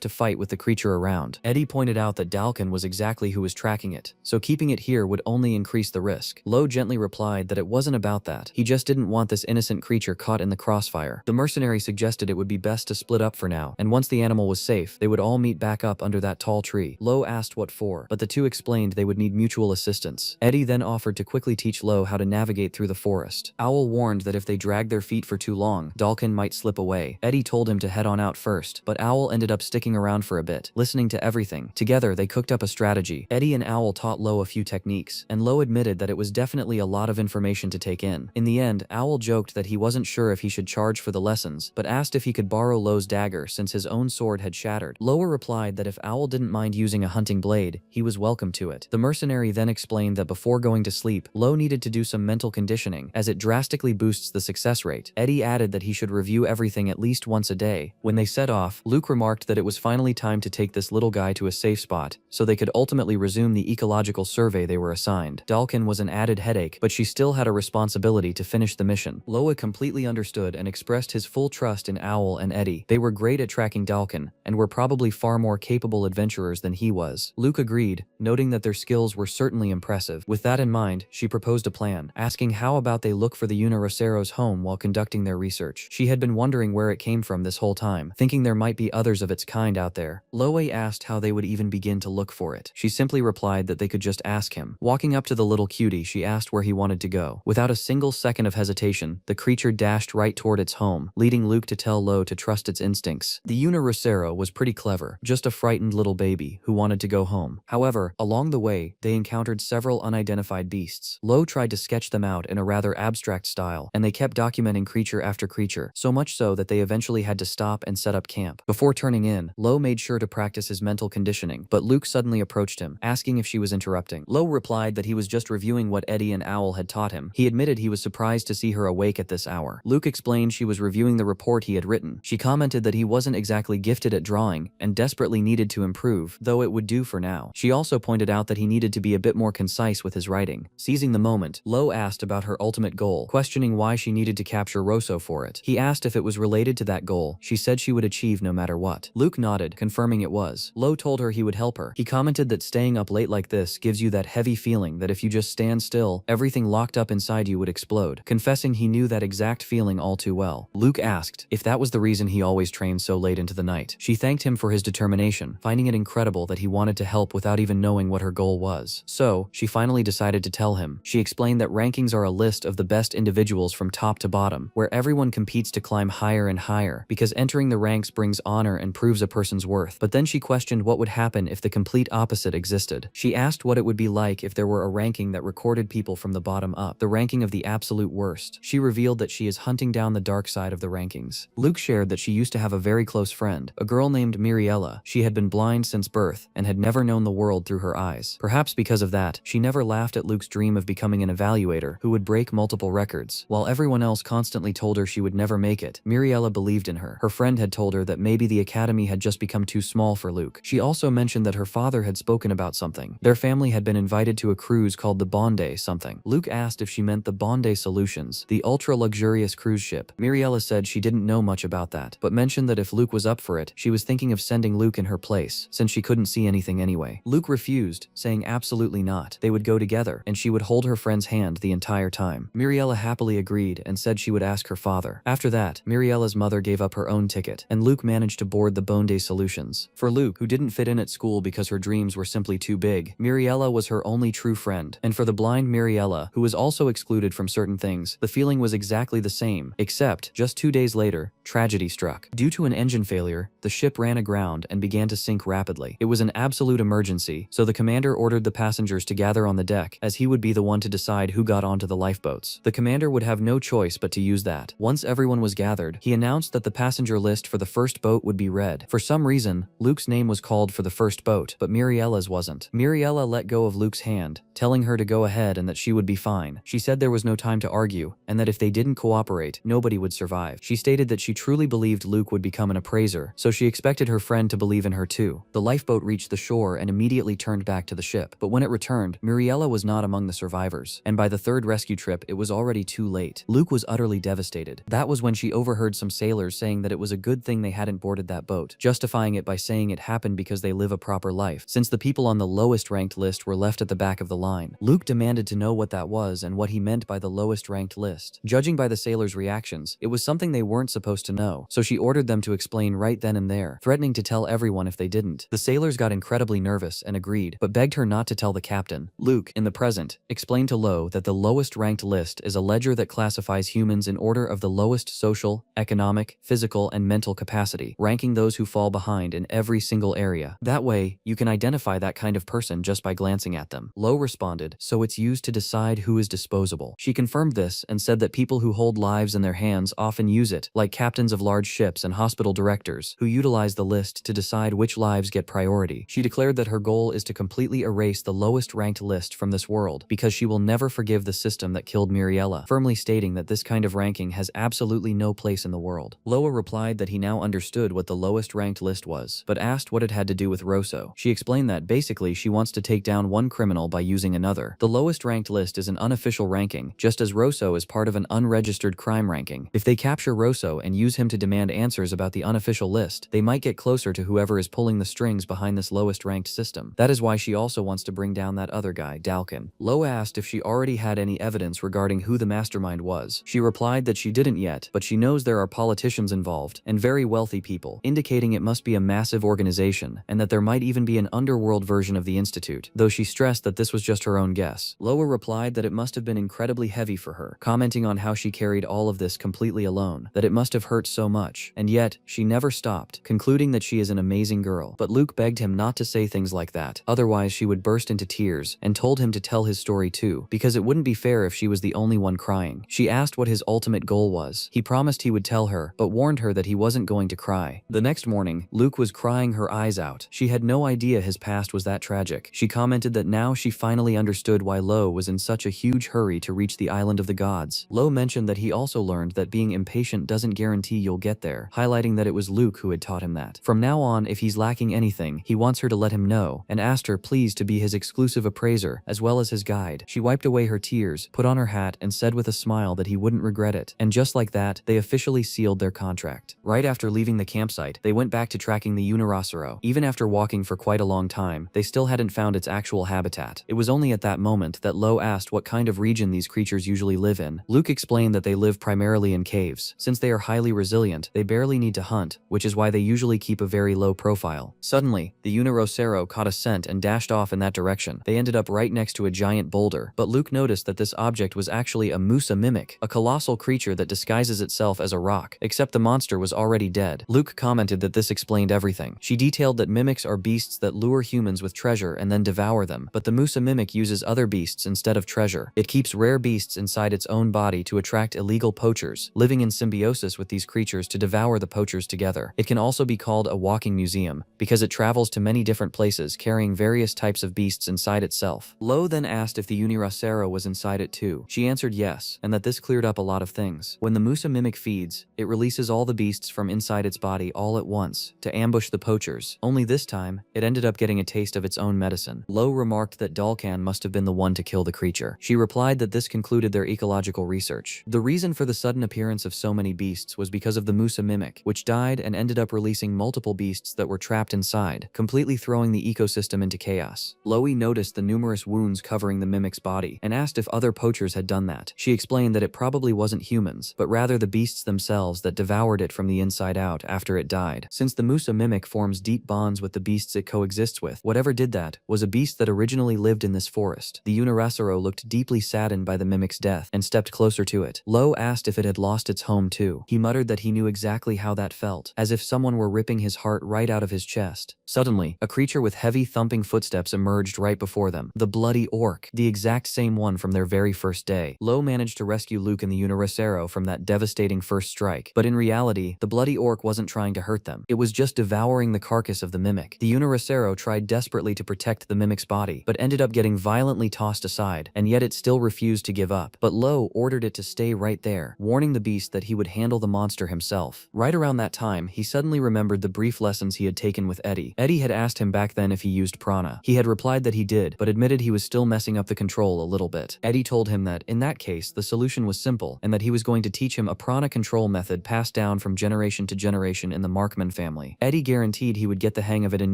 to fight with the creature around. Eddie pointed out that Dalkin was exactly who was tracking it, so keeping it here would only increase the risk. Lo gently replied that it wasn't about that. He just didn't want this innocent creature caught in the crossfire. The mercenary suggested it would be best to split up for now, and once the animal was safe, they would all meet back up under that tall tree. Lo asked what for, but the two explained they would need mutual assistance. Eddie then offered to quickly teach Lo how to navigate through the forest. Owl warned that if they dragged their feet for too long, Dalkin might slip away. Eddie told him to head on out first, but Owl ended up sticking around for a bit, listening to everything. Together, they cooked up a strategy. Eddie and Owl taught Lo a few techniques, and Lo admitted that it was definitely a lot of information to take in. In the end, Owl joked that he wasn't sure if he should charge for the lessons, but asked if he could borrow Lo's dagger since his own sword had shattered. Loa replied that if Owl didn't mind using a hunting blade, he was welcome to it. The mercenary then explained that before going to sleep, Lo needed to do some mental conditioning, as it drastically boosts the success rate. Eddie added that he should review everything at least once a day. When they set off, Luke remarked that it was finally time to take this little guy to a safe spot, so they could ultimately resume the ecological survey they were assigned. Dalkin was an added headache, but she still had a responsibility to finish the mission. Loa completely understood and expressed his full trust in Owl and Eddie. They were great at tracking Dalkin, and were probably far more capable adventurers than he was. Luke agreed, noting that their skills were certainly impressive. With that in mind, she proposed a plan, asking how about they look for the Unirosero's home while conducting their research. She had been wondering where it came from this whole time, thinking there might be others of its kind out there. Loe asked how they would even begin to look for it. She simply replied that they could just ask him. Walking up to the little cutie, she asked where he wanted to go. Without a single second of hesitation, the creature dashed right toward its home, leading Luke to tell Lo to trust its instincts. The Unirosero was pretty clever, just a frightened little baby who wanted to go home. However, along the way, they encountered several unidentified beasts. Lo tried to sketch them out in a rather abstract style, and they kept documenting creature after creature, so much so that they eventually had to stop and set up camp. Before turning in, Lo made sure to practice his mental conditioning, but Luke suddenly approached him, asking if she was interrupting. Lo replied that he was just reviewing what Eddie and Owl had taught him. He admitted he was surprised to see her awake at this hour. Luke explained she was reviewing the report he had written. She commented that he wasn't exactly gifted at drawing and desperately needed to improve, though it would do for now. She also pointed out that he needed to be a bit more concise with his writing. Seizing the moment, Lo asked about her ultimate goal, questioning why she needed to capture Rosso for it. He asked if it was related to that goal. She said she would achieve no matter what. Luke nodded, confirming it was. Lo told her he would help her. He commented that staying up late like this gives you that heavy feeling that if you just stand still, everything locked up inside you would explode, confessing he knew that exact feeling all too well. Luke asked if that was the reason he always trained so late into the night. She thanked him for his determination, finding it incredible that he wanted to help without even knowing what her goal was. So, she finally decided to tell him. She explained that rankings are a list of the best individuals from top to bottom, where everyone competes to climb higher and higher, because entering the ranks brings honor and proves a person's worth. But then she questioned what would happen if the complete opposite existed. She asked what it would be like if there were a ranking that recorded people from the bottom up, the ranking of the absolute worst. She revealed that she is hunting down the dark side of the rankings. Luke shared that she used to have a very close friend, a girl named Miriella. She had been blind since birth and had never known the world through her eyes. Perhaps because of that, she never laughed at Luke's dream of becoming an evaluator who would break multiple records. While everyone else constantly told her she would never make it, Miriella believed in her. Her friend had told her that maybe the academy had just become too small for Luke. She also mentioned that her father had spoken about something. Their family had been invited to a cruise called the Bondi something. Luke asked if she meant the Bondi Solutions, the ultra-luxurious cruise ship. Miriella said she didn't know much about that, but mentioned that if Luke was up for it, she was thinking of sending Luke in her place, since she couldn't see anything anyway. Luke refused, saying absolutely not. They would go together, and she would hold her friend's hand the entire time. Miriella happily agreed and said she would ask her father. After that, Miriella's mother gave up her own ticket, and Luke managed to board the Bondi Solutions. For Luke, who didn't fit in at school because her dreams were simply too big, Miriella was her only true friend. And for the blind Miriella, who was also excluded from certain things, the feeling was exactly the same, except, just 2 days later, tragedy struck. Due to an engine failure, the ship ran aground and began to sink rapidly. It was an absolute emergency, so the commander ordered the passengers to gather on the deck, as he would be the one to decide who got onto the lifeboats. The commander would have no choice but to use that. Once everyone was gathered, he announced that the passenger list for the first boat would be read. For some reason, Luke's name was called for the first boat, but Miriella's wasn't. Miriella let go of Luke's hand, telling her to go ahead and that she would be fine. She said there was no time to argue, and that if they didn't cooperate, nobody would survive. She stated that she truly believed Luke would become an appraiser, so she expected her friend to believe in her too. The lifeboat reached the shore and immediately turned back to the ship, but when it returned, Miriella was not among the survivors, and by the third rescue trip, it was already too late. Luke was utterly devastated. That was when she overheard some sailors saying that it was a good thing they hadn't boarded that boat, justifying it by saying it happened because they live a proper life, since the people on the lowest ranked list were left at the back of the line. Luke demanded to know what that was and what he meant by the lowest ranked list. Judging by the sailors' reactions, it was something they weren't supposed to know, so she ordered them to explain right then and there, threatening to tell everyone if they didn't. The sailors got incredibly nervous and agreed, but begged her not to tell the captain. Luke, in the present, explained to Lo that the lowest ranked list is a ledger that classifies humans in order of the lowest social, economic, physical, and mental capacity, ranking those who fall behind in every single area. That way, you can identify that kind of person just by glancing at them. Lo responded, so it's used to decide who is disposable. She confirmed this and said that people who hold lives in their hands often use it, like captains of large ships and hospital directors, who utilize the list to decide which lives get priority. She declared that her goal is to completely erase the lowest ranked list from this world, because she will never forgive the system that killed Miriella, firmly stating that this kind of ranking has absolutely no place in the world. Loa replied that he now understood what the lowest ranked list was, but asked what it had to do with Rosso. She explained that basically she wants to take down one criminal by using another. The lowest ranked list is an unofficial ranking, just as Rosso is part of an unregistered crime ranking. If they capture Rosso and use him to demand answers about the unofficial list, they might get closer to whoever is pulling the strings behind this lowest ranked system. That is why she also wants to bring down that other guy, Dalkin. Loa asked if she already had any evidence regarding who the mastermind was. She replied that she didn't yet, but she knows there are politicians involved and very wealthy people, indicating it must be a massive organization and that there might even be an underworld version of the institute, though she stressed that this was just her own guess. Loa replied that it must have been incredibly heavy for her, commenting on how she carried all of this completely alone, that it must have hurt so much, and yet, she never stopped, concluding that she is an amazing girl. But Luke begged him not to say things like that, otherwise she would burst into tears, and told him to tell his story too, because it wouldn't be fair if she was the only one crying. She asked what his ultimate goal was. He promised he would tell her, but warned warned her that he wasn't going to cry. The next morning, Luke was crying her eyes out. She had no idea his past was that tragic. She commented that now she finally understood why Lo was in such a huge hurry to reach the island of the gods. Lo mentioned that he also learned that being impatient doesn't guarantee you'll get there, highlighting that it was Luke who had taught him that. From now on, if he's lacking anything, he wants her to let him know, and asked her please to be his exclusive appraiser, as well as his guide. She wiped away her tears, put on her hat, and said with a smile that he wouldn't regret it. And just like that, they officially sealed their contract. Right after leaving the campsite, they went back to tracking the Unirasuro. Even after walking for quite a long time, they still hadn't found its actual habitat. It was only at that moment that Lo asked what kind of region these creatures usually live in. Luke explained that they live primarily in caves. Since they are highly resilient, they barely need to hunt, which is why they usually keep a very low profile. Suddenly, the Unirosero caught a scent and dashed off in that direction. They ended up right next to a giant boulder, but Luke noticed that this object was actually a Musa mimic, a colossal creature that disguises itself as a rock, except the monster was already dead. Luke commented that this explained everything. She detailed that mimics are beasts that lure humans with treasure and then devour them, but the Musa mimic uses other beasts instead of treasure. It keeps rare beasts inside its own body to attract illegal poachers, living in symbiosis with these creatures to devour the poachers together. It can also be called a walking museum, because it travels to many different places carrying various types of beasts inside itself. Lo then asked if the Unirasero was inside it too. She answered yes, and that this cleared up a lot of things. When the Musa mimic feeds, it releases all the beasts from inside its body all at once, to ambush the poachers. Only this time, it ended up getting a taste of its own medicine. Lo remarked that Dalkan must have been the one to kill the creature. She replied that this concluded their ecological research. The reason for the sudden appearance of so many beasts was because of the Musa mimic, which died and ended up releasing multiple beasts that were trapped inside, completely throwing the ecosystem into chaos. Loie noticed the numerous wounds covering the mimic's body, and asked if other poachers had done that. She explained that it probably wasn't humans, but rather the beasts themselves that devoured it from the inside out after it died. Since the Musa mimic forms deep bonds with the beasts it coexists with, whatever did that was a beast that originally lived in this forest. The Unirasero looked deeply saddened by the mimic's death, and stepped closer to it. Lo asked if it had lost its home too. He muttered that he knew exactly how that felt, as if someone were ripping his heart right out of his chest. Suddenly, a creature with heavy thumping footsteps emerged right before them. The bloody orc, the exact same one from their very first day. Lo managed to rescue Luke and the Unirasero from that devastating first strike, but in reality, the bloody orc wasn't trying to hurt them. It was just devouring the carcass of the mimic. The Unirasero tried desperately to protect the mimic's body, but ended up getting violently tossed aside, and yet it still refused to give up. But Lo ordered it to stay right there, warning the beast that he would handle the monster himself. Right around that time, he suddenly remembered the brief lessons he had taken with Eddie. Eddie had asked him back then if he used prana. He had replied that he did, but admitted he was still messing up the control a little bit. Eddie told him that, in that case, the solution was simple, and that he was going to teach him a prana control method passed down from generation to generation in the Markman family. Eddie guaranteed he would get the hang of it in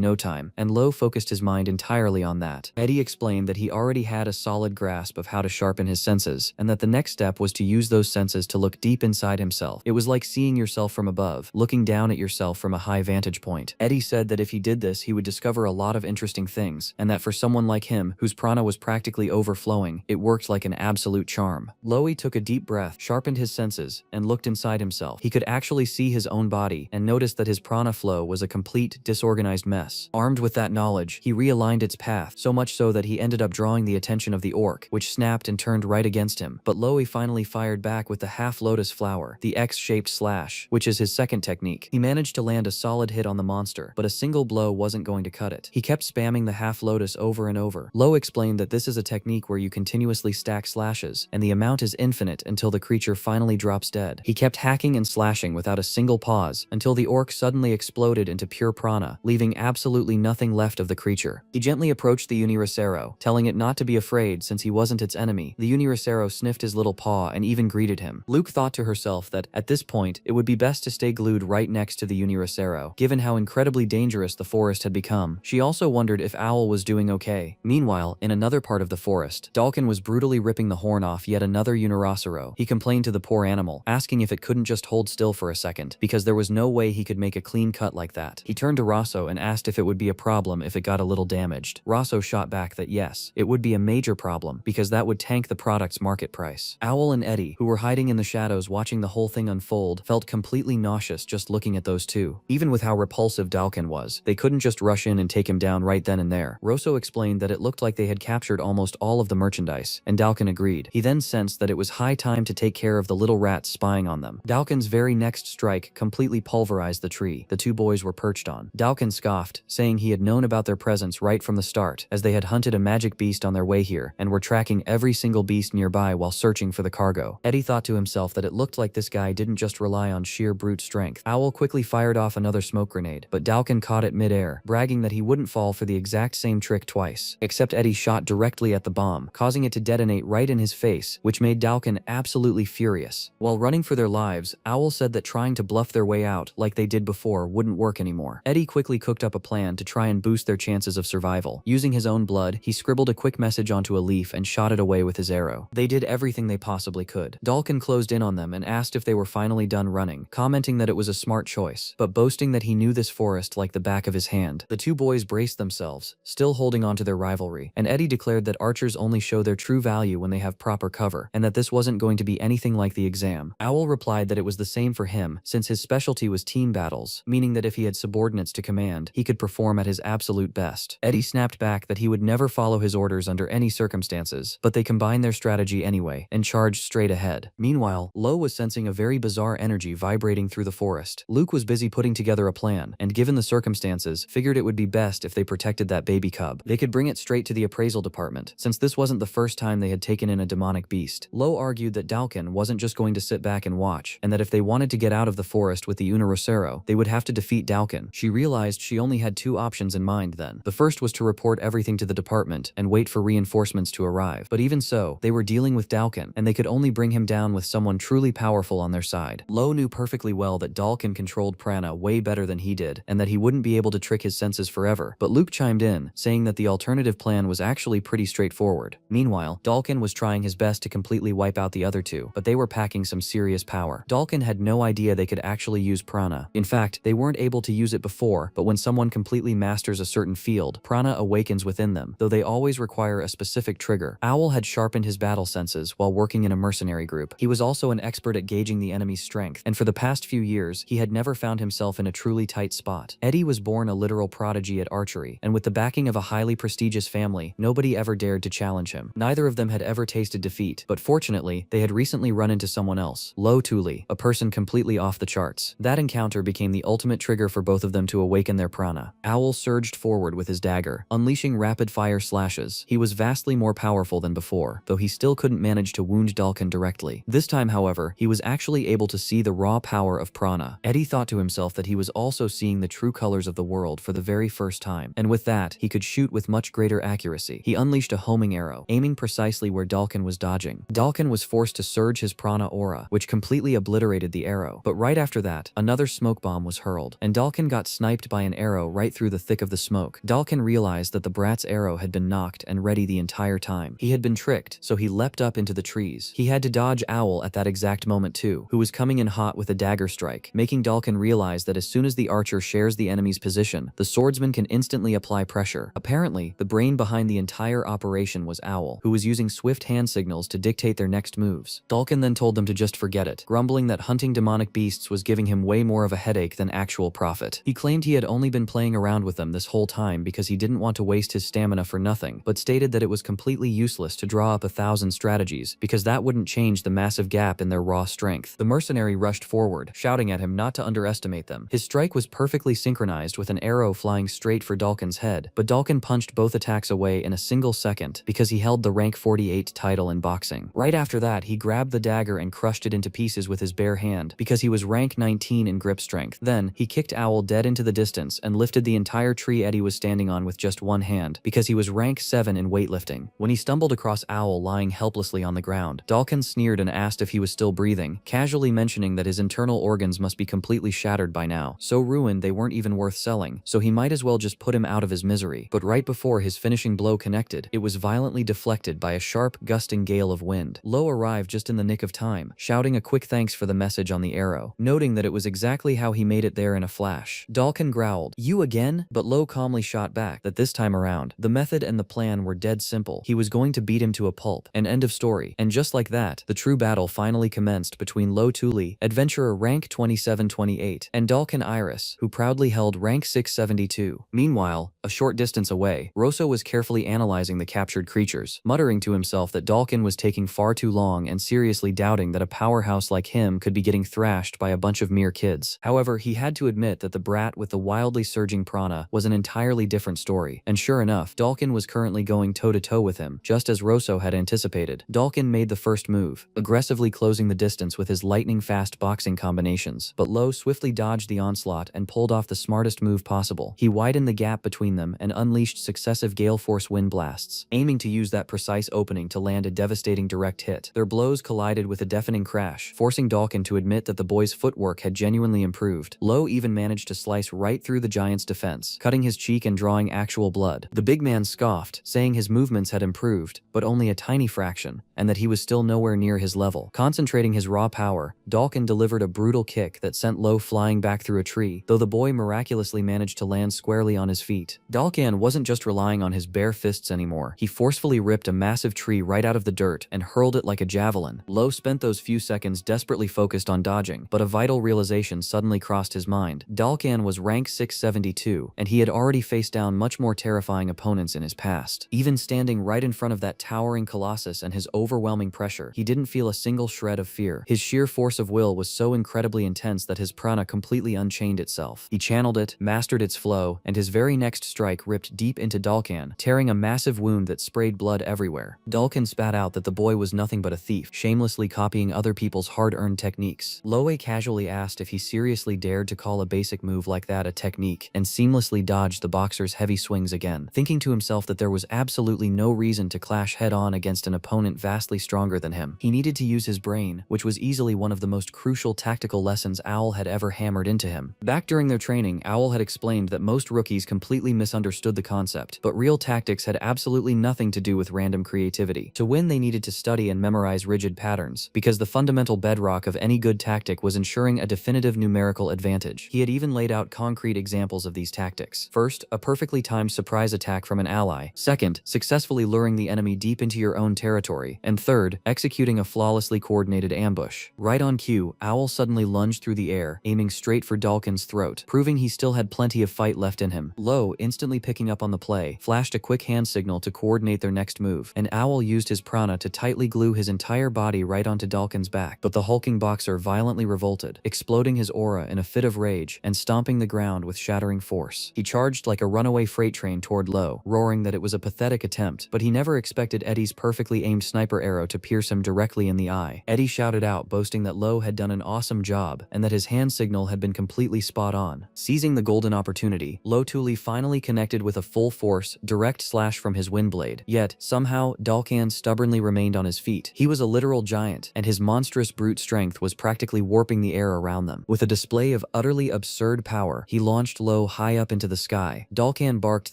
no time, and Lo focused his mind entirely on that. Eddie explained that he already had a solid grasp of how to sharpen his senses, and that the next step was to use those senses to look deep inside himself. It was like seeing yourself from above, looking down at yourself from a high vantage point. Eddie said that if he did this, he would discover a lot of interesting things, and that for someone like him, whose prana was practically overflowing, it worked like an absolute charm. Loie took a deep breath, sharpened his senses, and looked inside himself. He could actually see his own body, and noticed that his prana flow was a complete, disorganized mess. Armed with that knowledge, he realigned its path, so much so that he ended up drawing the attention of the orc, which snapped and turned right against him. But Loie finally fired back with the half-lotus flower, the X-shaped slash, which is his second technique. He managed to land a solid hit on the monster, but a single blow wasn't going to cut it. He kept spamming the half-lotus over and over. Lo explained that this is a technique where you continuously stack slashes, and the amount is infinite until the creature finally drops dead. He kept hacking and slashing without a single pause, until the orc suddenly exploded into pure prana, leaving absolutely nothing left of the creature. He gently approached the Unirasero, telling it not to be afraid since he wasn't its enemy. The Unirasero sniffed his little paw and even greeted him. Luke thought to herself that, at this point, it would be best to stay glued right next to the Unirasero, given how incredibly dangerous the forest had become. She also wondered if Owl was doing okay. Meanwhile, in another part of the forest, Dalkan was brutally ripping the horn off yet another Unirasero. He complained to the poor animal, asking if it couldn't just hold still for a second, because there was no way he could make a clean cut like that. He turned to Rosso and asked if it would be a problem if it got a little damaged. Rosso shot back that yes, it would be a major problem, because that would tank the product's market price. Owl and Eddie, who were hiding in the shadows watching the whole thing unfold, felt completely nauseous just looking at those two. Even with how repulsive Dalkan was, they couldn't just rush in and take him down right then and there. Rosso explained that it looked like they had captured almost all of the merchandise, and Dalkan agreed. He then sensed that it was high time to take care of the little rats spying on them. Dalkan's very next next strike completely pulverized the tree the two boys were perched on. Dalkin scoffed, saying he had known about their presence right from the start, as they had hunted a magic beast on their way here and were tracking every single beast nearby while searching for the cargo. Eddie thought to himself that it looked like this guy didn't just rely on sheer brute strength. Owl quickly fired off another smoke grenade, but Dalkin caught it mid-air, bragging that he wouldn't fall for the exact same trick twice. Except Eddie shot directly at the bomb, causing it to detonate right in his face, which made Dalkin absolutely furious. While running for their lives, Owl said that trying to bluff their way out like they did before wouldn't work anymore. Eddie quickly cooked up a plan to try and boost their chances of survival. Using his own blood, he scribbled a quick message onto a leaf and shot it away with his arrow. They did everything they possibly could. Dalkin closed in on them and asked if they were finally done running, commenting that it was a smart choice, but boasting that he knew this forest like the back of his hand. The two boys braced themselves, still holding on to their rivalry, and Eddie declared that archers only show their true value when they have proper cover, and that this wasn't going to be anything like the exam. Owl replied that it was the same for him, since his specialty was team battles, meaning that if he had subordinates to command, he could perform at his absolute best. Eddie snapped back that he would never follow his orders under any circumstances, but they combined their strategy anyway and charged straight ahead. Meanwhile, Lo was sensing a very bizarre energy vibrating through the forest. Luke was busy putting together a plan, and given the circumstances, figured it would be best if they protected that baby cub. They could bring it straight to the appraisal department, since this wasn't the first time they had taken in a demonic beast. Lo argued that Dalkin wasn't just going to sit back and watch, and that if they wanted to get out of the forest with the Unirosero, they would have to defeat Dalkin. She realized she only had two options in mind then. The first was to report everything to the department and wait for reinforcements to arrive. But even so, they were dealing with Dalkin, and they could only bring him down with someone truly powerful on their side. Lo knew perfectly well that Dalkin controlled prana way better than he did, and that he wouldn't be able to trick his senses forever. But Luke chimed in, saying that the alternative plan was actually pretty straightforward. Meanwhile, Dalkin was trying his best to completely wipe out the other two, but they were packing some serious power. Dalkin had no idea they could actually use prana. In fact, they weren't able to use it before, but when someone completely masters a certain field, prana awakens within them, though they always require a specific trigger. Owl had sharpened his battle senses while working in a mercenary group. He was also an expert at gauging the enemy's strength, and for the past few years, he had never found himself in a truly tight spot. Eddie was born a literal prodigy at archery, and with the backing of a highly prestigious family, nobody ever dared to challenge him. Neither of them had ever tasted defeat, but fortunately, they had recently run into someone else, Lo Tuli, a person completely off the charts. That encounter became the ultimate trigger for both of them to awaken their prana. Owl surged forward with his dagger, unleashing rapid-fire slashes. He was vastly more powerful than before, though he still couldn't manage to wound Dalkin directly. This time, however, he was actually able to see the raw power of prana. Eddie thought to himself that he was also seeing the true colors of the world for the very first time, and with that, he could shoot with much greater accuracy. He unleashed a homing arrow, aiming precisely where Dalkin was dodging. Dalkin was forced to surge his prana aura, which completely obliterated the arrow. But right after that, another smoke bomb was hurled, and Dalkin got sniped by an arrow right through the thick of the smoke. Dalkin realized that the brat's arrow had been knocked and ready the entire time. He had been tricked, so he leapt up into the trees. He had to dodge Owl at that exact moment too, who was coming in hot with a dagger strike, making Dalkin realize that as soon as the archer shares the enemy's position, the swordsman can instantly apply pressure. Apparently, the brain behind the entire operation was Owl, who was using swift hand signals to dictate their next moves. Dalkin then told them to just forget it, grumbling that hunting demonic beasts was giving him way more of a headache than actual profit. He claimed he had only been playing around with them this whole time because he didn't want to waste his stamina for nothing, but stated that it was completely useless to draw up 1,000 strategies, because that wouldn't change the massive gap in their raw strength. The mercenary rushed forward, shouting at him not to underestimate them. His strike was perfectly synchronized with an arrow flying straight for Dalkin's head, but Dalkin punched both attacks away in a single second because he held the rank 48 title in boxing. Right after that, he grabbed the dagger and crushed it into pieces with his bare hand because he was rank 19 in grip strength. Then, he kicked Owl dead into the distance and lifted the entire tree Eddie was standing on with just one hand because he was rank 7 in weightlifting. When he stumbled across Owl lying helplessly on the ground, Dalkin sneered and asked if he was still breathing, casually mentioning that his internal organs must be completely shattered by now, so ruined they weren't even worth selling, so he might as well just put him out of his misery. But right before his finishing blow connected, it was violently deflected by a sharp, gusting gale of wind. Lo arrived just in the nick of time, shouting a quick thanks for the message on the arrow, noting that it was exactly how he made it there in a flash. Dalkin growled, "You again?" But Lo calmly shot back that this time around, the method and the plan were dead simple. He was going to beat him to a pulp, and end of story. And just like that, the true battle finally commenced between Lo Tuli, adventurer rank 2728, and Dalkin Iris, who proudly held rank 672. Meanwhile, a short distance away, Rosso was carefully analyzing the captured creatures, muttering to himself that Dalkin was taking far too long and seriously doubting that a powerhouse like him could be getting threatened thrashed by a bunch of mere kids. However, he had to admit that the brat with the wildly surging prana was an entirely different story, and sure enough, Dalkin was currently going toe-to-toe with him, just as Rosso had anticipated. Dalkin made the first move, aggressively closing the distance with his lightning-fast boxing combinations, but Lo swiftly dodged the onslaught and pulled off the smartest move possible. He widened the gap between them and unleashed successive gale force wind blasts, aiming to use that precise opening to land a devastating direct hit. Their blows collided with a deafening crash, forcing Dalkin to admit that the boy's footwork had genuinely improved. Lo even managed to slice right through the giant's defense, cutting his cheek and drawing actual blood. The big man scoffed, saying his movements had improved, but only a tiny fraction, and that he was still nowhere near his level. Concentrating his raw power, Dalkin delivered a brutal kick that sent Lo flying back through a tree, though the boy miraculously managed to land squarely on his feet. Dalkin wasn't just relying on his bare fists anymore. He forcefully ripped a massive tree right out of the dirt and hurled it like a javelin. Lo spent those few seconds desperately focused on dodging, but a vital realization suddenly crossed his mind. Dalkin was rank 672, and he had already faced down much more terrifying opponents in his past. Even standing right in front of that towering colossus and his overwhelming pressure, he didn't feel a single shred of fear. His sheer force of will was so incredibly intense that his prana completely unchained itself. He channeled it, mastered its flow, and his very next strike ripped deep into Dalkin, tearing a massive wound that sprayed blood everywhere. Dalkin spat out that the boy was nothing but a thief, shamelessly copying other people's hard-earned techniques. Loe casually asked if he seriously dared to call a basic move like that a technique, and seamlessly dodged the boxer's heavy swings again, thinking to himself that there was absolutely no reason to clash head-on against an opponent vastly stronger than him. He needed to use his brain, which was easily one of the most crucial tactical lessons Owl had ever hammered into him. Back during their training, Owl had explained that most rookies completely misunderstood the concept, but real tactics had absolutely nothing to do with random creativity. To win, they needed to study and memorize rigid patterns, because the fundamental bedrock of any good tactic was ensuring a definitive numerical advantage. He had even laid out concrete examples of these tactics. First, a perfectly timed surprise attack from an ally. Second, successfully luring the enemy deep into your own territory. And third, executing a flawlessly coordinated ambush. Right on cue, Owl suddenly lunged through the air, aiming straight for Dalkin's throat, proving he still had plenty of fight left in him. Lo, instantly picking up on the play, flashed a quick hand signal to coordinate their next move, and Owl used his prana to tightly glue his entire body right onto Dalkin's back. But the hulking boxer violently revolted, exploding his aura in a fit of rage and stomping the ground with shattering force. He charged like a runaway freight train toward Lo, roaring that it was a pathetic attempt, but he never expected Eddie's perfectly aimed sniper arrow to pierce him directly in the eye. Eddie shouted out, boasting that Lo had done an awesome job and that his hand signal had been completely spot on. Seizing the golden opportunity, Lo Tuli finally connected with a full force, direct slash from his wind blade. Yet, somehow, Dalkin stubbornly remained on his feet. He was a literal giant, and his monstrous brute strength was practically warping the air around them. With a display of utterly absurd power, he launched Lo high up into the sky. Dalkin barked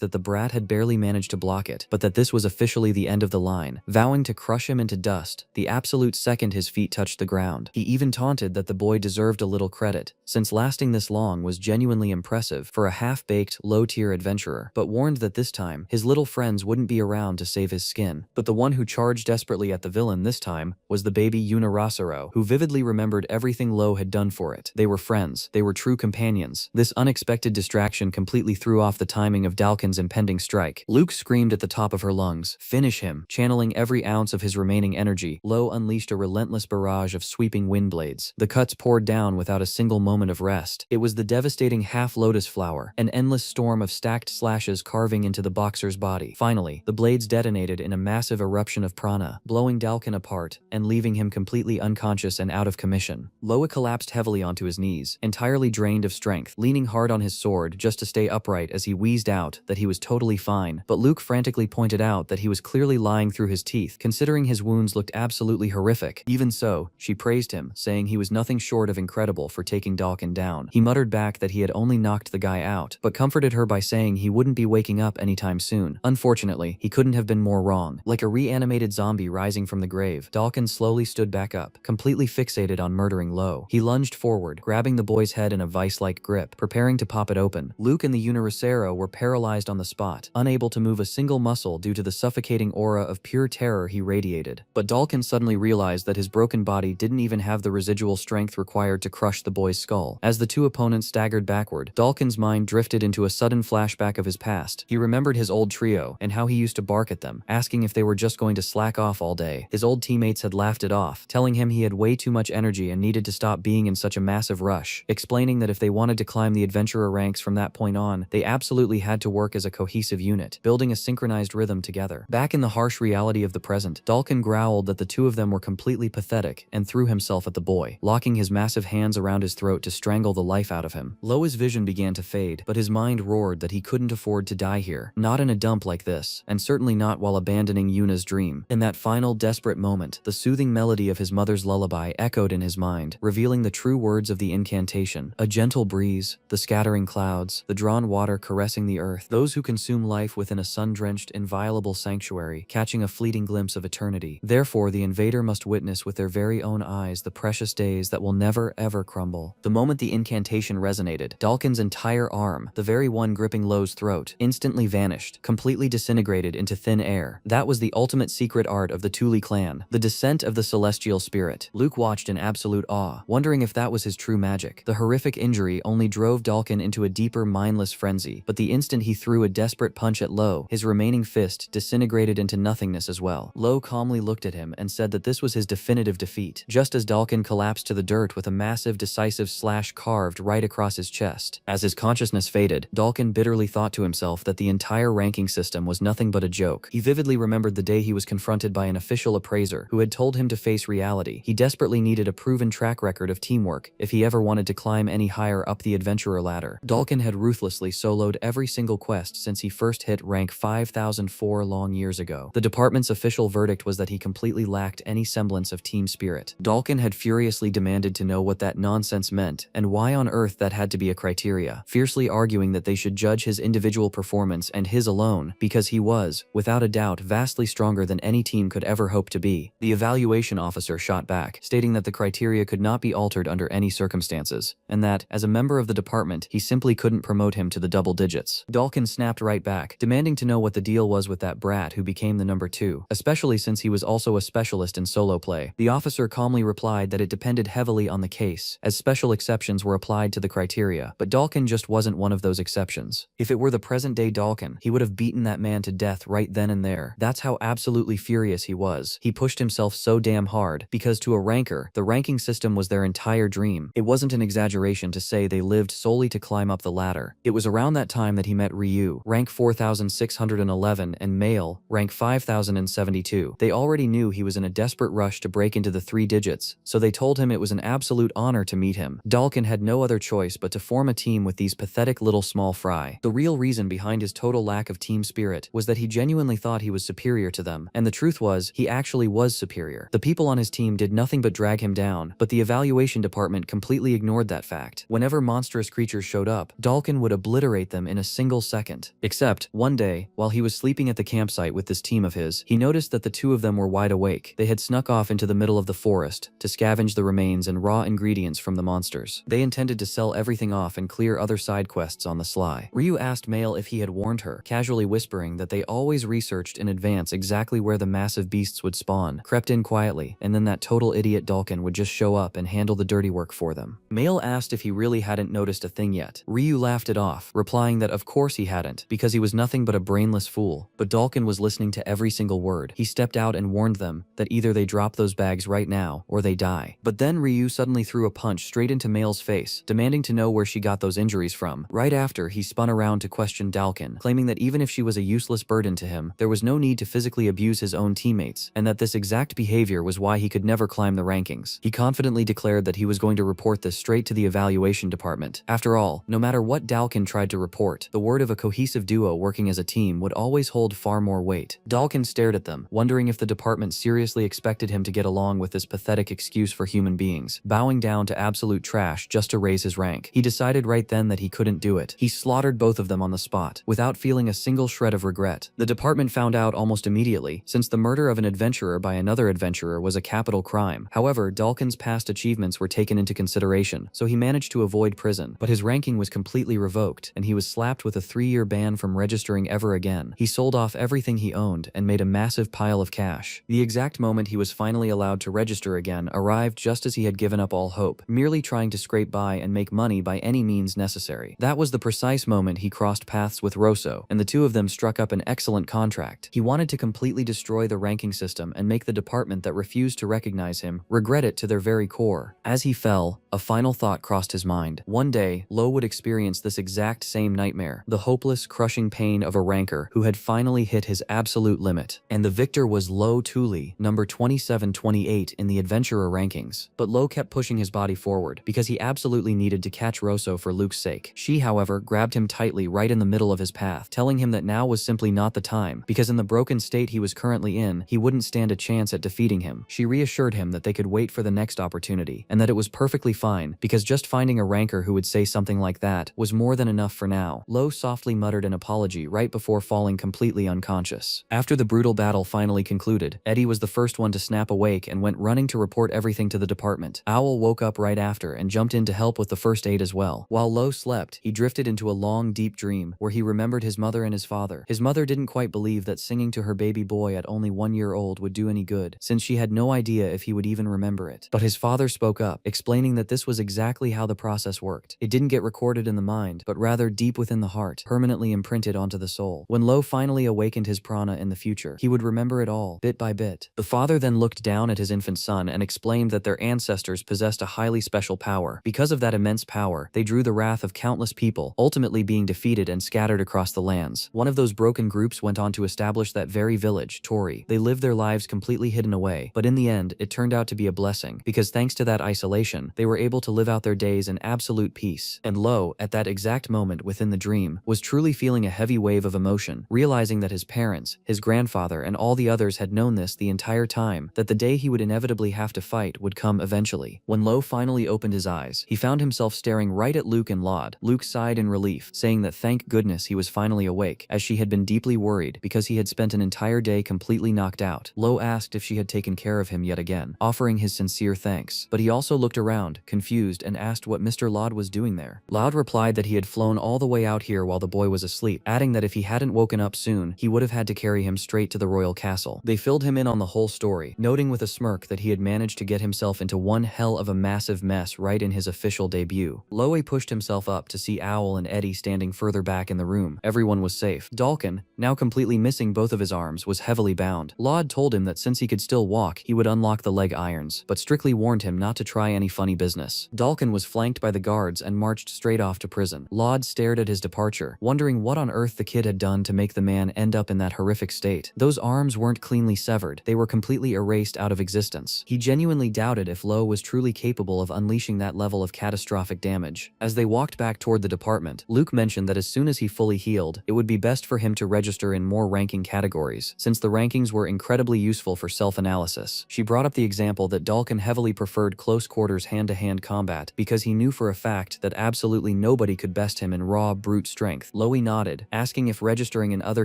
that the brat had barely managed to block it, but that this was officially the end of the line, vowing to crush him into dust the absolute second his feet touched the ground. He even taunted that the boy deserved a little credit, since lasting this long was genuinely impressive for a half-baked, low-tier adventurer, but warned that this time, his little friends wouldn't be around to save his skin. But the one who charged desperately at the villain this time was the baby Unirasero, who vividly remembered everything Lo had done for it. They were friends. They were true companions. This unexpected distraction completely threw off the timing of Dalkin's impending strike. Luke screamed at the top of her lungs, "Finish him!" Channeling every ounce of his remaining energy, Lo unleashed a relentless barrage of sweeping wind blades. The cuts poured down without a single moment of rest. It was the devastating half-lotus flower, an endless storm of stacked slashes carving into the boxer's body. Finally, the blades detonated in a massive eruption of prana, blowing Dalkin apart and leaving him completely unconscious and out of commission. Loa collapsed heavily onto his knees, entirely drained of strength, leaning hard on his sword just to stay upright as he wheezed out that he was totally fine. But Luke frantically pointed out that he was clearly lying through his teeth, considering his wounds looked absolutely horrific. Even so, she praised him, saying he was nothing short of incredible for taking Dalkin down. He muttered back that he had only knocked the guy out, but comforted her by saying he wouldn't be waking up anytime soon. Unfortunately, he couldn't have been more wrong. Like a reanimated zombie rising from the grave, Dalkin slowly stood back up, completely fixated on murdering Lo. He lunged forward, grabbing the boy's head in a vice-like grip, preparing to pop it open. Luke and the Uniracero were paralyzed on the spot, unable to move a single muscle due to the suffocating aura of pure terror he radiated. But Dalkin suddenly realized that his broken body didn't even have the residual strength required to crush the boy's skull. As the two opponents staggered backward, Dalkin's mind drifted into a sudden flashback of his past. He remembered his old trio and how he used to bark at them, asking if they were just going to slack off all day. His old teammates had laughed it off, telling him he had way too much energy and needed needed to stop being in such a massive rush, explaining that if they wanted to climb the adventurer ranks from that point on, they absolutely had to work as a cohesive unit, building a synchronized rhythm together. Back in the harsh reality of the present, Dalkin growled that the two of them were completely pathetic and threw himself at the boy, locking his massive hands around his throat to strangle the life out of him. Loa's vision began to fade, but his mind roared that he couldn't afford to die here, not in a dump like this, and certainly not while abandoning Yuna's dream. In that final desperate moment, the soothing melody of his mother's lullaby echoed in his mind, revealing the true words of the incantation. A gentle breeze, the scattering clouds, the drawn water caressing the earth, those who consume life within a sun-drenched, inviolable sanctuary, catching a fleeting glimpse of eternity. Therefore, the invader must witness with their very own eyes the precious days that will never ever crumble. The moment the incantation resonated, Dalkin's entire arm, the very one gripping Lo's throat, instantly vanished, completely disintegrated into thin air. That was the ultimate secret art of the Thule clan, the descent of the celestial spirit. Luke watched in absolute awe, wondering if that was his true magic. The horrific injury only drove Dalkin into a deeper, mindless frenzy, but the instant he threw a desperate punch at Lo, his remaining fist disintegrated into nothingness as well. Lo calmly looked at him and said that this was his definitive defeat, just as Dalkin collapsed to the dirt with a massive, decisive slash carved right across his chest. As his consciousness faded, Dalkin bitterly thought to himself that the entire ranking system was nothing but a joke. He vividly remembered the day he was confronted by an official appraiser who had told him to face reality. He desperately needed a proven track record of teamwork if he ever wanted to climb any higher up the adventurer ladder. Dalkin had ruthlessly soloed every single quest since he first hit rank 5004 long years ago. The department's official verdict was that he completely lacked any semblance of team spirit. Dalkin had furiously demanded to know what that nonsense meant and why on earth that had to be a criteria, fiercely arguing that they should judge his individual performance and his alone, because he was, without a doubt, vastly stronger than any team could ever hope to be. The evaluation officer shot back, stating that the criteria could not be altered under any circumstances, and that, as a member of the department, he simply couldn't promote him to the double digits. Dalkin snapped right back, demanding to know what the deal was with that brat who became the number 2, especially since he was also a specialist in solo play. The officer calmly replied that it depended heavily on the case, as special exceptions were applied to the criteria, but Dalkin just wasn't one of those exceptions. If it were the present-day Dalkin, he would have beaten that man to death right then and there. That's how absolutely furious he was. He pushed himself so damn hard, because to a ranker, the ranking system was their entire dream. It wasn't an exaggeration to say they lived solely to climb up the ladder. It was around that time that he met Ryu, rank 4611, and Male, rank 5072. They already knew he was in a desperate rush to break into the 3 digits, so they told him it was an absolute honor to meet him. Dalkin had no other choice but to form a team with these pathetic little small fry. The real reason behind his total lack of team spirit was that he genuinely thought he was superior to them, and the truth was, he actually was superior. The people on his team did nothing but drag him down, but the evaluation department completely ignored that fact. Whenever monstrous creatures showed up, Dalkin would obliterate them in a single second. Except, one day, while he was sleeping at the campsite with this team of his, he noticed that the two of them were wide awake. They had snuck off into the middle of the forest to scavenge the remains and raw ingredients from the monsters. They intended to sell everything off and clear other side quests on the sly. Ryu asked Male if he had warned her, casually whispering that they always researched in advance exactly where the massive beasts would spawn, crept in quietly, and then that total idiot Dalkin would just show up and handle the dirty work for them. Male asked if he really hadn't noticed a thing yet. Ryu laughed it off, replying that of course he hadn't, because he was nothing but a brainless fool. But Dalkin was listening to every single word. He stepped out and warned them that either they drop those bags right now, or they die. But then Ryu suddenly threw a punch straight into Male's face, demanding to know where she got those injuries from. Right after, he spun around to question Dalkin, claiming that even if she was a useless burden to him, there was no need to physically abuse his own teammates, and that this exact behavior was why he could never climb the rankings. He confidently declared that he was going to report this straight to the evaluation department. After all, no matter what Dalkin tried to report, the word of a cohesive duo working as a team would always hold far more weight. Dalkin stared at them, wondering if the department seriously expected him to get along with this pathetic excuse for human beings, bowing down to absolute trash just to raise his rank. He decided right then that he couldn't do it. He slaughtered both of them on the spot, without feeling a single shred of regret. The department found out almost immediately, since the murder of an adventurer by another adventurer was a capital crime. However, Dalkin's past achievements were taken into consideration, so he managed to avoid prison, but his ranking was completely revoked, and he was slapped with a 3-year ban from registering ever again. He sold off everything he owned and made a massive pile of cash. The exact moment he was finally allowed to register again arrived just as he had given up all hope, merely trying to scrape by and make money by any means necessary. That was the precise moment he crossed paths with Rosso, and the two of them struck up an excellent contract. He wanted to completely destroy the ranking system and make the department that refused to recognize him regret it to their very core. As he fell, a final thought crossed his mind. One day, Lo would experience this exact same nightmare, the hopeless, crushing pain of a ranker who had finally hit his absolute limit. And the victor was Lo Tuli, number 2728 in the adventurer rankings. But Lo kept pushing his body forward, because he absolutely needed to catch Rosso for Luke's sake. She, however, grabbed him tightly right in the middle of his path, telling him that now was simply not the time, because in the broken state he was currently in, he wouldn't stand a chance at defeating him. She reassured him that they could wait for the next opportunity, and that it was perfectly fine, because just finding a ranker who would say something like that was more than enough for now. Lo softly muttered an apology right before falling completely unconscious. After the brutal battle finally concluded, Eddie was the first one to snap awake and went running to report everything to the department. Owl woke up right after and jumped in to help with the first aid as well. While Lo slept, he drifted into a long, deep dream where he remembered his mother and his father. His mother didn't quite believe that singing to her baby boy at only 1 year old would do any good, since she had no idea if he would even remember it. But his father spoke up, explaining that this was exactly how the process worked. It didn't get recorded in the mind, but rather deep within the heart, permanently imprinted onto the soul. When Lo finally awakened his prana in the future, he would remember it all, bit by bit. The father then looked down at his infant son and explained that their ancestors possessed a highly special power. Because of that immense power, they drew the wrath of countless people, ultimately being defeated and scattered across the lands. One of those broken groups went on to establish that very village, Tori. They lived their lives completely hidden away, but in the end, it turned out to be a blessing, because thanks to that isolation, they were able to live out their days in absolute peace. And Lo, at that exact moment within the dream, was truly feeling a heavy wave of emotion, realizing that his parents, his grandfather, and all the others had known this the entire time, that the day he would inevitably have to fight would come eventually. When Lo finally opened his eyes, he found himself staring right at Luke and Laud. Luke sighed in relief, saying that thank goodness he was finally awake, as she had been deeply worried because he had spent an entire day completely knocked out. Lo asked if she had taken care of him yet again, offering his sincere thanks. But he also looked around, confused, and asked what Mr. Laud was doing there. Laud replied that he had flown all the way out here while the boy was asleep, adding that if he hadn't woken up soon, he would have had to carry him straight to the royal castle. They filled him in on the whole story, noting with a smirk that he had managed to get himself into one hell of a massive mess right in his official debut. Loe pushed himself up to see Owl and Eddie standing further back in the room. Everyone was safe. Dalkin, now completely missing both of his arms, was heavily bound. Laud told him that since he could still walk, he would unlock the leg irons, but strictly warned him not to try any funny business. Dalkin was flanked by the guards and marched straight off to prison. Laud stared at his departure, wondering what on earth the kid had done to make the man end up in that horrific state. Those arms weren't cleanly severed, they were completely erased out of existence. He genuinely doubted if Lo was truly capable of unleashing that level of catastrophic damage. As they walked back toward the department, Luke mentioned that as soon as he fully healed, it would be best for him to register in more ranking categories, since the rankings were incredibly useful for self-analysis. She brought up the example that Dalkin heavily preferred close quarters hand-to-hand combat because he knew for a fact that absolutely nobody could best him in raw, brute strength. Loe nodded, asking if registering in other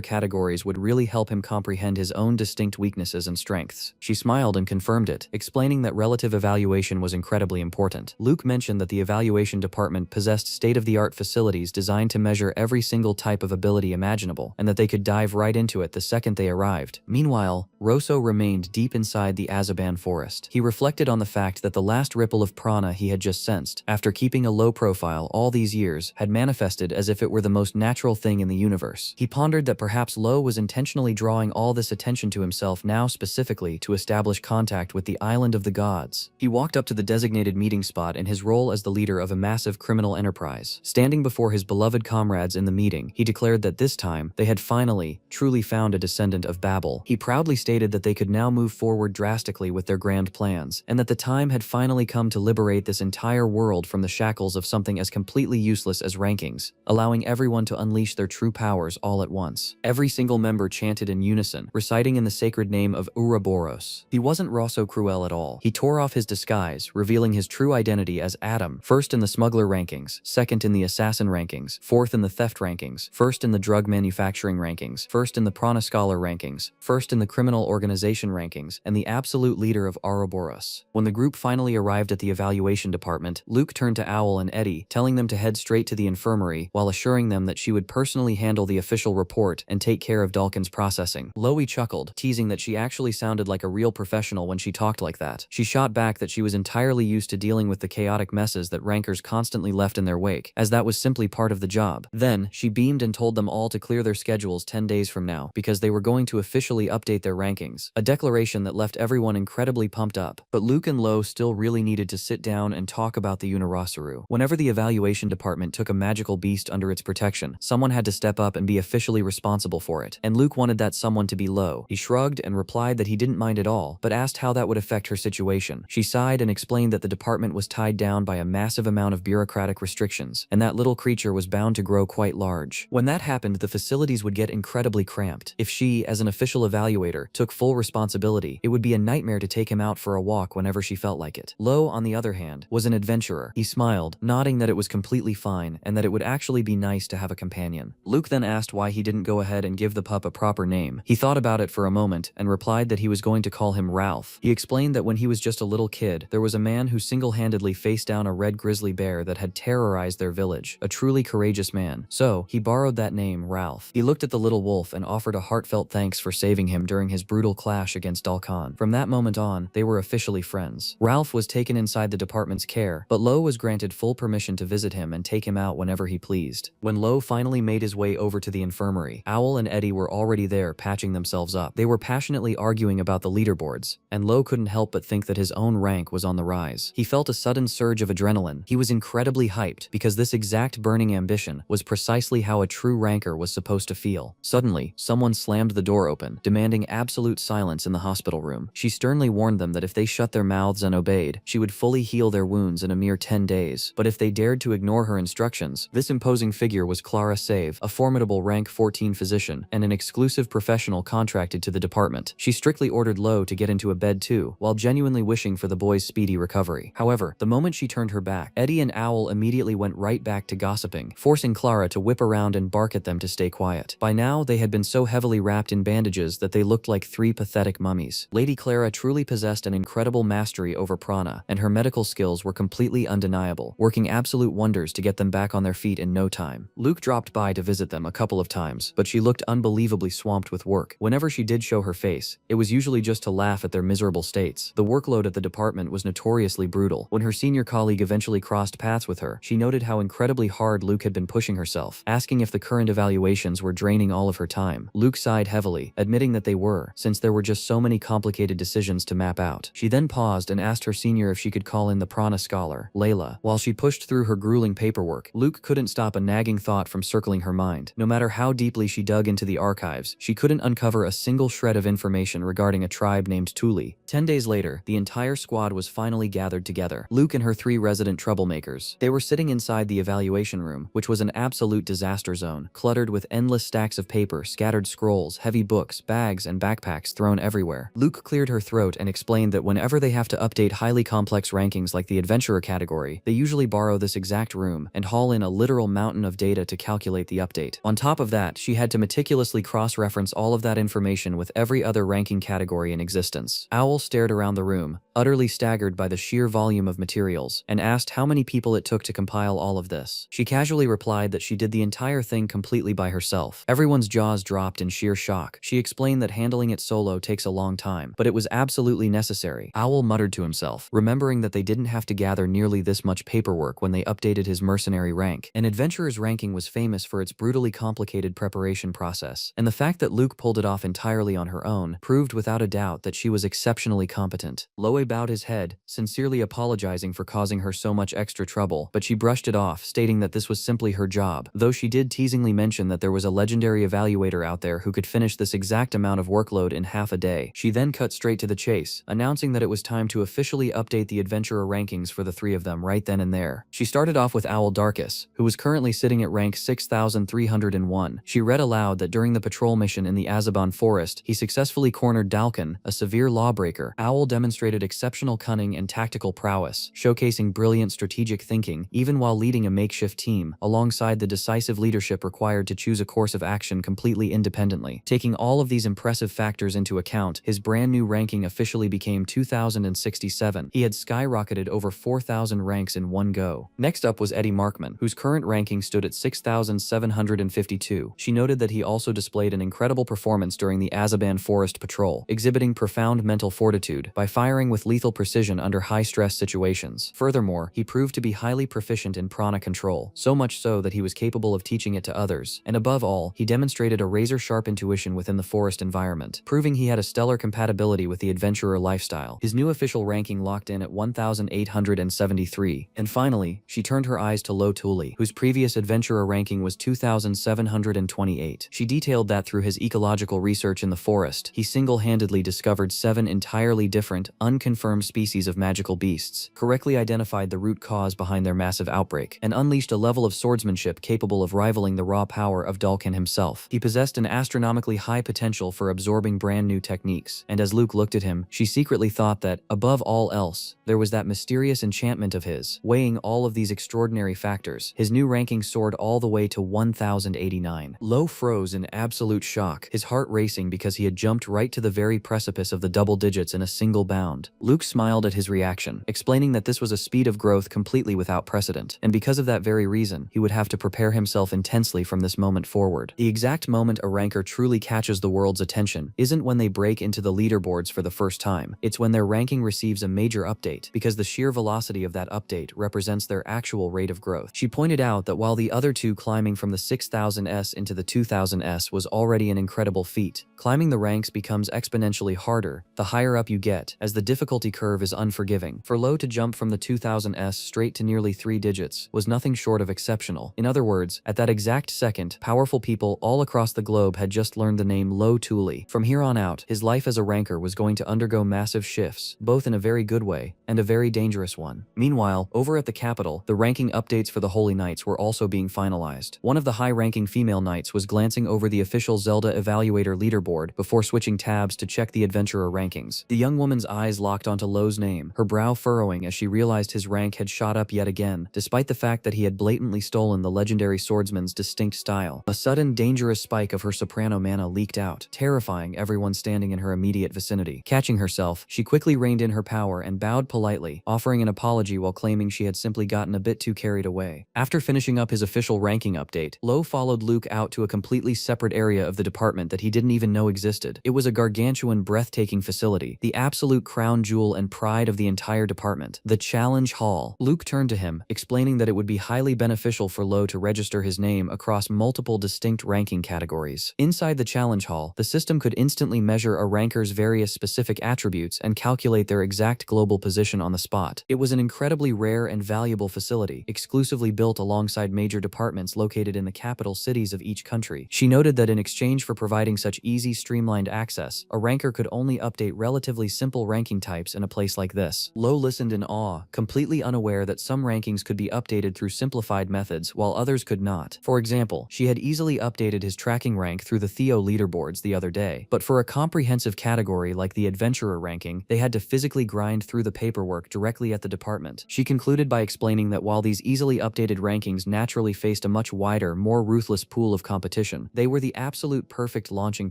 categories would really help him comprehend his own distinct weaknesses and strengths. She smiled and confirmed it, explaining that relative evaluation was incredibly important. Luke mentioned that the evaluation department possessed state-of-the-art facilities designed to measure every single type of ability imaginable, and that they could dive right into it the second they arrived. Meanwhile, Rosso remained deep inside the Azaban forest. He reflected on the fact that the last ripple of prana he had just sensed, after keeping a low profile all these years, had manifested as if it were the most natural thing in the universe. He pondered that perhaps Lo was intentionally drawing all this attention to himself now specifically to establish contact with the island of the gods. He walked up to the designated meeting spot in his role as the leader of a massive criminal enterprise. Standing before his beloved comrades in the meeting, he declared that this time, they had finally, truly found a descendant of Babel. He proudly stated that they could now move forward drastically with their grand plans, and that the time had finally come to liberate this entire world from the shackles of something as completely useless as rankings, allowing everyone to unleash their true powers all at once. Every single member chanted in unison, reciting in the sacred name of Ouroboros. He wasn't Rosso Cruel at all. He tore off his disguise, revealing his true identity as Adam, first in the smuggler rankings, second in the assassin rankings, fourth in the theft rankings, first in the drug manufacturing rankings, first in the prana scholar rankings, first in the criminal organization rankings, and the absolute leader of Ouroboros. When the group finally arrived at the evaluation department, Luke turned to Owl and Eddie, telling them to head straight to the infirmary, while assuring them that she would personally handle the official report and take care of Dalkin's processing. Loe chuckled, teasing that she actually sounded like a real professional when she talked like that. She shot back that she was entirely used to dealing with the chaotic messes that rankers constantly left in their wake, as that was simply part of the job. Then, she beamed and told them all to clear their schedules 10 days from now, because they were going to officially update their rankings, a declaration that left everyone incredibly pumped up. But Luke and Lo still really needed to sit down and talk about the Unirasaru. Whenever the evaluation department took a magical beast under its protection, someone had to step up and be officially responsible for it, and Luke wanted that someone to be Lo. He shrugged and replied that he didn't mind at all, but asked how that would affect her situation. She sighed and explained that the department was tied down by a massive amount of bureaucratic restrictions, and that little creature was bound to grow quite large. When that happened, the facilities would get incredibly cramped. If she, as an official evaluator, took full responsibility, it would be a nightmare to take him out for a walk whenever she felt like it. Lo, on the other hand, was an adventurer. He smiled, nodding that it was completely fine and that it would actually be nice to have a companion. Luke then asked why he didn't go ahead and give the pup a proper name. He thought about it for a moment and replied that he was going to call him Ralph. He explained that when he was just a little kid, there was a man who single-handedly faced down a red grizzly bear that had terrorized their village, a truly courageous man. So, he borrowed that name, Ralph. He looked at the little wolf and offered a heartfelt thanks for saving him during his brutal clash against Dalkhan. From that moment on, they were officially friends. Ralph was taken inside the department's care, but Lo was granted full permission to visit him and take him out whenever he pleased. When Lo finally made his way over to the infirmary, Owl and Eddie were already there patching themselves up. They were passionately arguing about the leaderboards, and Lo couldn't help but think that his own rank was on the rise. He felt a sudden surge of adrenaline. He was incredibly hyped because this exact burning ambition was precisely how a true ranker was supposed to feel. Suddenly, someone slammed the door open, demanding absolute silence in the hospital room. She sternly warned them that if they shut their mouths and obeyed, she would fully heal their wounds in a mere 10 days. But if they dared to ignore her instructions, this imposing figure was Clara Save, a formidable rank 14 physician and an exclusive professional contracted to the department. She strictly ordered Lo to get into a bed too, while genuinely wishing for the boy's speedy recovery. However, the moment she turned her back, Eddie and Owl immediately went right back to gossiping, forcing Clara to whip around and bark at them to stay quiet. By now, they had been so heavily wrapped in bandages that they looked like three pathetic mummies. Lady Clara truly possessed an incredible mastery over prana, and her medical skills were completely undeniable, working absolute wonders to get them back on their feet in no time. Luke dropped by to visit them a couple of times, but she looked unbelievably swamped with work. Whenever she did show her face, it was usually just to laugh at their miserable states. The workload at the department was notoriously brutal. When her senior colleague eventually crossed paths with her, she noted how incredibly hard Luke had been pushing herself, asking if the current evaluations were draining all of her time. Luke sighed heavily, admitting that they were, since there were just so many complicated decisions to map out. She then paused and asked her senior if she could call in the prana scholar, Layla. While she pushed through her grueling paperwork, Luke couldn't stop a nagging thought from circling her mind. No matter how deeply she dug into the archives, she couldn't uncover a single shred of information regarding a tribe named Tuli. 10 days later, the entire squad was finally gathered together. Luke and her three resident troublemakers. They were sitting inside the evaluation room, which was an absolute disaster zone, cluttered with endless stacks of paper, scattered scrolls, heavy books, bags, and backpacks thrown everywhere. Luke cleared her throat and explained that whenever they have to update highly complex rankings like the adventurer category, they usually borrow this exact room and haul in a literal mountain of data to calculate the update. On top of that, she had to meticulously cross-reference all of that information with every other ranking category in existence. Owl stared around the room, utterly staggered by the sheer volume of materials, and asked how many people it took to compile all of this. She casually replied that she did the entire thing completely by herself. Everyone's jaws dropped in sheer shock. She explained that handling it solo takes a long time, but it was absolutely necessary. Owl muttered to himself, remembering that they didn't have to gather nearly this much paperwork when they updated his mercenary rank. An adventurer's ranking was famous for its brutally complicated preparation process, and the fact that Luke pulled it off entirely on her own proved without a doubt that she was exceptionally competent. Loe bowed his head, sincerely apologizing for causing her so much extra trouble, but she brushed it off, stating that this was simply her job, though she did teasingly mention that there was a legendary evaluator out there who could finish this exact amount of workload in half a day. She then cut straight to the chase, announcing that it was time to officially update the adventurer rankings for the three of them right then and there. She started off with Owl Darkus, who was currently sitting at rank 6,301. She read aloud that during the patrol mission in the Azaban forest, he successfully cornered Dalkhan, a severe lawbreaker. Owl demonstrated exceptional cunning and tactical prowess, showcasing brilliant strategic thinking, even while leading a makeshift team, alongside the decisive leadership required to choose a course of action completely independently. Taking all of these impressive factors into account, his brand new ranking officially became 2,067. He had skyrocketed over 4,000 ranks in one go. Next up was Eddie Markman, whose current ranking stood at 6,752. She noted that he also displayed an incredible performance during the Azaban Forest Patrol, exhibiting profound mental fortitude by firing with lethal precision under high-stress situations. Furthermore, he proved to be highly proficient in prana control, so much so that he was capable of teaching it to others, and above all, he demonstrated a razor-sharp intuition within the forest environment, proving he had a stellar compatibility with the adventurer lifestyle. His new official official ranking locked in at 1,873. And finally, she turned her eyes to Lo Tuli, whose previous adventurer ranking was 2,728. She detailed that through his ecological research in the forest, he single-handedly discovered 7 entirely different, unconfirmed species of magical beasts, correctly identified the root cause behind their massive outbreak, and unleashed a level of swordsmanship capable of rivaling the raw power of Dalkin himself. He possessed an astronomically high potential for absorbing brand new techniques, and as Luke looked at him, she secretly thought that, above all else, there was that mysterious enchantment of his. Weighing all of these extraordinary factors, his new ranking soared all the way to 1,089. Lo froze in absolute shock, his heart racing because he had jumped right to the very precipice of the double digits in a single bound. Luke smiled at his reaction, explaining that this was a speed of growth completely without precedent, and because of that very reason, he would have to prepare himself intensely from this moment forward. The exact moment a ranker truly catches the world's attention isn't when they break into the leaderboards for the first time, it's when their ranking receives a major update, because the sheer velocity of that update represents their actual rate of growth. She pointed out that while the other two climbing from the 6,000s into the 2,000s was already an incredible feat, climbing the ranks becomes exponentially harder the higher up you get, as the difficulty curve is unforgiving. For Lo to jump from the 2,000s straight to nearly 3 digits was nothing short of exceptional. In other words, at that exact second, powerful people all across the globe had just learned the name Lo Tuli. From here on out, his life as a ranker was going to undergo massive shifts, both in a very good way and a very dangerous one. Meanwhile, over at the capital, the ranking updates for the Holy Knights were also being finalized. One of the high-ranking female knights was glancing over the official Zelda Evaluator leaderboard before switching tabs to check the adventurer rankings. The young woman's eyes locked onto Lo's name, her brow furrowing as she realized his rank had shot up yet again, despite the fact that he had blatantly stolen the legendary swordsman's distinct style. A sudden, dangerous spike of her soprano mana leaked out, terrifying everyone standing in her immediate vicinity. Catching herself, she quickly reined in her power and bowed politely, offering an apology while claiming she had simply gotten a bit too carried away. After finishing up his official ranking update, Lo followed Luke out to a completely separate area of the department that he didn't even know existed. It was a gargantuan, breathtaking facility, the absolute crown jewel and pride of the entire department, the Challenge Hall. Luke turned to him, explaining that it would be highly beneficial for Lo to register his name across multiple distinct ranking categories. Inside the Challenge Hall, the system could instantly measure a ranker's various specific attributes and calculate their exact global position on the spot. It was an incredibly rare and valuable facility, exclusively built alongside major departments located in the capital cities of each country. She noted that in exchange for providing such easy, streamlined access, a ranker could only update relatively simple ranking types in a place like this. Lo listened in awe, completely unaware that some rankings could be updated through simplified methods while others could not. For example, she had easily updated his tracking rank through the Theo leaderboards the other day, but for a comprehensive category like the adventurer ranking, they had to physically grind through the paperwork directly at the department. She concluded by explaining that while these easily updated rankings naturally faced a much wider, more ruthless pool of competition, they were the absolute perfect launching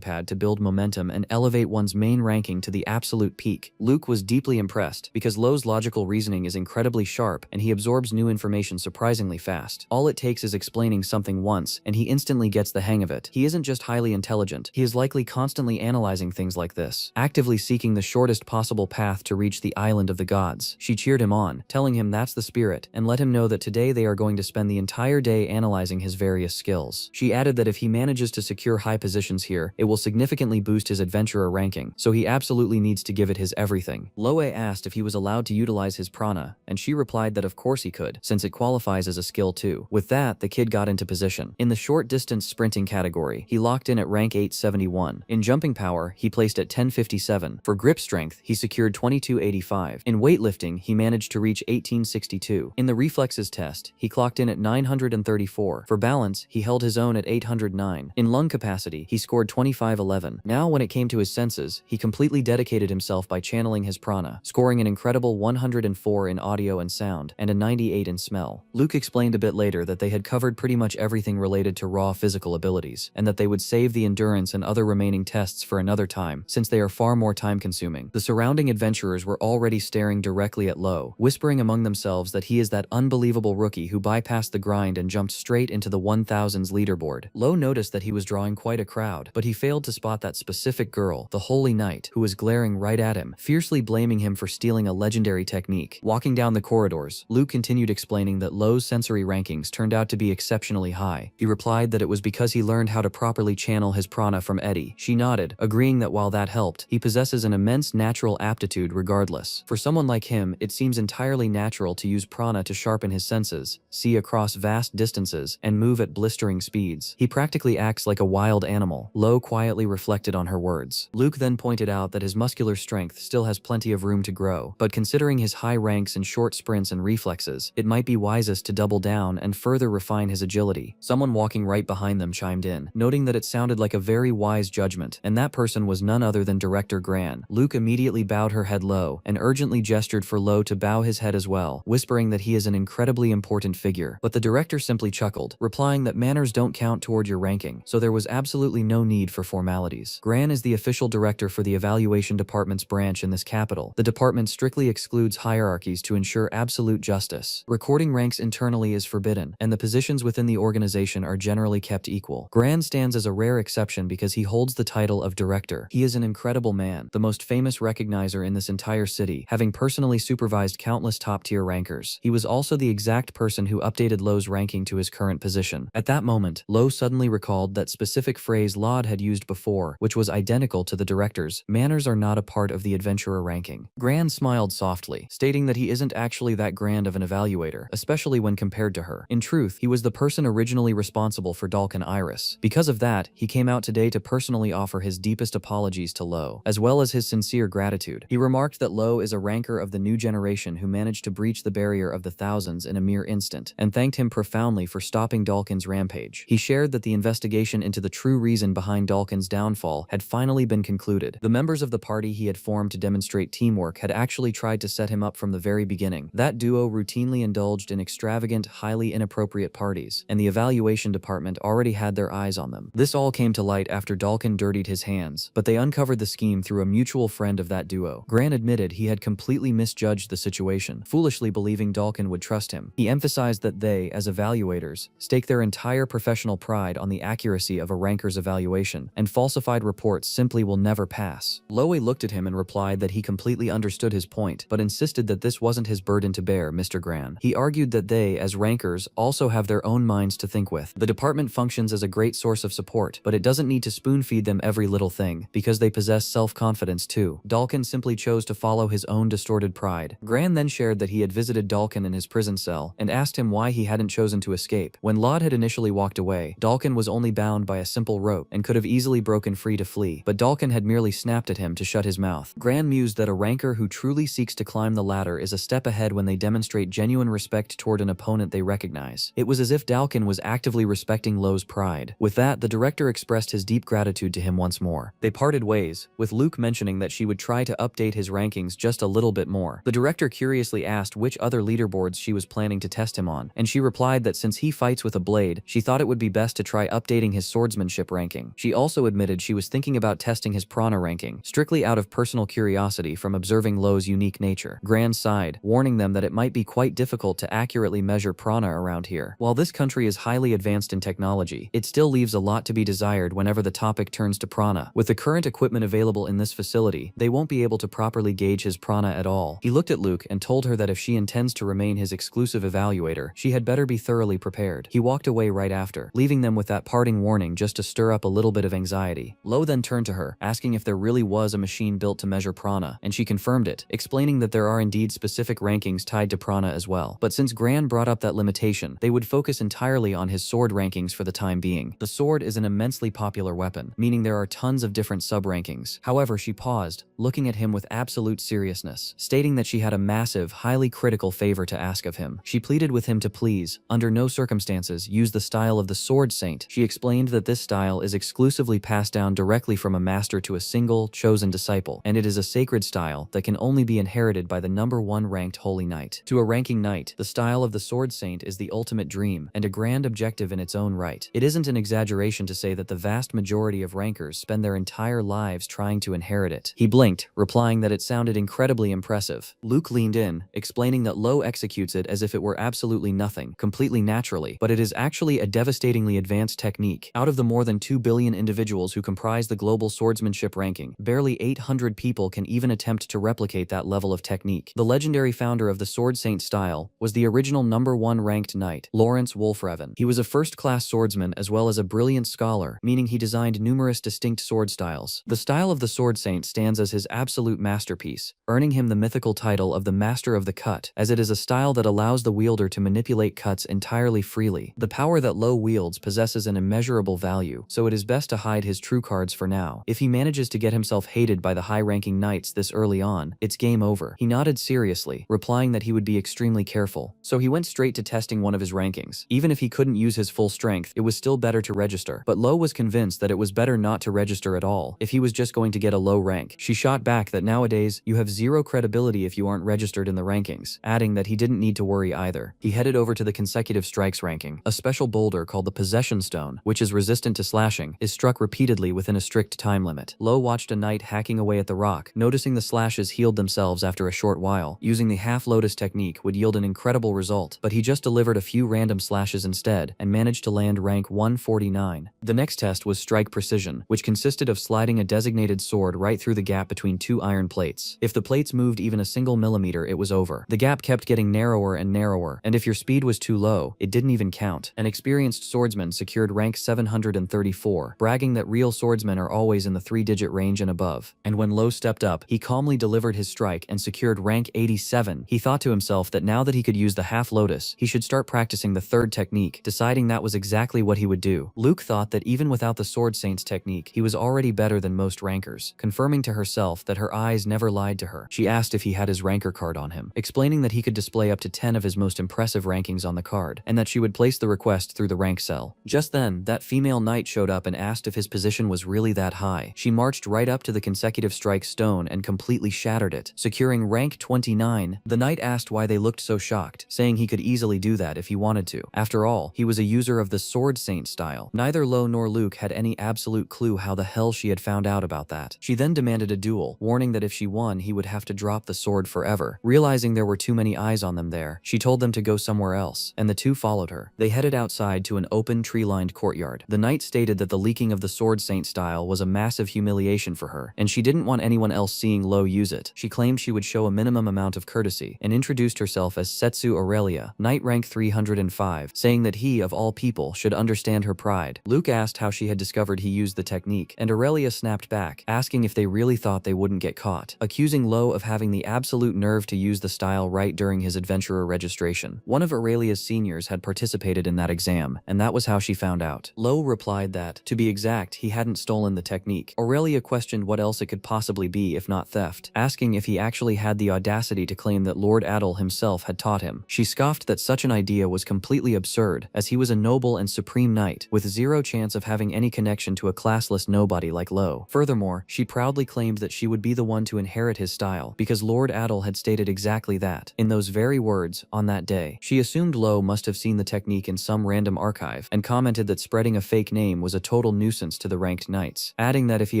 pad to build momentum and elevate one's main ranking to the absolute peak. Luke was deeply impressed because Lo's logical reasoning is incredibly sharp and he absorbs new information surprisingly fast. All it takes is explaining something once and he instantly gets the hang of it. He isn't just highly intelligent, he is likely constantly analyzing things like this, actively seeking the shortest possible path to reach the island of the gods. She cheered him on, telling him that's the spirit, and let him know that today they are going to spend the entire day analyzing his various skills. She added that if he manages to secure high positions here, it will significantly boost his adventurer ranking, so he absolutely needs to give it his everything. Loe asked if he was allowed to utilize his prana, and she replied that of course he could, since it qualifies as a skill too. With that, the kid got into position. In the short distance sprinting category, he locked in at rank 871. In jumping power, he placed at 1057. For grip strength, he secured 2285. In weightlifting, he managed to reach 1862. In the reflexes test, he clocked in at 934. For balance, he held his own at 809. In lung capacity, he scored 2511. Now when it came to his senses, he completely dedicated himself by channeling his prana, scoring an incredible 104 in audio and sound, and a 98 in smell. Luke explained a bit later that they had covered pretty much everything related to raw physical abilities, and that they would save the endurance and other remaining tests for another time, since they are far more time-consuming. The surrounding adventurers were already staring directly at Lo, whispering among themselves that he is that unbelievable rookie who bypassed the grind and jumped straight into the 1000s leaderboard. Lo noticed that he was drawing quite a crowd, but he failed to spot that specific girl, the Holy Knight, who was glaring right at him, fiercely blaming him for stealing a legendary technique. Walking down the corridors, Luke continued explaining that Lo's sensory rankings turned out to be exceptionally high. He replied that it was because he learned how to properly channel his prana from Eddie. She nodded, agreeing that while that helped, he possesses an immense natural aptitude regardless. For someone like him, it seems entirely natural to use prana to sharpen his senses, see across vast distances, and move at blistering speeds. He practically acts like a wild animal. Lo quietly reflected on her words. Luke then pointed out that his muscular strength still has plenty of room to grow, but considering his high ranks in short sprints and reflexes, it might be wisest to double down and further refine his agility. Someone walking right behind them chimed in, noting that it sounded like a very wise judgment, and that person was none other than Director Gran. Luke immediately bowed her head low and urgently gestured for Lo to bow his head as well, whispering that he is an incredibly important figure. But the director simply chuckled, replying that manners don't count toward your ranking, so there was absolutely no need for formalities. Gran is the official director for the evaluation department's branch in this capital. The department strictly excludes hierarchies to ensure absolute justice. Recording ranks internally is forbidden, and the positions within the organization are generally kept equal. Gran stands as a rare exception because he holds the title of director. He is an incredible man, the most famous recognizer in this entire city, having personally supervised countless top-tier rankers. He was also the exact person who updated Lo's ranking to his current position. At that moment, Lo suddenly recalled that specific phrase Laud had used before, which was identical to the director's. Manners are not a part of the adventurer ranking. Gran smiled softly, stating that he isn't actually that grand of an evaluator, especially when compared to her. In truth, he was the person originally responsible for Dalkin Iris. Because of that, he came out today to personally offer his deepest apologies to Lo, as well as his sincere gratitude. He remarked that Lo is a ranker of the new generation who managed to breach the barrier of the thousands in a mere instant, and thanked him profoundly for stopping Dalkin's rampage. He shared that the investigation into the true reason behind Dalkin's downfall had finally been concluded. The members of the party he had formed to demonstrate teamwork had actually tried to set him up from the very beginning. That duo routinely indulged in extravagant, highly inappropriate parties, and the evaluation department already had their eyes on them. This all came to light after Dalkin dirtied his hands, but they uncovered the scheme through a mutual friend of that duo. Gran admitted he had completely misjudged the situation, foolishly believing Dalkin would trust him. He emphasized that they, as evaluators, stake their entire professional pride on the accuracy of a ranker's evaluation, and falsified reports simply will never pass. Loe looked at him and replied that he completely understood his point, but insisted that this wasn't his burden to bear, Mr. Gran. He argued that they, as rankers, also have their own minds to think with. The department functions as a great source of support, but it doesn't need to spoon-feed them every little thing, because they possess self-confidence too. Dalkin simply chose to follow his own distorted pride. Gran then shared that he had visited Dalkin in his prison cell, and asked him why he hadn't chosen to escape. When Laud had initially walked away, Dalkin was only bound by a simple rope, and could have easily broken free to flee, but Dalkin had merely snapped at him to shut his mouth. Gran mused that a ranker who truly seeks to climb the ladder is a step ahead when they demonstrate genuine respect toward an opponent they recognize. It was as if Dalkin was actively respecting Lo's pride. With that, the director expressed his deep gratitude to him once more. They parted ways, with Luke mentioning that she would try to update his rankings just a little bit more. The director curiously asked which other leaderboards she was planning to test him on, and she replied that since he fights with a blade, she thought it would be best to try updating his swordsmanship ranking. She also admitted she was thinking about testing his prana ranking, strictly out of personal curiosity from observing Lo's unique nature. Gran sighed, warning them that it might be quite difficult to accurately measure prana around here. While this country is highly advanced in technology, it still leaves a lot to be desired whenever the topic turns to prana. With the current equipment available in this facility, they won't be able to properly gauge his prana at all. He looked at Luke and told her that if she intends to remain his exclusive evaluator, she had better be thoroughly prepared. He walked away right after, leaving them with that parting warning just to stir up a little bit of anxiety. Lo then turned to her, asking if there really was a machine built to measure prana, and she confirmed it, explaining that there are indeed specific rankings tied to prana as well. But since Gran brought up that limitation, they would focus entirely on his sword rankings for the time being. The sword is an immensely popular weapon, meaning there are tons of different sub-rankings. However, she paused, looking at him with absolute seriousness, stating that she had a massive, highly critical favor to ask of him. She pleaded with him to please, under no circumstances, use the style of the Sword Saint. She explained that this style is exclusively passed down directly from a master to a single, chosen disciple, and it is a sacred style that can only be inherited by the #1 ranked holy knight. To a ranking knight, the style of the Sword Saint is the ultimate dream, and a grand objective in its own right. It isn't an exaggeration to say that the vast majority of rankers spend their entire lives trying to inherit it. He blinked, replying that it sounded incredibly impressive. Luke leaned in, explaining that Lo executes it as if it were absolutely nothing, completely naturally, but it is actually a devastatingly advanced technique. Out of the more than 2 billion individuals who comprise the global swordsmanship ranking, barely 800 people can even attempt to replicate that level of technique. The legendary founder of the Sword Saint style was the original #1 ranked knight, Lawrence Wolfraven. He was a first-class swordsman as well as a brilliant scholar, meaning he designed numerous distinct sword styles. The style of the Sword Saint stands as his absolute masterpiece masterpiece, earning him the mythical title of the Master of the Cut, as it is a style that allows the wielder to manipulate cuts entirely freely. The power that Lo wields possesses an immeasurable value, so it is best to hide his true cards for now. If he manages to get himself hated by the high-ranking knights this early on, it's game over. He nodded seriously, replying that he would be extremely careful. So he went straight to testing one of his rankings. Even if he couldn't use his full strength, it was still better to register. But Lo was convinced that it was better not to register at all, if he was just going to get a low rank. She shot back that nowadays, you have zero credibility if you aren't registered in the rankings, adding that he didn't need to worry either. He headed over to the consecutive strikes ranking. A special boulder called the Possession Stone, which is resistant to slashing, is struck repeatedly within a strict time limit. Lo watched a knight hacking away at the rock, noticing the slashes healed themselves after a short while. Using the half lotus technique would yield an incredible result, but he just delivered a few random slashes instead and managed to land rank 149. The next test was strike precision, which consisted of sliding a designated sword right through the gap between two iron plates. If the plates moved even a single millimeter, it was over. The gap kept getting narrower and narrower, and if your speed was too low, it didn't even count. An experienced swordsman secured rank 734, bragging that real swordsmen are always in the 3-digit range and above. And when Lo stepped up, he calmly delivered his strike and secured rank 87. He thought to himself that now that he could use the half lotus, he should start practicing the third technique, deciding that was exactly what he would do. Luke thought that even without the Sword Saint's technique, he was already better than most rankers, confirming to herself that her eyes never lied to her. She asked if he had his ranker card on him, explaining that he could display up to 10 of his most impressive rankings on the card, and that she would place the request through the rank cell. Just then, that female knight showed up and asked if his position was really that high. She marched right up to the consecutive strike stone and completely shattered it, securing rank 29. The knight asked why they looked so shocked, saying he could easily do that if he wanted to. After all, he was a user of the Sword Saint style. Neither Lo nor Luke had any absolute clue how the hell she had found out about that. She then demanded a duel, warning that if she won, he would have to drop the sword forever. Realizing there were too many eyes on them there, she told them to go somewhere else, and the two followed her. They headed outside to an open, tree-lined courtyard. The knight stated that the leaking of the Sword Saint style was a massive humiliation for her, and she didn't want anyone else seeing Lo use it. She claimed she would show a minimum amount of courtesy, and introduced herself as Setsu Aurelia, knight rank 305, saying that he, of all people, should understand her pride. Luke asked how she had discovered he used the technique, and Aurelia snapped back, asking if they really thought they wouldn't get caught, accusing Lo of having the absolute nerve to use the style right during his adventurer registration. One of Aurelia's seniors had participated in that exam, and that was how she found out. Lo replied that, to be exact, he hadn't stolen the technique. Aurelia questioned what else it could possibly be if not theft, asking if he actually had the audacity to claim that Lord Adel himself had taught him. She scoffed that such an idea was completely absurd, as he was a noble and supreme knight, with zero chance of having any connection to a classless nobody like Lo. Furthermore, she proudly claimed that she would be the one to inherit his style, because Lord Adel had stated exactly that, in those very words, on that day. She assumed Lo must have seen the technique in some random archive, and commented that spreading a fake name was a total nuisance to the ranked knights, adding that if he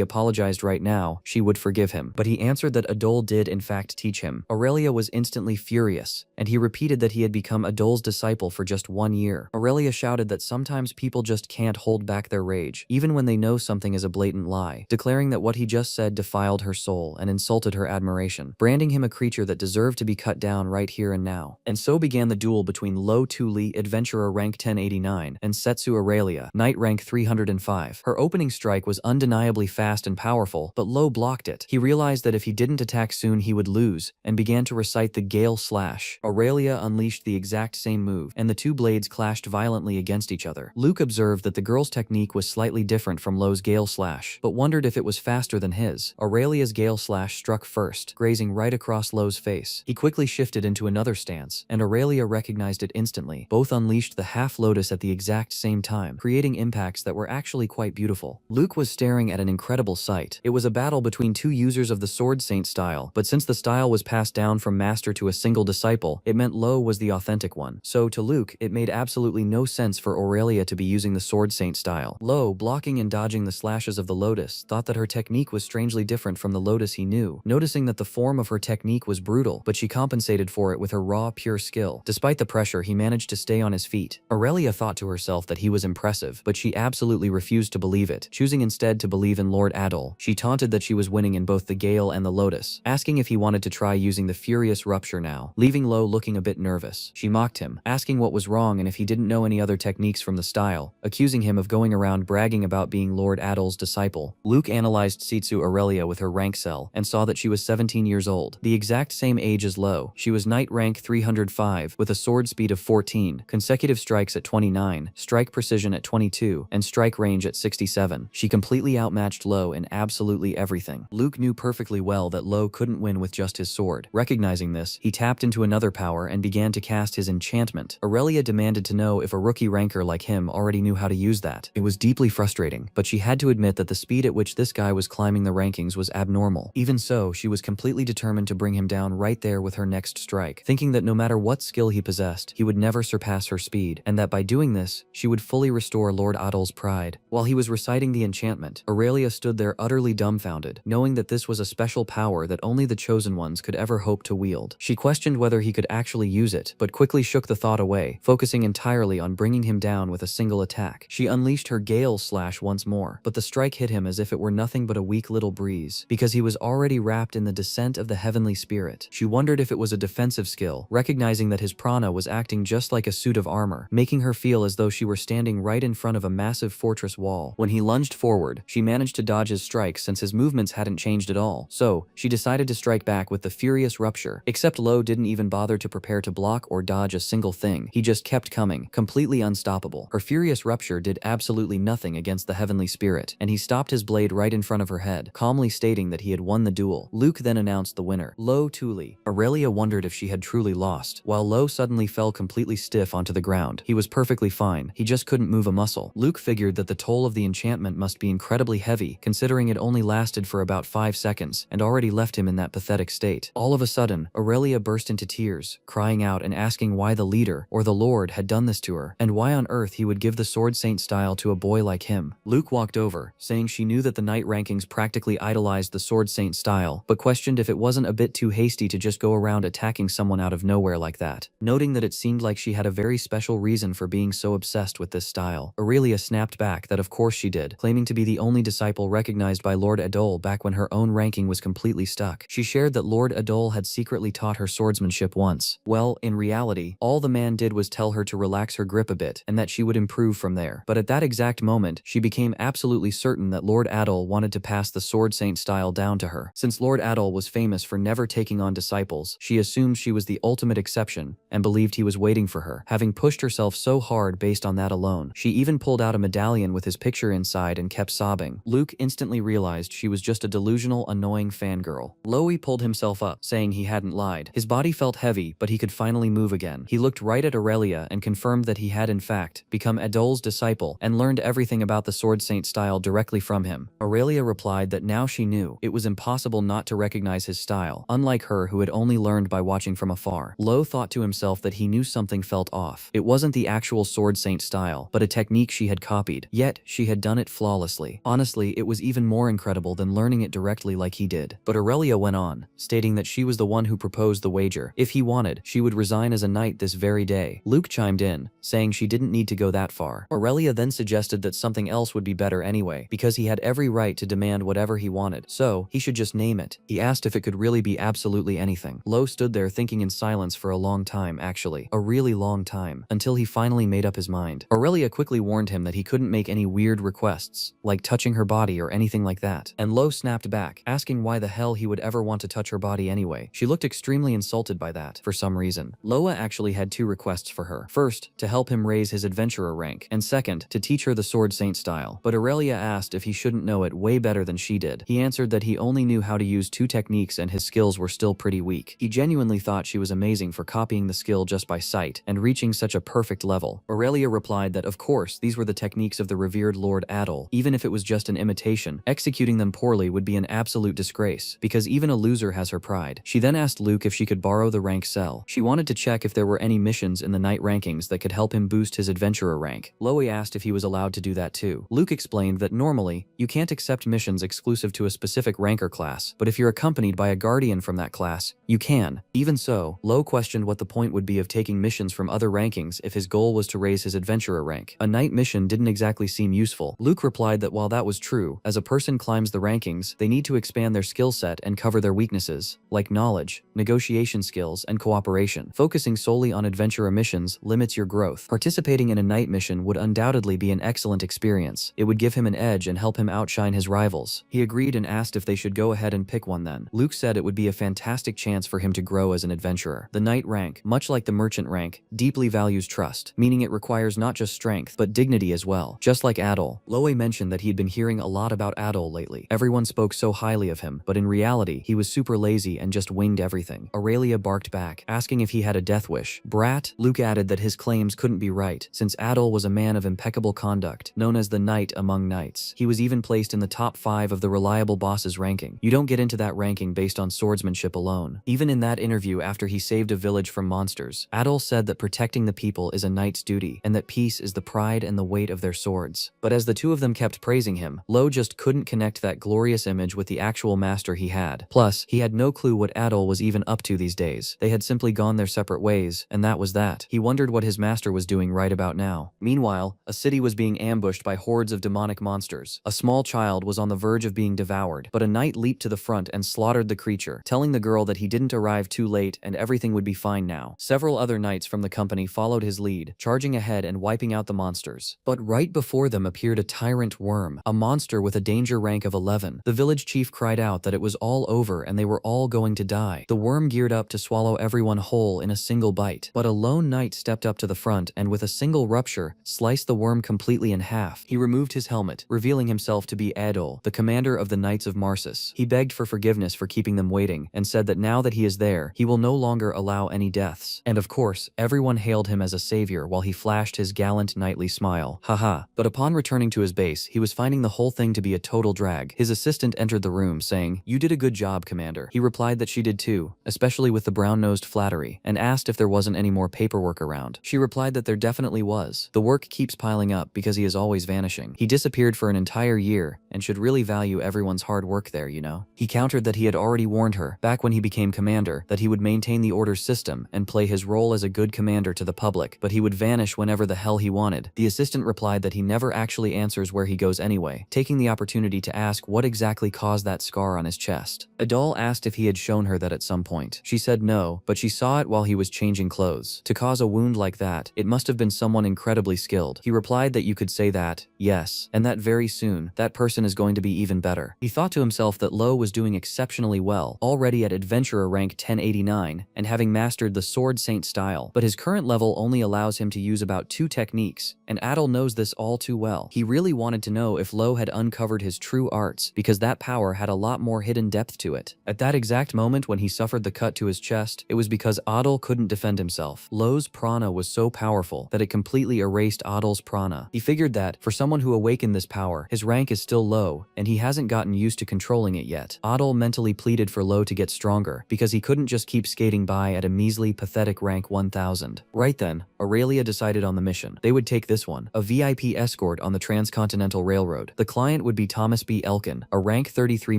apologized right now, she would forgive him. But he answered that Adol did in fact teach him. Aurelia was instantly furious, and he repeated that he had become Adol's disciple for just 1 year. Aurelia shouted that sometimes people just can't hold back their rage, even when they know something is a blatant lie, declaring that what he just said defiled her soul and insulted her admiration, branding him a creature that deserved to be cut down right here and now. And so began the duel between Lo Tuli, adventurer rank 1089, and Setsu Aurelia, knight rank 305. Her opening strike was undeniably fast and powerful, but Lo blocked it. He realized that if he didn't attack soon he would lose, and began to recite the Gale Slash. Aurelia unleashed the exact same move, and the two blades clashed violently against each other. Luke observed that the girl's technique was slightly different from Lo's Gale Slash, but wondered if it was faster than his. Aurelia's Gale Slash struck first, grazing right across Lo's face. He quickly shifted into another stance, and Aurelia recognized it instantly. Both unleashed the half lotus at the exact same time, creating impacts that were actually quite beautiful. Luke was staring at an incredible sight. It was a battle between two users of the Sword Saint style, but since the style was passed down from master to a single disciple, it meant Lo was the authentic one. So to Luke, it made absolutely no sense for Aurelia to be using the Sword Saint style. Lo, blocking and dodging the slashes of the lotus, thought that her technique was strangely different from the lotus he knew, noticing that the form of her technique was brutal, but she compensated for it with her raw, pure skill. Despite the pressure, he managed to stay on his feet. Aurelia thought to herself that he was impressive, but she absolutely refused to believe it, choosing instead to believe in Lord Adol. She taunted that she was winning in both the Gale and the Lotus, asking if he wanted to try using the Furious Rupture now, leaving Lo looking a bit nervous. She mocked him, asking what was wrong and if he didn't know any other techniques from the style, accusing him of going around bragging about being Lord Adol's disciple. Luke analyzed Setsu Aurelia with her rank cell, and saw saw that she was 17 years old, the exact same age as Lo. She was knight rank 305 with a sword speed of 14, consecutive strikes at 29, strike precision at 22, and strike range at 67. She completely outmatched Lo in absolutely everything. Luke knew perfectly well that Lo couldn't win with just his sword. Recognizing this, he tapped into another power and began to cast his enchantment. Aurelia demanded to know if a rookie ranker like him already knew how to use that. It was deeply frustrating, but she had to admit that the speed at which this guy was climbing the rankings was abnormal. Even so, she was completely determined to bring him down right there with her next strike, thinking that no matter what skill he possessed, he would never surpass her speed, and that by doing this, she would fully restore Lord Adol's pride. While he was reciting the enchantment, Aurelia stood there utterly dumbfounded, knowing that this was a special power that only the chosen ones could ever hope to wield. She questioned whether he could actually use it, but quickly shook the thought away, focusing entirely on bringing him down with a single attack. She unleashed her Gale Slash once more, but the strike hit him as if it were nothing but a weak little breeze, because he was already wrapped in the descent of the heavenly spirit. She wondered if it was a defensive skill, recognizing that his prana was acting just like a suit of armor, making her feel as though she were standing right in front of a massive fortress wall. When he lunged forward, she managed to dodge his strikes since his movements hadn't changed at all, so she decided to strike back with the Furious Rupture. Except Lo didn't even bother to prepare to block or dodge a single thing. He just kept coming, completely unstoppable. Her Furious Rupture did absolutely nothing against the heavenly spirit, and he stopped his blade right in front of her head, calmly stating that he had won the duel. Luke then announced the winner, Lo Tuli. Aurelia wondered if she had truly lost, while Lo suddenly fell completely stiff onto the ground. He was perfectly fine, he just couldn't move a muscle. Luke figured that the toll of the enchantment must be incredibly heavy, considering it only lasted for about 5 seconds, and already left him in that pathetic state. All of a sudden, Aurelia burst into tears, crying out and asking why the leader, or the Lord, had done this to her, and why on earth he would give the Sword Saint style to a boy like him. Luke walked over, saying she knew that the knight rankings practically idolized the Sword Saint style, but questioned if it wasn't a bit too hasty to just go around attacking someone out of nowhere like that. Noting that it seemed like she had a very special reason for being so obsessed with this style, Aurelia snapped back that of course she did, claiming to be the only disciple recognized by Lord Adol back when her own ranking was completely stuck. She shared that Lord Adol had secretly taught her swordsmanship once. Well, in reality, all the man did was tell her to relax her grip a bit, and that she would improve from there. But at that exact moment, she became absolutely certain that Lord Adol wanted to pass the Sword Saint style down to her. Since Lord Adol was famous for never taking on disciples, she assumed she was the ultimate exception, and believed he was waiting for her, having pushed herself so hard based on that alone. She even pulled out a medallion with his picture inside and kept sobbing. Luke instantly realized she was just a delusional, annoying fangirl. Loie pulled himself up, saying he hadn't lied. His body felt heavy, but he could finally move again. He looked right at Aurelia and confirmed that he had in fact become Adol's disciple and learned everything about the Sword Saint style directly from him. Aurelia replied that now she knew it was impossible not to recognize his style, unlike her who had only learned by watching from afar. Lo thought to himself that he knew something felt off. It wasn't the actual Sword Saint style, but a technique she had copied. Yet, she had done it flawlessly. Honestly, it was even more incredible than learning it directly like he did. But Aurelia went on, stating that she was the one who proposed the wager. If he wanted, she would resign as a knight this very day. Luke chimed in, saying she didn't need to go that far. Aurelia then suggested that something else would be better anyway, because he had every right to demand whatever he wanted, so he should just name it. He asked if it could really be absolutely anything. Lo stood there thinking in silence for a long time, actually. A really long time, until he finally made up his mind. Aurelia quickly warned him that he couldn't make any weird requests, like touching her body or anything like that, and Lo snapped back, asking why the hell he would ever want to touch her body anyway. She looked extremely insulted by that, for some reason. Loa actually had 2 requests for her. First, to help him raise his adventurer rank, and second, to teach her the Sword Saint style. But Aurelia asked if he shouldn't know it way better than she did. He answered that he only knew how to use 2 techniques and his skills were still pretty weak. He genuinely thought she was amazing for copying the skill just by sight and reaching such a perfect level. Aurelia replied that of course these were the techniques of the revered Lord Adol. Even if it was just an imitation, executing them poorly would be an absolute disgrace, because even a loser has her pride. She then asked Luke if she could borrow the rank cell. She wanted to check if there were any missions in the knight rankings that could help him boost his adventurer rank. Loie asked if he was allowed to do that too. Luke explained that normally, you can't accept missions exclusive to a specific ranker class, but if you're accompanied by a guardian from that class, you can. Even so, Lo questioned what the point would be of taking missions from other rankings if his goal was to raise his adventurer rank. A knight mission didn't exactly seem useful. Luke replied that while that was true, as a person climbs the rankings, they need to expand their skill set and cover their weaknesses, like knowledge, negotiation skills, and cooperation. Focusing solely on adventurer missions limits your growth. Participating in a knight mission would undoubtedly be an excellent experience. It would give him an edge and help him outshine his rivals. He agreed and asked if they should go ahead and pick one then. Luke said it would be a fantastic chance for him to grow as an adventurer. The knight rank, much like the merchant rank, deeply values trust, meaning it requires not just strength, but dignity as well. Just like Adol. Loe mentioned that he'd been hearing a lot about Adol lately. Everyone spoke so highly of him, but in reality, he was super lazy and just winged everything. Aurelia barked back, asking if he had a death wish. Brat, Luke added that his claims couldn't be right, since Adol was a man of impeccable conduct, known as the knight among knights. He was even placed in the top 5 of the reliable bosses ranking. You don't get into that ranking based on swordsmanship alone. Even in that interview after he saved a village from monsters, Adol said that protecting the people is a knight's duty, and that peace is the pride and the weight of their swords. But as the two of them kept praising him, Lo just couldn't connect that glorious image with the actual master he had. Plus, he had no clue what Adol was even up to these days. They had simply gone their separate ways, and that was that. He wondered what his master was doing right about now. Meanwhile, a city was being ambushed by hordes of demonic monsters. A small child was on the verge of being devoured, but a knight leaped to the front and slaughtered the creature, telling the girl that he didn't arrive too late and everything would be fine now. Several other knights from the company followed his lead, charging ahead and wiping out the monsters. But right before them appeared a tyrant worm, a monster with a danger rank of 11. The village chief cried out that it was all over and they were all going to die. The worm geared up to swallow everyone whole in a single bite, but a lone knight stepped up to the front and with a single rupture, sliced the worm completely in half. He removed his helmet, revealing himself to be Adol, the commander of the Knights of Marsus. He begged for forgiveness for keeping them waiting, and said that now that he is there, he will no longer allow any deaths. And of course, everyone hailed him as a savior while he flashed his gallant knightly smile. Haha. But upon returning to his base, he was finding the whole thing to be a total drag. His assistant entered the room saying, "You did a good job, Commander." He replied that she did too, especially with the brown-nosed flattery, and asked if there wasn't any more paperwork around. She replied that there definitely was. The work keeps piling up because he is always vanishing. He disappeared for an entire year and should really value everyone's hard work there, you know. He countered that he had already warned her, back when he became commander, that he would maintain the order's system and play his role as a good commander to the public, but he would vanish whenever the hell he wanted. The assistant replied that he never actually answers where he goes anyway, taking the opportunity to ask what exactly caused that scar on his chest. Adol asked if he had shown her that at some point. She said no, but she saw it while he was changing clothes. To cause a wound like that, it must have been someone incredibly skilled. He replied that you could say that, yes, and that very soon, that person is going to be even better. He thought to himself that Lo was doing exceptionally well, already at adventurer rank 1089, and having mastered the sword saint style, but his current level only allows him to use about 2 techniques, and Adol knows this all too well. He really wanted to know if Lo had uncovered his true arts, because that power had a lot more hidden depth to it. At that exact moment when he suffered the cut to his chest, it was because Adol couldn't defend himself. Lo's prana was so powerful that it completely erased Adol's prana. He figured that, for someone who awakened this power, his rank is still low, and he hasn't gotten used to controlling it yet. Adol mentally pleaded for Lo to get stronger, because he couldn't just keep skating by at a measly, pathetic rank 1000. Right then, Aurelia decided on the mission. They would take this one, a VIP escort on the Transcontinental Railroad. The client would be Thomas B. Elkin, a rank 33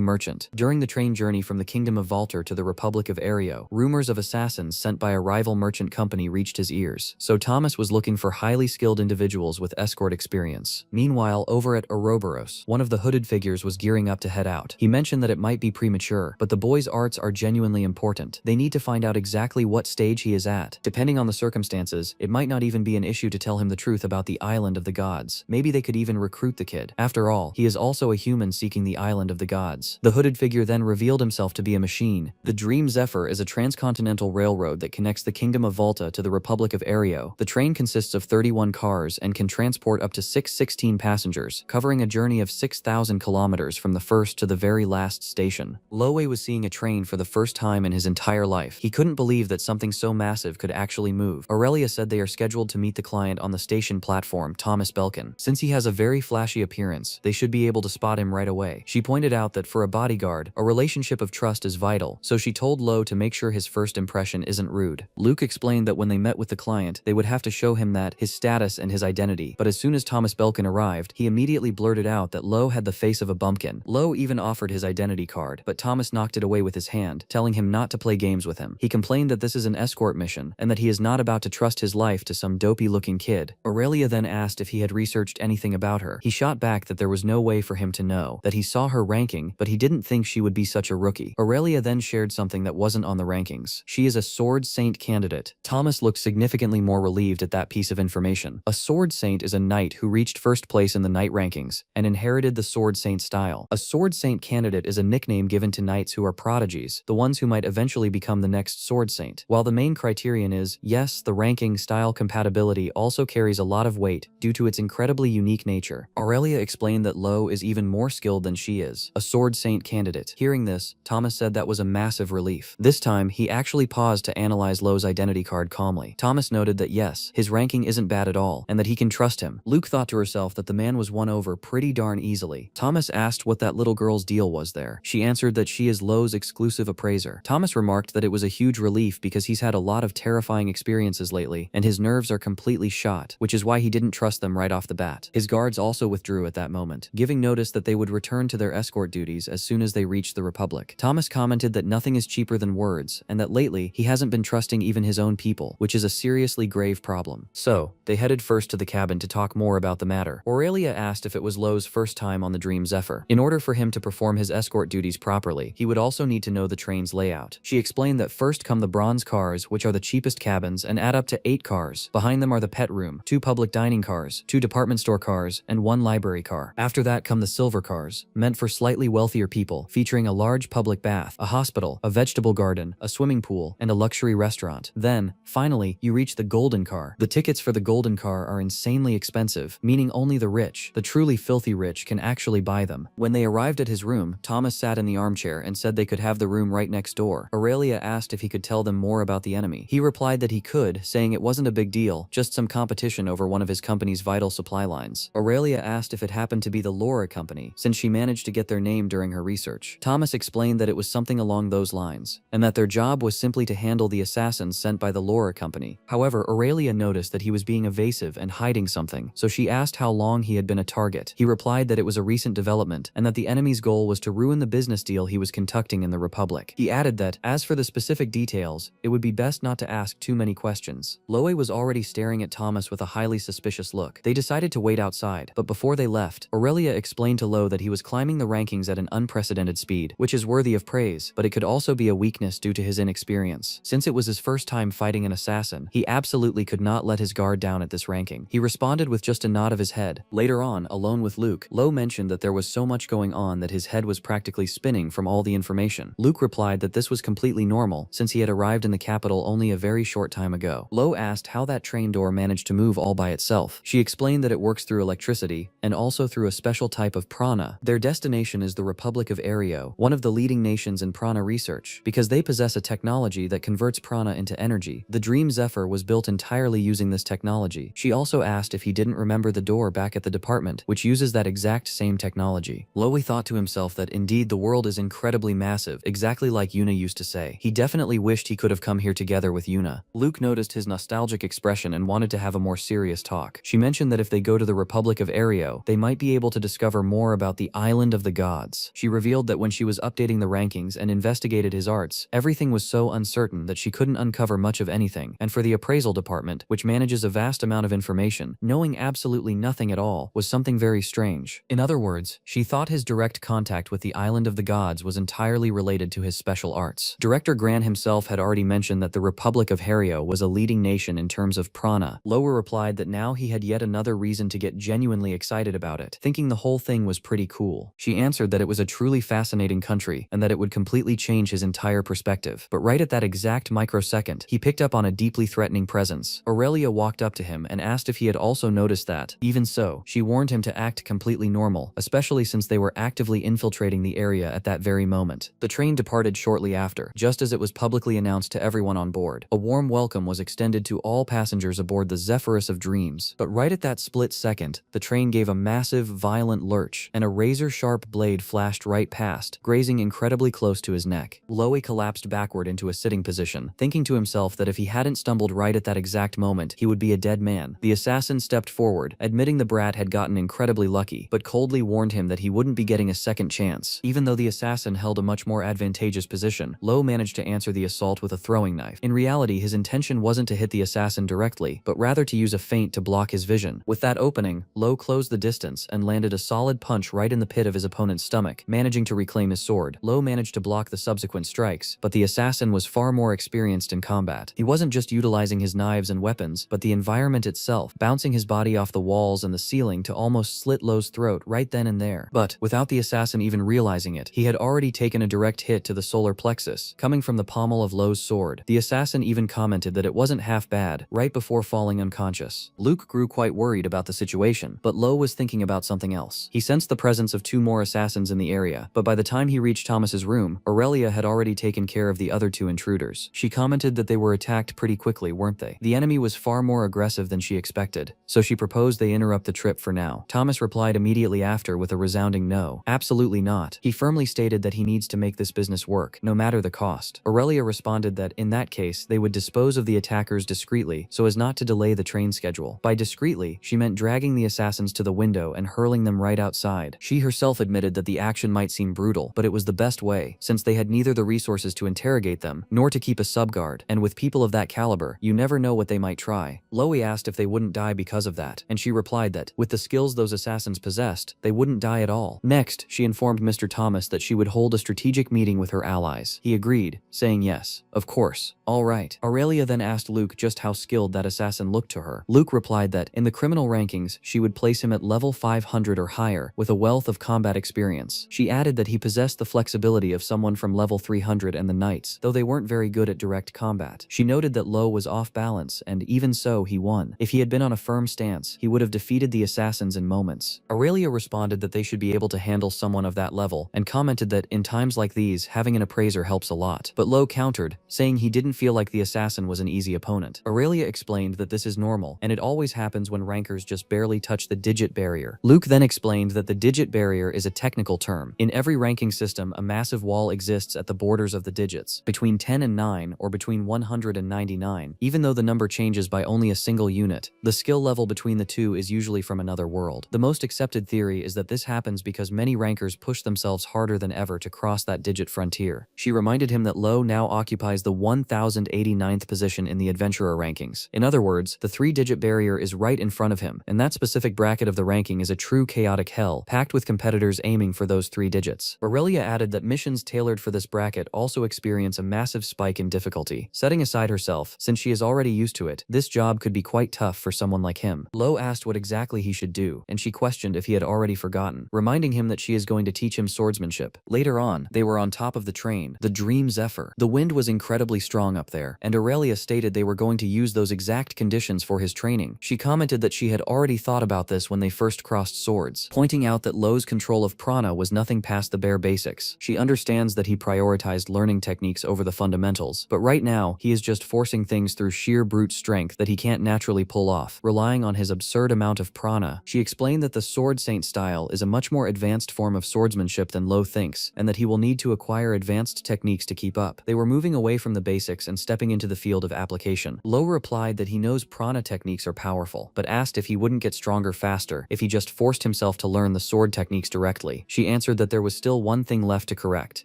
merchant. During the train journey from the Kingdom of Valter to the Republic of Aereo, rumors of assassins sent by a rival merchant company reached his ears, so Thomas was looking for highly skilled individuals with escort experience. Meanwhile, over at Ouroboros, one of the hooded figures was gearing up to head out. He mentioned that it might be premature, but the boy's arts are genuinely important. They need to find out exactly what stage he is at. Depending on the circumstances, it might not even be an issue to tell him the truth about the Island of the Gods. Maybe they could even recruit the kid. After all, he is also a human seeking the Island of the Gods. The hooded figure then revealed himself to be a machine. The Dream Zephyr is a transcontinental railroad that connects the Kingdom of Valta to the Republic of Aereo. The train consists of 31 cars and can transport up to 616 passengers, covering a journey of 6,000 kilometers from the first to the very last station. Loe was seeing a train for the first time in his entire life. He couldn't believe that something so massive could actually move. Aurelia said they are scheduled to meet the client on the station platform, Thomas Belkin. Since he has a very flashy appearance, they should be able to spot him right away. She pointed out that for a bodyguard, a relationship of trust is vital, so she told Lo to make sure his first impression isn't rude. Luke explained that when they met with the client, they would have to show him that, his status and his identity, but as soon as Thomas Belkin arrived, he immediately blurted out that Lo had the face of a bumpkin. Lo even offered his identity card, but Thomas knocked it away with his hand, telling him not to play games with him. He complained that this is an escort mission, and that he is not about to trust his life to some dopey-looking kid. Aurelia then asked if he had researched anything about her. He shot back that there was no way for him to know, that he saw her ranking, but he didn't think she would be such a rookie. Aurelia then shared something that wasn't on the rankings. She is a Sword Saint candidate. Thomas looked significantly more relieved at that piece of information. A Sword Saint is a knight who reached first place in the knight rankings, and inherited the Sword Saint style. A Sword Saint candidate is a nickname given to knights who are prodigies, the ones who might eventually become the next sword saint. While the main criterion is, yes, the ranking style compatibility also carries a lot of weight due to its incredibly unique nature. Aurelia explained that Lo is even more skilled than she is, a sword saint candidate. Hearing this, Thomas said that was a massive relief. This time, he actually paused to analyze Lo's identity card calmly. Thomas noted that yes, his ranking isn't bad at all, and that he can trust him. Luke thought to herself that the man was won over pretty darn easily. Thomas asked what that little girl's deal was there. She answered that she is Lo's exclusive appraiser. Thomas remarked that it was a huge relief because he's had a lot of terrifying experiences lately, and his nerves are completely shot, which is why he didn't trust them right off the bat. His guards also withdrew at that moment, giving notice that they would return to their escort duties as soon as they reached the Republic. Thomas commented that nothing is cheaper than words, and that lately, he hasn't been trusting even his own people, which is a seriously grave problem. So, they headed first to the cabin to talk more about the matter. Aurelia asked if it was Lo's first time on the Dream Zephyr. In order for him to perform his escort duties properly, he would also need to know the train's layout. She explained that first come the bronze cars, which are the cheapest cabins and add up to 8 cars. Behind them are the pet room, 2 public dining cars, 2 department store cars, and 1 library car. After that come the silver cars, meant for slightly wealthier people, featuring a large public bath, a hospital, a vegetable garden, a swimming pool, and a luxury restaurant. Then, finally, you reach the golden car. The tickets for the golden car are insanely expensive, meaning only the rich, the truly filthy rich, can actually buy them. When they arrived at his room, Thomas sat in the armchair and said they could have the room right next door. Aurelia asked if he could tell them more about the enemy. He replied that he could, saying it wasn't a big deal, just some competition over one of his company's vital supply lines. Aurelia asked if it happened to be the Laura company, since she managed to get their name during her research. Thomas explained that it was something along those lines, and that their job was simply to handle the assassins sent by the Laura company. However, Aurelia noticed that he was being evasive and hiding something, so she asked how long he had been a target. He replied that it was a recent development, and that the enemy's goal was to ruin the business deal he was conducting in the Republic. He added that, as for the specific details, it would be best not to ask too many questions. Loe was already staring at Thomas with a highly suspicious look. They decided to wait outside, but before they left, Aurelia explained to Loe that he was climbing the rankings at an unprecedented speed, which is worthy of praise, but it could also be a weakness due to his inexperience. Since it was his first time fighting an assassin, he absolutely could not let his guard down at this ranking. He responded with just a nod of his head. Later on, alone with Luke, Loe mentioned that there was so much going on that his head was practically spinning from all the information. Luke replied that this was completely normal, since he had arrived in the capital only a very short time ago. Loe asked how that train door managed to move all by itself. She explained that it works through electricity, and also through a special type of prana. Their destination is the Republic of Ario, one of the leading nations in prana research, because they possess a technology that converts prana into energy. The Dream Zephyr was built entirely using this technology. She also asked if he didn't remember the door back at the department, which uses that exact same technology. Loe thought to himself that indeed the world is incredibly massive, exactly like Yuna used to say. He definitely wished he could have come here together with Yuna. Luke noticed his nostalgic expression and wanted to have a more serious talk. She mentioned that if they go to the Republic of Ario, they might be able to discover more about the Island of the Gods. She revealed that when she was updating the rankings and investigated his arts, everything was so uncertain that she couldn't uncover much of anything, and for the appraisal department, which manages a vast amount of information, knowing absolutely nothing at all was something very strange. In other words, she thought his direct contact with the Island of the Gods was entirely related to his special arts. Director Gran himself had already mentioned that the Republic of Hario was a leading nation in terms of prana. Lower replied that now he had yet another reason to get genuinely excited about it, thinking the whole thing was pretty cool. She answered that it was a truly fascinating country, and that it would completely change his entire perspective. But right at that exact microsecond, he picked up on a deeply threatening presence. Aurelia walked up to him and asked if he had also noticed that. Even so, she warned him to act completely normal, especially since they were actively infiltrating the area at that very moment. The train departed shortly after, just as it was publicly announced to everyone on board. A warm welcome was extended to all passengers aboard the Zephyrus of Dreams. But right at that split second, the train gave a massive, violent lurch, and a razor-sharp blade flashed right past, grazing incredibly close to his neck. Loe collapsed backward into a sitting position, thinking to himself that if he hadn't stumbled right at that exact moment, he would be a dead man. The assassin stepped forward, admitting the brat had gotten incredibly lucky, but coldly warned him that he wouldn't be getting a second chance. Even though the assassin held a much more advantageous position, Loe managed to answer the assault with a throwing knife. In reality, his intention wasn't to hit the assassin directly, but rather to use a feint to block his vision. With that opening, Loe closed the distance and landed a solid punch right in the pit of his opponent's stomach, managing to reclaim his sword. Loe managed to block the subsequent strikes, but the assassin was far more experienced in combat. He wasn't just utilizing his knives and weapons, but the environment itself, bouncing his body off the walls and the ceiling to almost slit Loe's throat right then and there. But, without the assassin even realizing realizing it, he had already taken a direct hit to the solar plexus, coming from the pommel of Lo's sword. The assassin even commented that it wasn't half bad, right before falling unconscious. Luke grew quite worried about the situation, but Lo was thinking about something else. He sensed the presence of 2 more assassins in the area, but by the time he reached Thomas's room, Aurelia had already taken care of the other 2 intruders. She commented that they were attacked pretty quickly, weren't they? The enemy was far more aggressive than she expected, so she proposed they interrupt the trip for now. Thomas replied immediately after with a resounding no. Absolutely not. He firmly stated that he needs to make this business work, no matter the cost. Aurelia responded that, in that case, they would dispose of the attackers discreetly so as not to delay the train schedule. By discreetly, she meant dragging the assassins to the window and hurling them right outside. She herself admitted that the action might seem brutal, but it was the best way, since they had neither the resources to interrogate them, nor to keep a subguard, and with people of that caliber, you never know what they might try. Loie asked if they wouldn't die because of that, and she replied that, with the skills those assassins possessed, they wouldn't die at all. Next, she informed Mr. Thomas that she would hold a strategic meeting with her allies. He agreed, saying yes, of course, all right. Aurelia then asked Luke just how skilled that assassin looked to her. Luke replied that, in the criminal rankings, she would place him at level 500 or higher, with a wealth of combat experience. She added that he possessed the flexibility of someone from level 300 and the knights, though they weren't very good at direct combat. She noted that Lo was off balance, and even so, he won. If he had been on a firm stance, he would have defeated the assassins in moments. Aurelia responded that they should be able to handle someone of that level, and commented that, in times like these, having an appraiser helps a lot. But Lo countered, saying he didn't feel like the assassin was an easy opponent. Aurelia explained that this is normal, and it always happens when rankers just barely touch the digit barrier. Luke then explained that the digit barrier is a technical term. In every ranking system, a massive wall exists at the borders of the digits, between 10 and 9 or between 100 and 99. Even though the number changes by only a single unit, the skill level between the two is usually from another world. The most accepted theory is that this happens because many rankers push themselves harder than ever to cross that digit frontier. She reminded him that Lo now occupies the 1089th position in the adventurer rankings. In other words, the 3-digit barrier is right in front of him, and that specific bracket of the ranking is a true chaotic hell, packed with competitors aiming for those 3 digits. Aurelia added that missions tailored for this bracket also experience a massive spike in difficulty. Setting aside herself, since she is already used to it, this job could be quite tough for someone like him. Lo asked what exactly he should do, and she questioned if he had already forgotten, reminding him that she is going to teach him swordsmanship. Later on, they were on top of the train, the Dream Zephyr. The wind was incredibly strong up there, and Aurelia stated they were going to use those exact conditions for his training. She commented that she had already thought about this when they first crossed swords, pointing out that Lo's control of prana was nothing past the bare basics. She understands that he prioritized learning techniques over the fundamentals, but right now, he is just forcing things through sheer brute strength that he can't naturally pull off, relying on his absurd amount of prana. She explained that the Sword Saint style is a much more advanced form of swordsmanship than Lo thinks, and that he will need to acquire advanced techniques to keep up. They were moving away from the basics and stepping into the field of application. Lo replied that he knows prana techniques are powerful, but asked if he wouldn't get stronger faster if he just forced himself to learn the sword techniques directly. She answered that there was still one thing left to correct.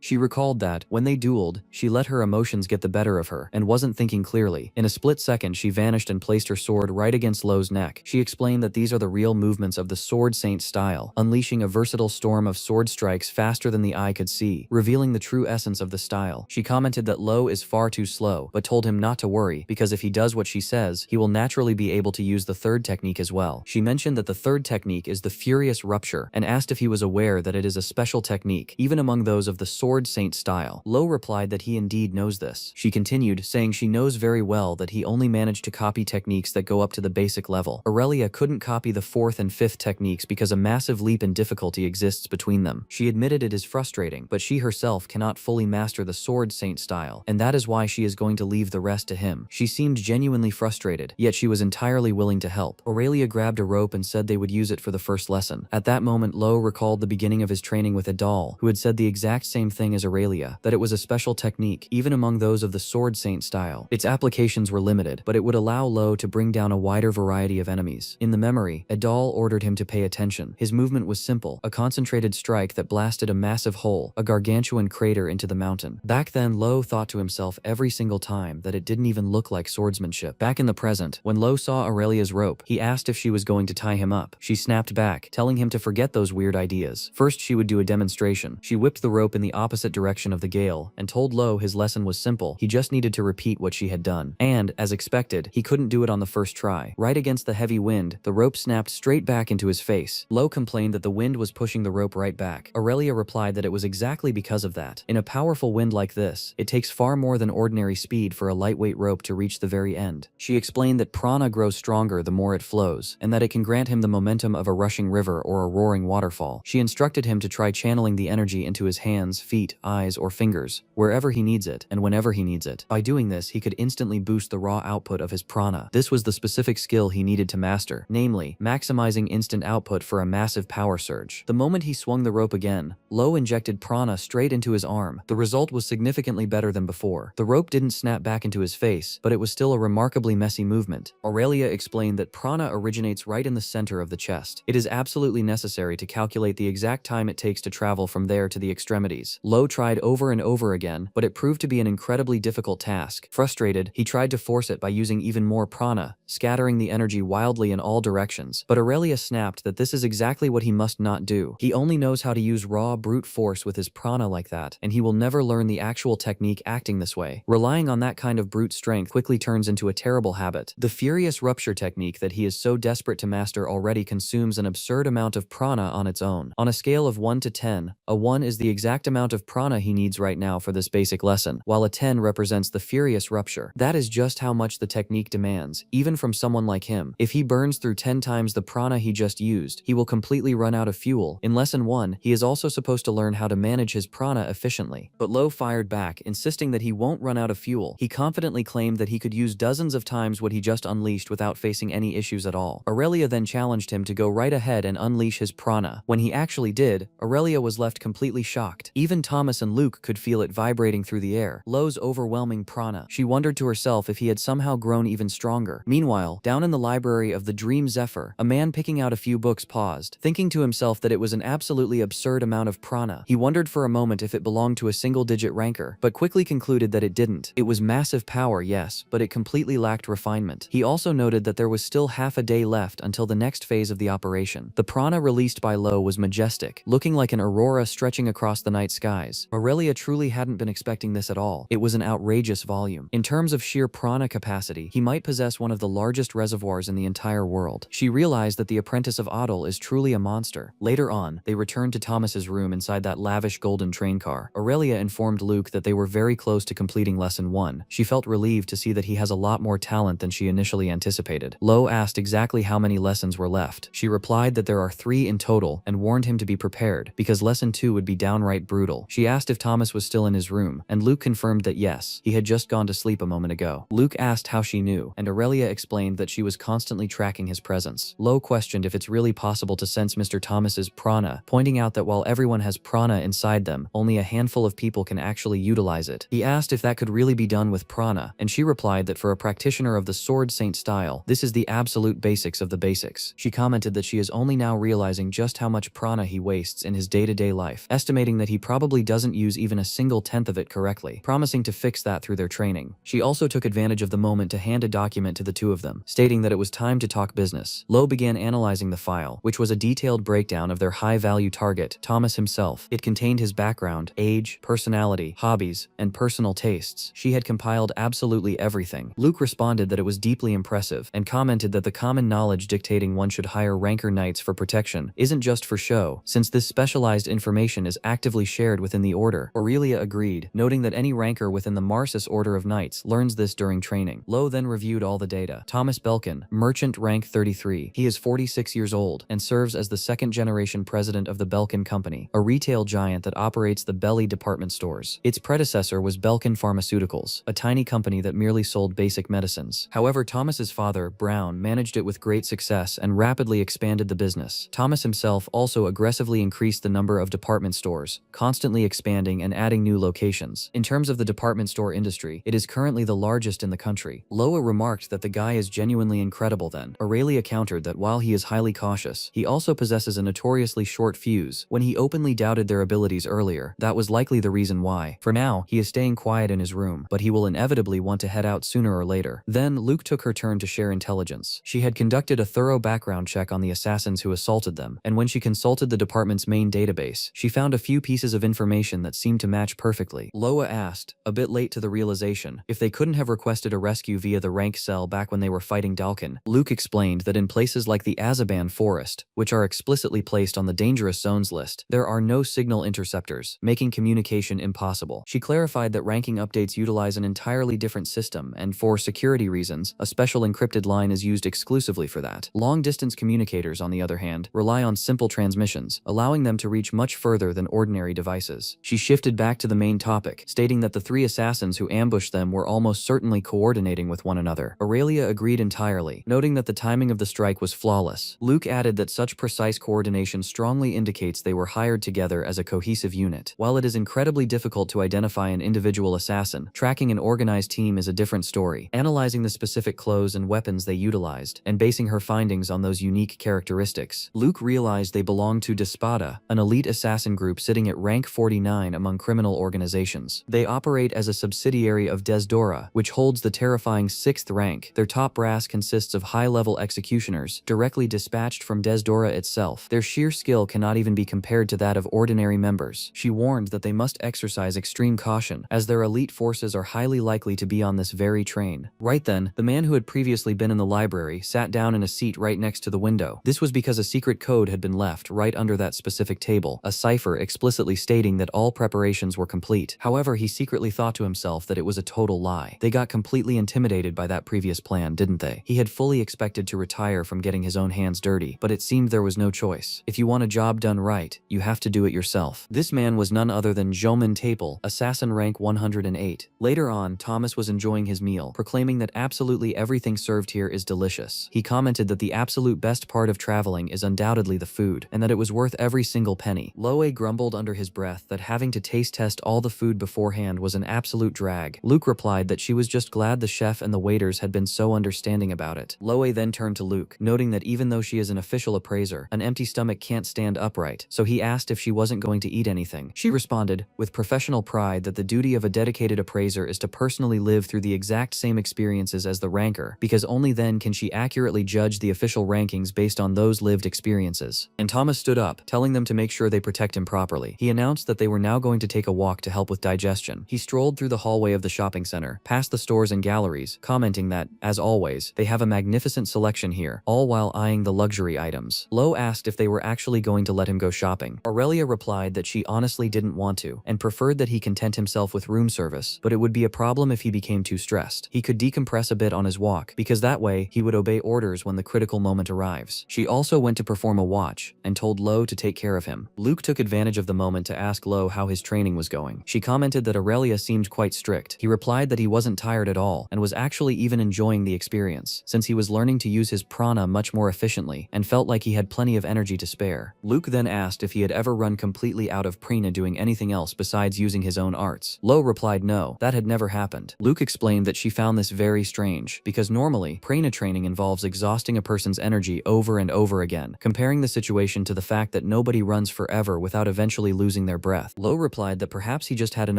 She recalled that, when they dueled, she let her emotions get the better of her, and wasn't thinking clearly. In a split second, she vanished and placed her sword right against Lo's neck. She explained that these are the real movements of the Sword Saint style, unleashing a versatile storm of sword strikes faster than the eye could see, revealing the true essence of the style. She commented that Lo is far too slow, but told him not to worry, because if he does what she says, he will naturally be able to use the third technique as well. She mentioned that the third technique is the Furious Rupture, and asked if he was aware that it is a special technique, even among those of the Sword Saint style. Lo replied that he indeed knows this. She continued, saying she knows very well that he only managed to copy techniques that go up to the basic level. Aurelia couldn't copy the 4th and 5th techniques because a massive leap in difficulty exists between them. She admitted it is frustrating, but she herself cannot fully master the Sword Saint style, and that is why she is going to leave the rest to him. She seemed genuinely frustrated, yet she was entirely willing to help. Aurelia grabbed a rope and said they would use it for the first lesson. At that moment, Lo recalled the beginning of his training with Adal, who had said the exact same thing as Aurelia, that it was a special technique, even among those of the Sword Saint style. Its applications were limited, but it would allow Lo to bring down a wider variety of enemies. In the memory, Adal ordered him to pay attention. His movement was simple, a concentrated strike that blasted a massive hole, a gargantuan crater into the mountain. Back then, Lo thought to himself every single time that it didn't even look like swordsmanship. Back in the present, when Lo saw Aurelia's rope, he asked if she was going to tie him up. She snapped back, telling him to forget those weird ideas. First, she would do a demonstration. She whipped the rope in the opposite direction of the gale, and told Lo his lesson was simple. He just needed to repeat what she had done. And, as expected, he couldn't do it on the first try. Right against the heavy wind, the rope snapped straight back into his face. Lo complained that the wind was pushing the rope right back. Aurelia replied that it was exactly because of that. In a powerful wind like this, it takes far more than ordinary speed for a lightweight rope to reach the very end. She explained that prana grows stronger the more it flows, and that it can grant him the momentum of a rushing river or a roaring waterfall. She instructed him to try channeling the energy into his hands, feet, eyes, or fingers, wherever he needs it and whenever he needs it. By doing this, he could instantly boost the raw output of his prana. This was the specific skill he needed to master, namely, maximizing instant output for a massive power surge. The moment he swung the rope again, Lo injected prana straight into his arm. The result was significantly better than before. The rope didn't snap back into his face, but it was still a remarkably messy movement. Aurelia explained that prana originates right in the center of the chest. It is absolutely necessary to calculate the exact time it takes to travel from there to the extremities. Lo tried over and over again, but it proved to be an incredibly difficult task. Frustrated, he tried to force it by using even more prana, scattering the energy wildly in all directions. But Aurelia snapped that this is exactly what he must not do. He only knows how to use raw, brute force with his prana like that, and he will never learn the actual technique acting this way. Relying on that kind of brute strength quickly turns into a terrible habit. The furious rupture technique that he is so desperate to master already consumes an absurd amount of prana on its own. On a scale of 1 to 10, a 1 is the exact amount of prana he needs right now for this basic lesson, while a 10 represents the furious rupture. That is just how much the technique demands, even from someone like him. If he burns through 10 times the prana he just used, he will completely run out of fuel. In lesson 1, he is also supposed to learn how to manage his prana efficiently. But Lo fired back, insisting that he won't run out of fuel. He confidently claimed that he could use dozens of times what he just unleashed without facing any issues at all. Aurelia then challenged him to go right ahead and unleash his prana. When he actually did, Aurelia was left completely shocked. Even Thomas and Luke could feel it vibrating through the air. Lo's overwhelming prana. She wondered to herself if he had somehow grown even stronger. Meanwhile, down in the library of the Dream Zephyr, a man picking out a few books paused, thinking to himself that it was an absolutely absurd amount of prana. He wondered for a moment if it belonged to a single-digit ranker, but quickly concluded that it didn't. It was massive power, yes, but it completely lacked refinement. He also noted that there was still half a day left until the next phase of the operation. The prana released by Lo was majestic, looking like an aurora stretching across the night skies. Aurelia truly hadn't been expecting this at all. It was an outrageous volume. In terms of sheer prana capacity, he might possess one of the largest reservoirs in the entire world. She realized that the apprentice of Adel is truly a monster. Later on, they returned to Thomas's room inside that lavish golden train car. Aurelia informed Luke that they were very close to completing lesson 1. She felt relieved to see that he has a lot more talent than she initially anticipated. Lo asked exactly how many lessons were left. She replied that there are 3 in total and warned him to be prepared, because lesson 2 would be downright brutal. She asked if Thomas was still in his room, and Luke confirmed that yes, he had just gone to sleep a moment ago. Luke asked how she knew, and Aurelia explained that she was constantly tracking his presence. Lo questioned if it's really possible to sense Mr. Thomas's prana, pointing out that while everyone has prana inside them, only a handful of people can actually utilize it. He asked if that could really be done with prana, and she replied that for a practitioner of the Sword Saint style, this is the absolute basics of the basics. She commented that she is only now realizing just how much prana he wastes in his day-to-day life, estimating that he probably doesn't use even a single tenth of it correctly, promising to fix that through their training. She also took advantage of the moment to hand a document to the two of them, stating that it was time to talk business. Lo began analyzing the file, which was a detailed breakdown of their high-value target, Thomas himself. It contained his background, age, personality, hobbies, and personal tastes. She had compiled absolutely everything. Luke responded that it was deeply impressive, and commented that the common knowledge dictating one should hire ranker knights for protection isn't just for show, since this specialized information is actively shared within the order. Aurelia agreed, noting that any ranker within the Marsis Order of Knights learns this during training. Lo then reviewed all the data. Thomas Belkin, merchant rank 33. He is 46 years old and serves as the second-generation president of the Belkin Company, a retail giant that operates the Belly department stores. Its predecessor was Belkin Pharmaceuticals, a tiny company that merely sold basic medicines. However, Thomas's father, Brown, managed it with great success and rapidly expanded the business. Thomas himself also aggressively increased the number of department stores, constantly expanding and adding new locations. In terms of the department store industry, it is currently the largest in the country. Loa remarked that the guy is genuinely incredible then. Aurelia countered that while he is highly cautious, he also possesses a notoriously short fuse. When he openly doubted their abilities earlier, that was likely the reason why. For now, he is staying quiet in his room, but he will inevitably want to head out sooner or later. Then, Luke took her turn to share intelligence. She had conducted a thorough background check on the assassins who assaulted them, and when she consulted the department's main database, she found a few pieces of information that seemed to match perfectly. Loa asked, a bit late to the realization, if they couldn't have requested a rescue via the rank cell back when they were fighting Dalkin. Luke explained that in places like the Azaban Forest, which are explicitly placed on the dangerous zones list, test. There are no signal interceptors, making communication impossible. She clarified that ranking updates utilize an entirely different system, and for security reasons, a special encrypted line is used exclusively for that. Long-distance communicators, on the other hand, rely on simple transmissions, allowing them to reach much further than ordinary devices. She shifted back to the main topic, stating that the three assassins who ambushed them were almost certainly coordinating with one another. Aurelia agreed entirely, noting that the timing of the strike was flawless. Luke added that such precise coordination strongly indicates they were hired together as a cohesive unit. While it is incredibly difficult to identify an individual assassin, tracking an organized team is a different story. Analyzing the specific clothes and weapons they utilized, and basing her findings on those unique characteristics, Luke realized they belonged to Despada, an elite assassin group sitting at rank 49 among criminal organizations. They operate as a subsidiary of Desdora, which holds the terrifying 6th rank. Their top brass consists of high-level executioners, directly dispatched from Desdora itself. Their sheer skill cannot even be compared to that of ordinary members. She warned that they must exercise extreme caution, as their elite forces are highly likely to be on this very train. Right then, the man who had previously been in the library sat down in a seat right next to the window. This was because a secret code had been left right under that specific table, a cipher explicitly stating that all preparations were complete. However, he secretly thought to himself that it was a total lie. They got completely intimidated by that previous plan, didn't they? He had fully expected to retire from getting his own hands dirty, but it seemed there was no choice. If you want a job done right, you have to do it yourself. This man was none other than Jomin Tapel, assassin rank 108. Later on, Thomas was enjoying his meal, proclaiming that absolutely everything served here is delicious. He commented that the absolute best part of traveling is undoubtedly the food, and that it was worth every single penny. Loe grumbled under his breath that having to taste test all the food beforehand was an absolute drag. Luke replied that she was just glad the chef and the waiters had been so understanding about it. Loe then turned to Luke, noting that even though she is an official appraiser, an empty stomach can't stand upright, so he asked if she wasn't going to eat anything. She responded, with professional pride, that the duty of a dedicated appraiser is to personally live through the exact same experiences as the ranker, because only then can she accurately judge the official rankings based on those lived experiences. And Thomas stood up, telling them to make sure they protect him properly. He announced that they were now going to take a walk to help with digestion. He strolled through the hallway of the shopping center, past the stores and galleries, commenting that, as always, they have a magnificent selection here, all while eyeing the luxury items. Lowe asked if they were actually going to let him go shopping. Aurelia replied that she honestly didn't want to, and preferred that he content himself with room service, but it would be a problem if he became too stressed. He could decompress a bit on his walk, because that way, he would obey orders when the critical moment arrives. She also went to perform a watch, and told Lowe to take care of him. Luke took advantage of the moment to ask Lowe how his training was going. She commented that Aurelia seemed quite strict. He replied that he wasn't tired at all, and was actually even enjoying the experience, since he was learning to use his prana much more efficiently, and felt like he had plenty of energy to spare. Luke then asked if he had ever run completely out of prana doing anything else besides using his own arts. Lowe replied no, that had never happened. Luke explained that she found this very strange, because normally, prana training involves exhausting a person's energy over and over again, comparing the situation to the fact that nobody runs forever without eventually losing their breath. Lowe replied that perhaps he just had an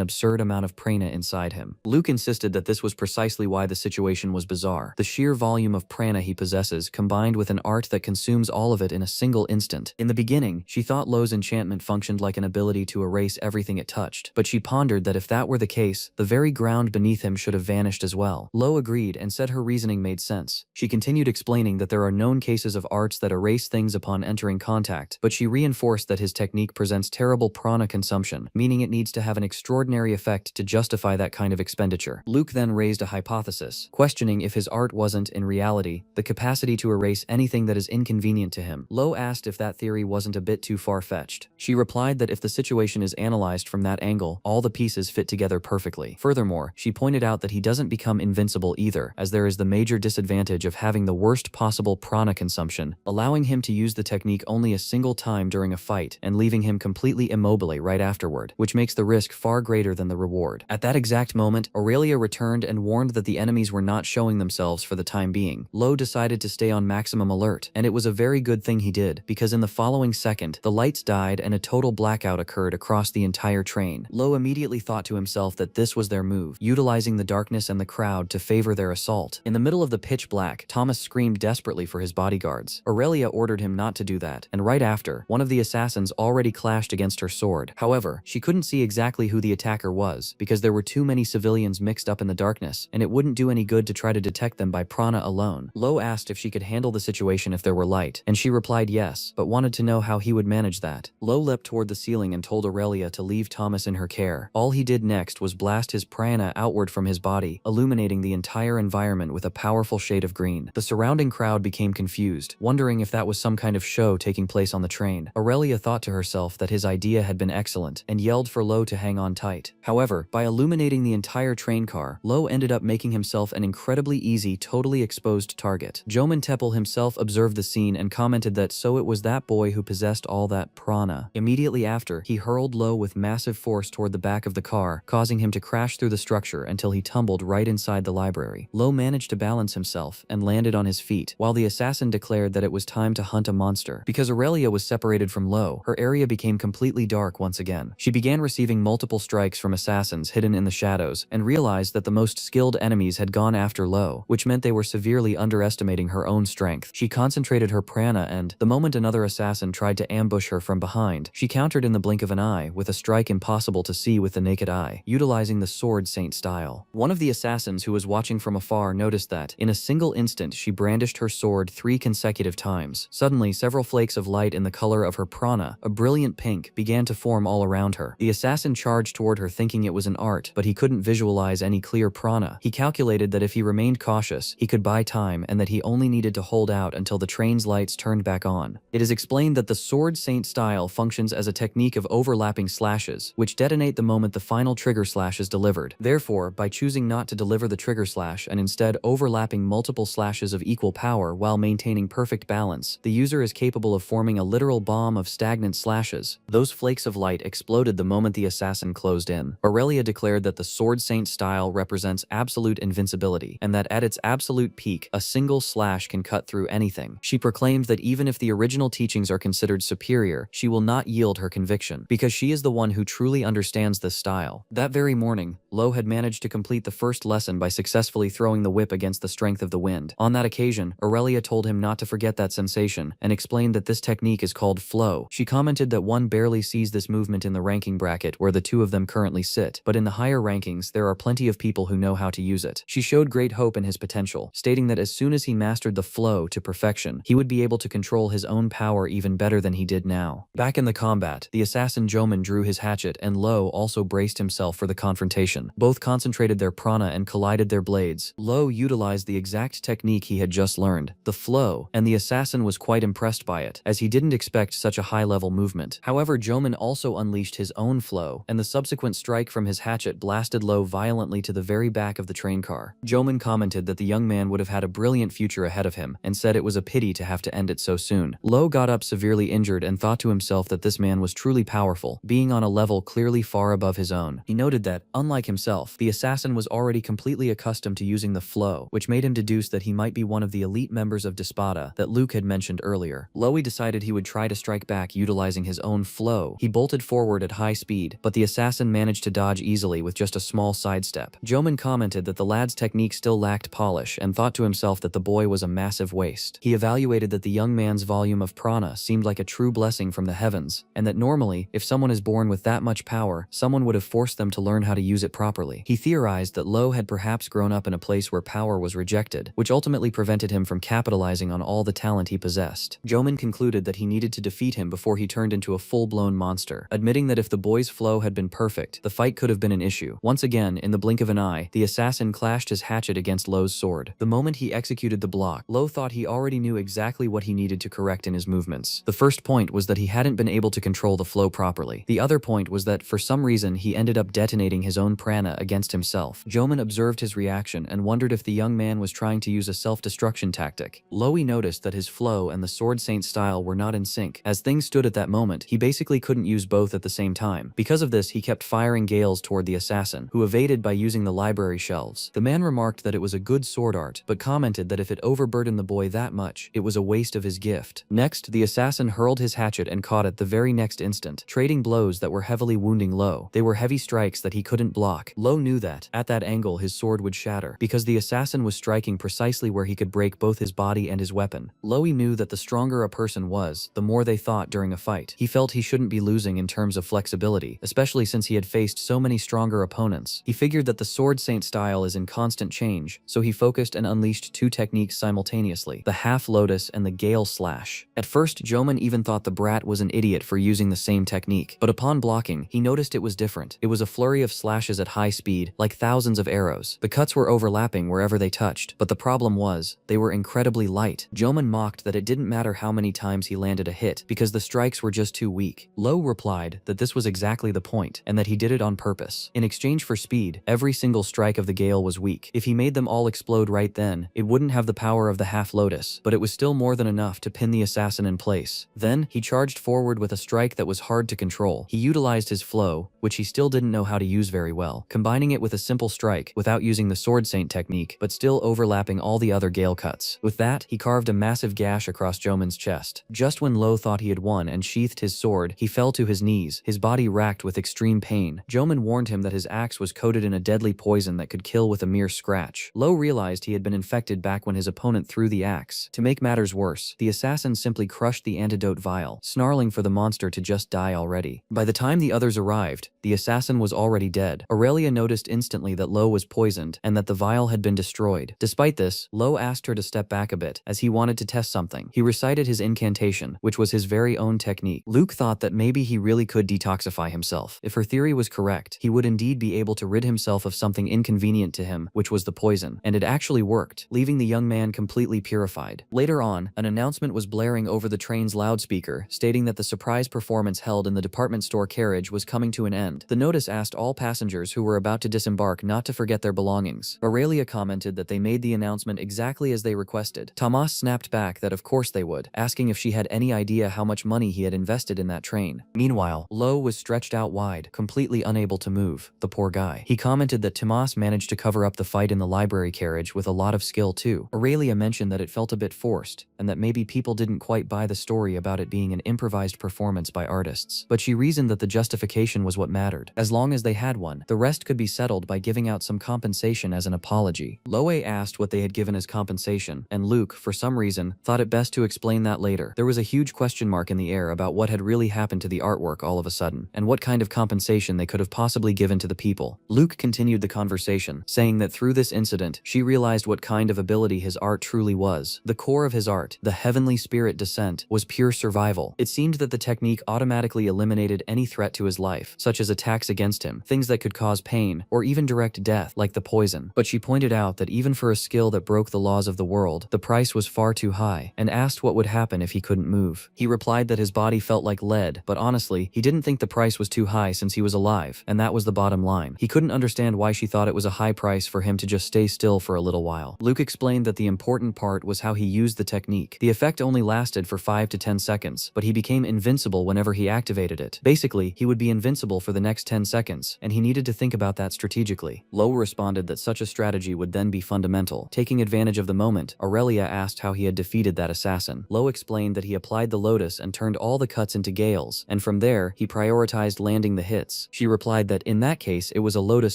absurd amount of prana inside him. Luke insisted that this was precisely why the situation was bizarre. The sheer volume of prana he possesses, combined with an art that consumes all of it in a single instant. In the beginning, she thought Lowe's enchantment functioned like an ability to erase everything it touched, but she pondered that if that were the case, the very ground beneath him should have vanished as well. Lowe agreed and said her reasoning made sense. She continued explaining that there are known cases of arts that erase things upon entering contact, but she reinforced that his technique presents terrible prana consumption, meaning it needs to have an extraordinary effect to justify that kind of expenditure. Luke then raised a hypothesis, questioning if his art wasn't, in reality, the capacity to erase anything that is inconvenient to him. Lowe asked if that theory wasn't a bit too far-fetched. She replied that if the situation is analyzed from that angle, all the pieces fit together perfectly. Furthermore, she pointed out that he doesn't become invincible either, as there is the major disadvantage of having the worst possible prana consumption, allowing him to use the technique only a single time during a fight and leaving him completely immobile right afterward, which makes the risk far greater than the reward. At that exact moment, Aurelia returned and warned that the enemies were not showing themselves for the time being. Lowe decided to stay on maximum alert, and it was a very good thing he did, because in the following second, the lights died and a total blackout occurred across the entire train. Lowe immediately thought to himself that this was their move, utilizing the darkness and the crowd to favor their assault. In the middle of the pitch black, Thomas screamed desperately for his bodyguards. Aurelia ordered him not to do that, and right after, one of the assassins already clashed against her sword. However, she couldn't see exactly who the attacker was, because there were too many civilians mixed up in the darkness, and it wouldn't do any good to try to detect them by prana alone. Lowe asked if she could handle the situation if there were light, and she replied yes, but wanted to know how he would manage dodge that. Lo leapt toward the ceiling and told Aurelia to leave Thomas in her care. All he did next was blast his prana outward from his body, illuminating the entire environment with a powerful shade of green. The surrounding crowd became confused, wondering if that was some kind of show taking place on the train. Aurelia thought to herself that his idea had been excellent and yelled for Lo to hang on tight. However, by illuminating the entire train car, Lo ended up making himself an incredibly easy, totally exposed target. Joman Teppel himself observed the scene and commented that so it was that boy who possessed all that prana. Immediately after, he hurled Lo with massive force toward the back of the car, causing him to crash through the structure until he tumbled right inside the library. Lo managed to balance himself and landed on his feet, while the assassin declared that it was time to hunt a monster. Because Aurelia was separated from Lo, her area became completely dark once again. She began receiving multiple strikes from assassins hidden in the shadows and realized that the most skilled enemies had gone after Lo, which meant they were severely underestimating her own strength. She concentrated her prana and, the moment another assassin tried to ambush her from behind, she countered in the blink of an eye with a strike impossible to see with the naked eye, utilizing the sword saint style. One of the assassins who was watching from afar noticed that, in a single instant, she brandished her sword 3 consecutive times. Suddenly, several flakes of light in the color of her prana, a brilliant pink, began to form all around her. The assassin charged toward her thinking it was an art, but he couldn't visualize any clear prana. He calculated that if he remained cautious, he could buy time and that he only needed to hold out until the train's lights turned back on. It is explained that the sword saint style functions as a technique of overlapping slashes, which detonate the moment the final trigger slash is delivered. Therefore, by choosing not to deliver the trigger slash and instead overlapping multiple slashes of equal power while maintaining perfect balance, the user is capable of forming a literal bomb of stagnant slashes. Those flakes of light exploded the moment the assassin closed in. Aurelia declared that the sword saint style represents absolute invincibility, and that at its absolute peak, a single slash can cut through anything. She proclaimed that even if the original teachings are considered superior, she will not yield her conviction, because she is the one who truly understands this style. That very morning, Lo had managed to complete the first lesson by successfully throwing the whip against the strength of the wind. On that occasion, Aurelia told him not to forget that sensation, and explained that this technique is called flow. She commented that one barely sees this movement in the ranking bracket where the two of them currently sit, but in the higher rankings, there are plenty of people who know how to use it. She showed great hope in his potential, stating that as soon as he mastered the flow to perfection, he would be able to control his own power even better than he did now. Back in the combat, the assassin Joman drew his hatchet and Lo also braced himself for the confrontation. Both concentrated their prana and collided their blades. Lo utilized the exact technique he had just learned, the flow, and the assassin was quite impressed by it, as he didn't expect such a high-level movement. However, Joman also unleashed his own flow, and the subsequent strike from his hatchet blasted Lo violently to the very back of the train car. Joman commented that the young man would have had a brilliant future ahead of him, and said it was a pity to have to end it so soon. Lo got up severely injured and thought to himself that this man was truly powerful, being on a level clearly far above his own. He noted that, unlike himself, the assassin was already completely accustomed to using the flow, which made him deduce that he might be one of the elite members of Despada that Luke had mentioned earlier. Loey decided he would try to strike back utilizing his own flow. He bolted forward at high speed, but the assassin managed to dodge easily with just a small sidestep. Joman commented that the lad's technique still lacked polish and thought to himself that the boy was a massive waste. He evaluated that the young man's volume of prana seemed like a true blessing from the heavens, and that normally, if someone is born with that much power, someone would have forced them to learn how to use it properly. He theorized that Lo had perhaps grown up in a place where power was rejected, which ultimately prevented him from capitalizing on all the talent he possessed. Joman concluded that he needed to defeat him before he turned into a full-blown monster, admitting that if the boy's flow had been perfect, the fight could have been an issue. Once again, in the blink of an eye, the assassin clashed his hatchet against Lo's sword. The moment he executed the block, Lo thought he already knew exactly what he needed to correct in his movements. The first point was that he hadn't been able to control the flow properly. The other point was that, for some reason, he ended up detonating his own prana against himself. Joman observed his reaction and wondered if the young man was trying to use a self-destruction tactic. Loey noticed that his flow and the Sword Saint style were not in sync. As things stood at that moment, he basically couldn't use both at the same time. Because of this, he kept firing gales toward the assassin, who evaded by using the library shelves. The man remarked that it was a good sword art, but commented that if it overburdened the boy that much, it was a waste of his gift. Next, the assassin hurled his hatchet and caught it the very next instant, trading blows that were heavily wounding Lo. They were heavy strikes that he couldn't block, block. Lo knew that, at that angle, his sword would shatter, because the assassin was striking precisely where he could break both his body and his weapon. Lo knew that the stronger a person was, the more they thought during a fight. He felt he shouldn't be losing in terms of flexibility, especially since he had faced so many stronger opponents. He figured that the Sword Saint style is in constant change, so he focused and unleashed two techniques simultaneously, the Half Lotus and the Gale Slash. At first, Joman even thought the brat was an idiot for using the same technique, but upon blocking, he noticed it was different. It was a flurry of slashes at high speed, like thousands of arrows. The cuts were overlapping wherever they touched, but the problem was, they were incredibly light. Joman mocked that it didn't matter how many times he landed a hit, because the strikes were just too weak. Lo replied that this was exactly the point, and that he did it on purpose. In exchange for speed, every single strike of the Gale was weak. If he made them all explode right then, it wouldn't have the power of the Half Lotus, but it was still more than enough to pin the assassin in place. Then, he charged forward with a strike that was hard to control. He utilized his flow, which he still didn't know how to use very well, combining it with a simple strike without using the Sword Saint technique, but still overlapping all the other Gale cuts. With that, he carved a massive gash across Joman's chest. Just when Lo thought he had won and sheathed his sword, he fell to his knees, his body racked with extreme pain. Joman warned him that his axe was coated in a deadly poison that could kill with a mere scratch. Lo realized he had been infected back when his opponent threw the axe. To make matters worse, the assassin simply crushed the antidote vial, snarling for the monster to just die already. By the time the others arrived, the assassin was already dead. Aurelia noticed instantly that Lo was poisoned and that the vial had been destroyed. Despite this, Lo asked her to step back a bit, as he wanted to test something. He recited his incantation, which was his very own technique. Luke thought that maybe he really could detoxify himself. If her theory was correct, he would indeed be able to rid himself of something inconvenient to him, which was the poison. And it actually worked, leaving the young man completely purified. Later on, an announcement was blaring over the train's loudspeaker, stating that the surprise performance held in the department store carriage was coming to an end. The notice asked all passengers who were about to disembark not to forget their belongings. Aurelia commented that they made the announcement exactly as they requested. Tomas snapped back that of course they would, asking if she had any idea how much money he had invested in that train. Meanwhile, Lo was stretched out wide, completely unable to move. The poor guy. He commented that Tomas managed to cover up the fight in the library carriage with a lot of skill too. Aurelia mentioned that it felt a bit forced, and that maybe people didn't quite buy the story about it being an improvised performance by artists. But she reasoned that the justification was what mattered. As long as they had one, the rest could be settled by giving out some compensation as an apology. Loe asked what they had given as compensation, and Luke, for some reason, thought it best to explain that later. There was a huge question mark in the air about what had really happened to the artwork all of a sudden, and what kind of compensation they could have possibly given to the people. Luke continued the conversation, saying that through this incident, she realized what kind of ability his art truly was. The core of his art, the heavenly spirit descent, was pure survival. It seemed that the technique automatically eliminated any threat to his life, such as attacks against him, things that could cause pain, or even direct death, like the poison. But she pointed out that even for a skill that broke the laws of the world, the price was far too high, and asked what would happen if he couldn't move. He replied that his body felt like lead, but honestly, he didn't think the price was too high since he was alive, and that was the bottom line. He couldn't understand why she thought it was a high price for him to just stay still for a little while. Luke explained that the important part was how he used the technique. The effect only lasted for 5 to 10 seconds, but he became invincible whenever he activated it. Basically, he would be invincible for the next 10 seconds, and he needed to think about that strategically. Lo responded that such a strategy would then be fundamental. Taking advantage of the moment, Aurelia asked how he had defeated that assassin. Lo explained that he applied the lotus and turned all the cuts into gales, and from there, he prioritized landing the hits. She replied that in that case, it was a lotus